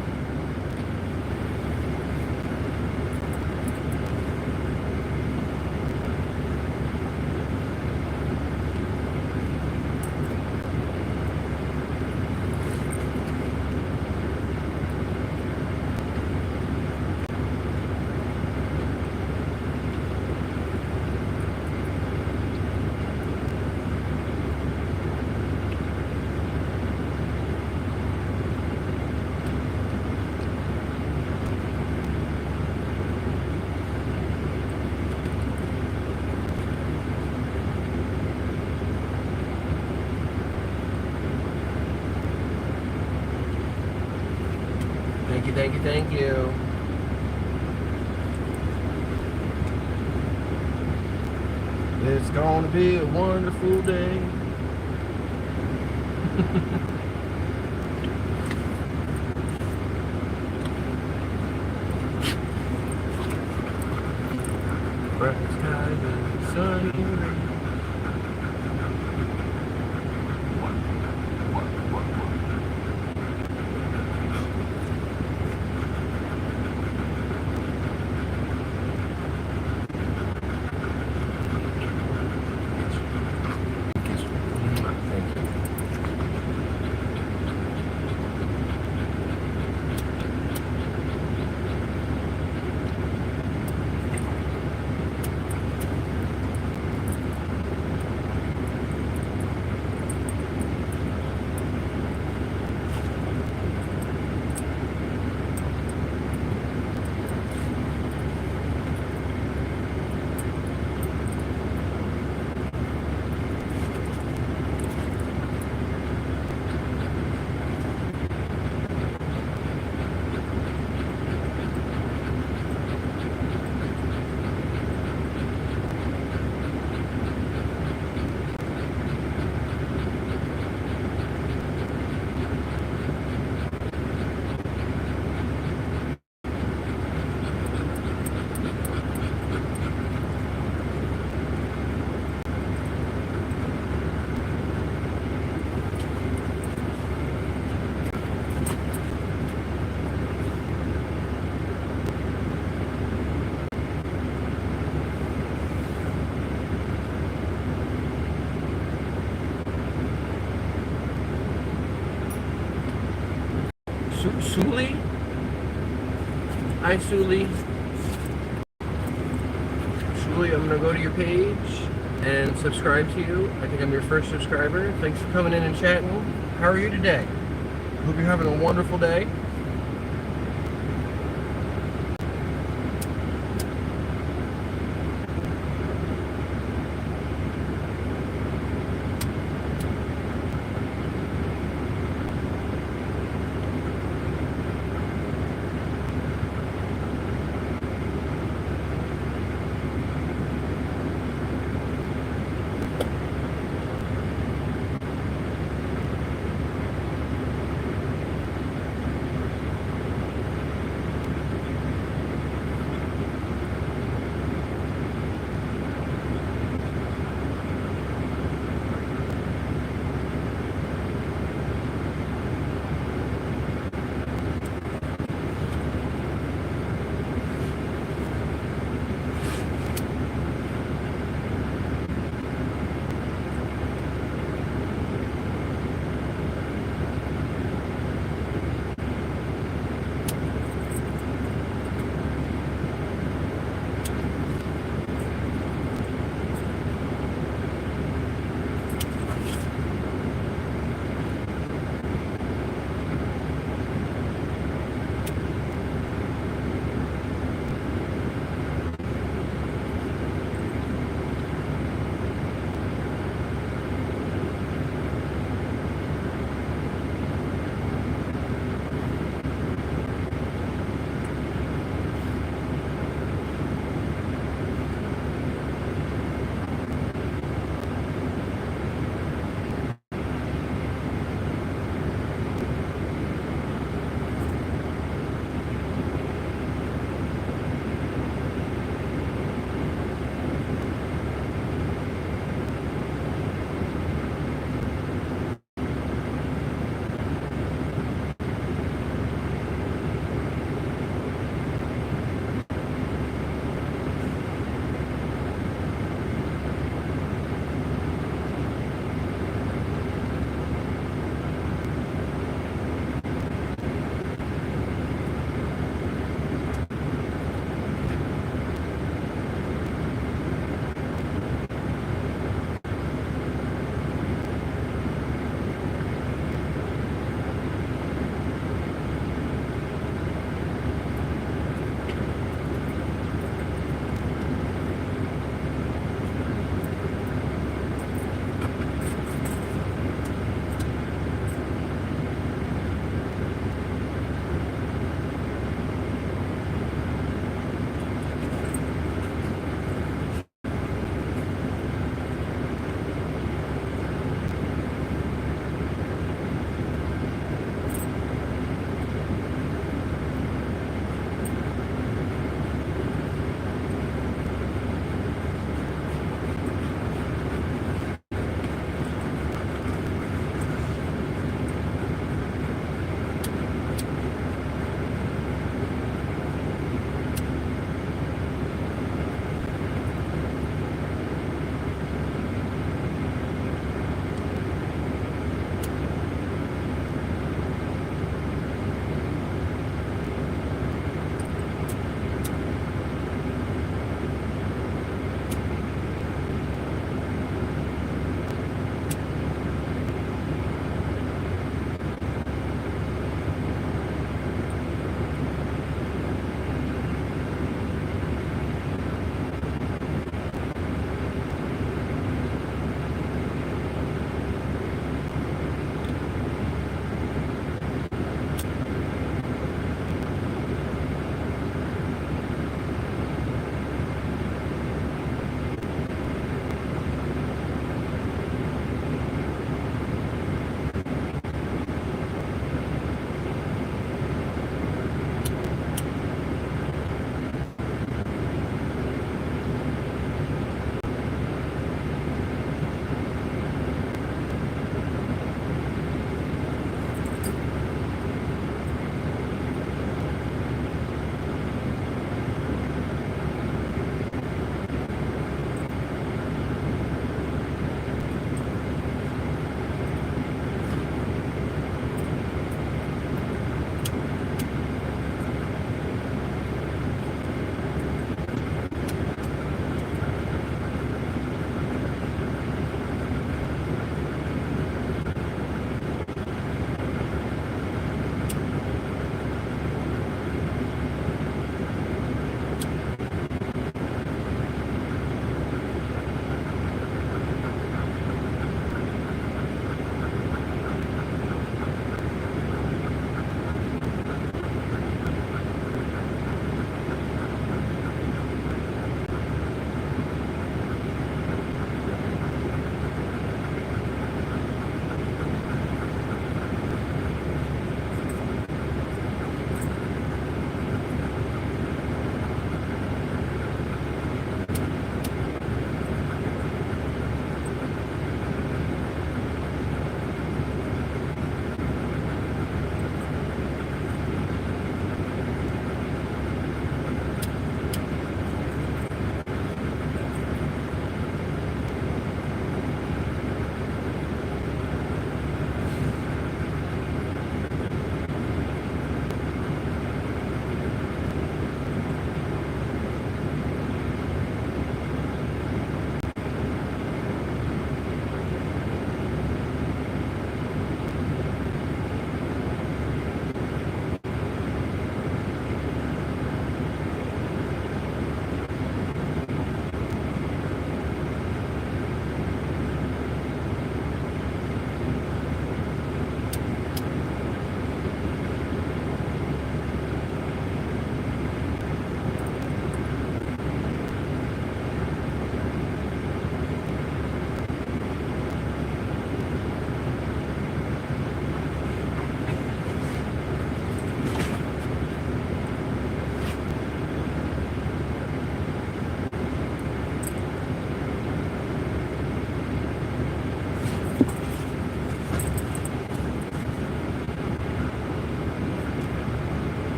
Thank you. It's gonna be a wonderful day. Bright skies and sunny rain. Suli? Hi, Suli. Suli, I'm gonna go to your page and subscribe to you. I think I'm your first subscriber. Thanks for coming in and chatting. How are you today? Hope you're having a wonderful day.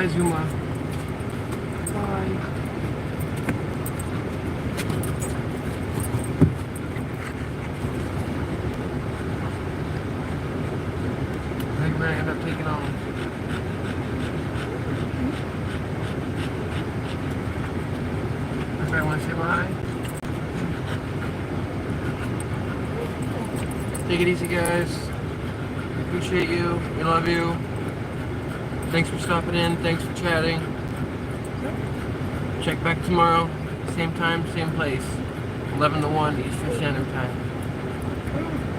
Bye, Zuma. Bye. I think we're gonna end up taking on. Everybody want to say bye? Take it easy, guys. We appreciate you. We love you. Thanks for stopping in. Thanks for chatting. Check back tomorrow. Same time, same place. 11 to 1 Eastern Standard Time.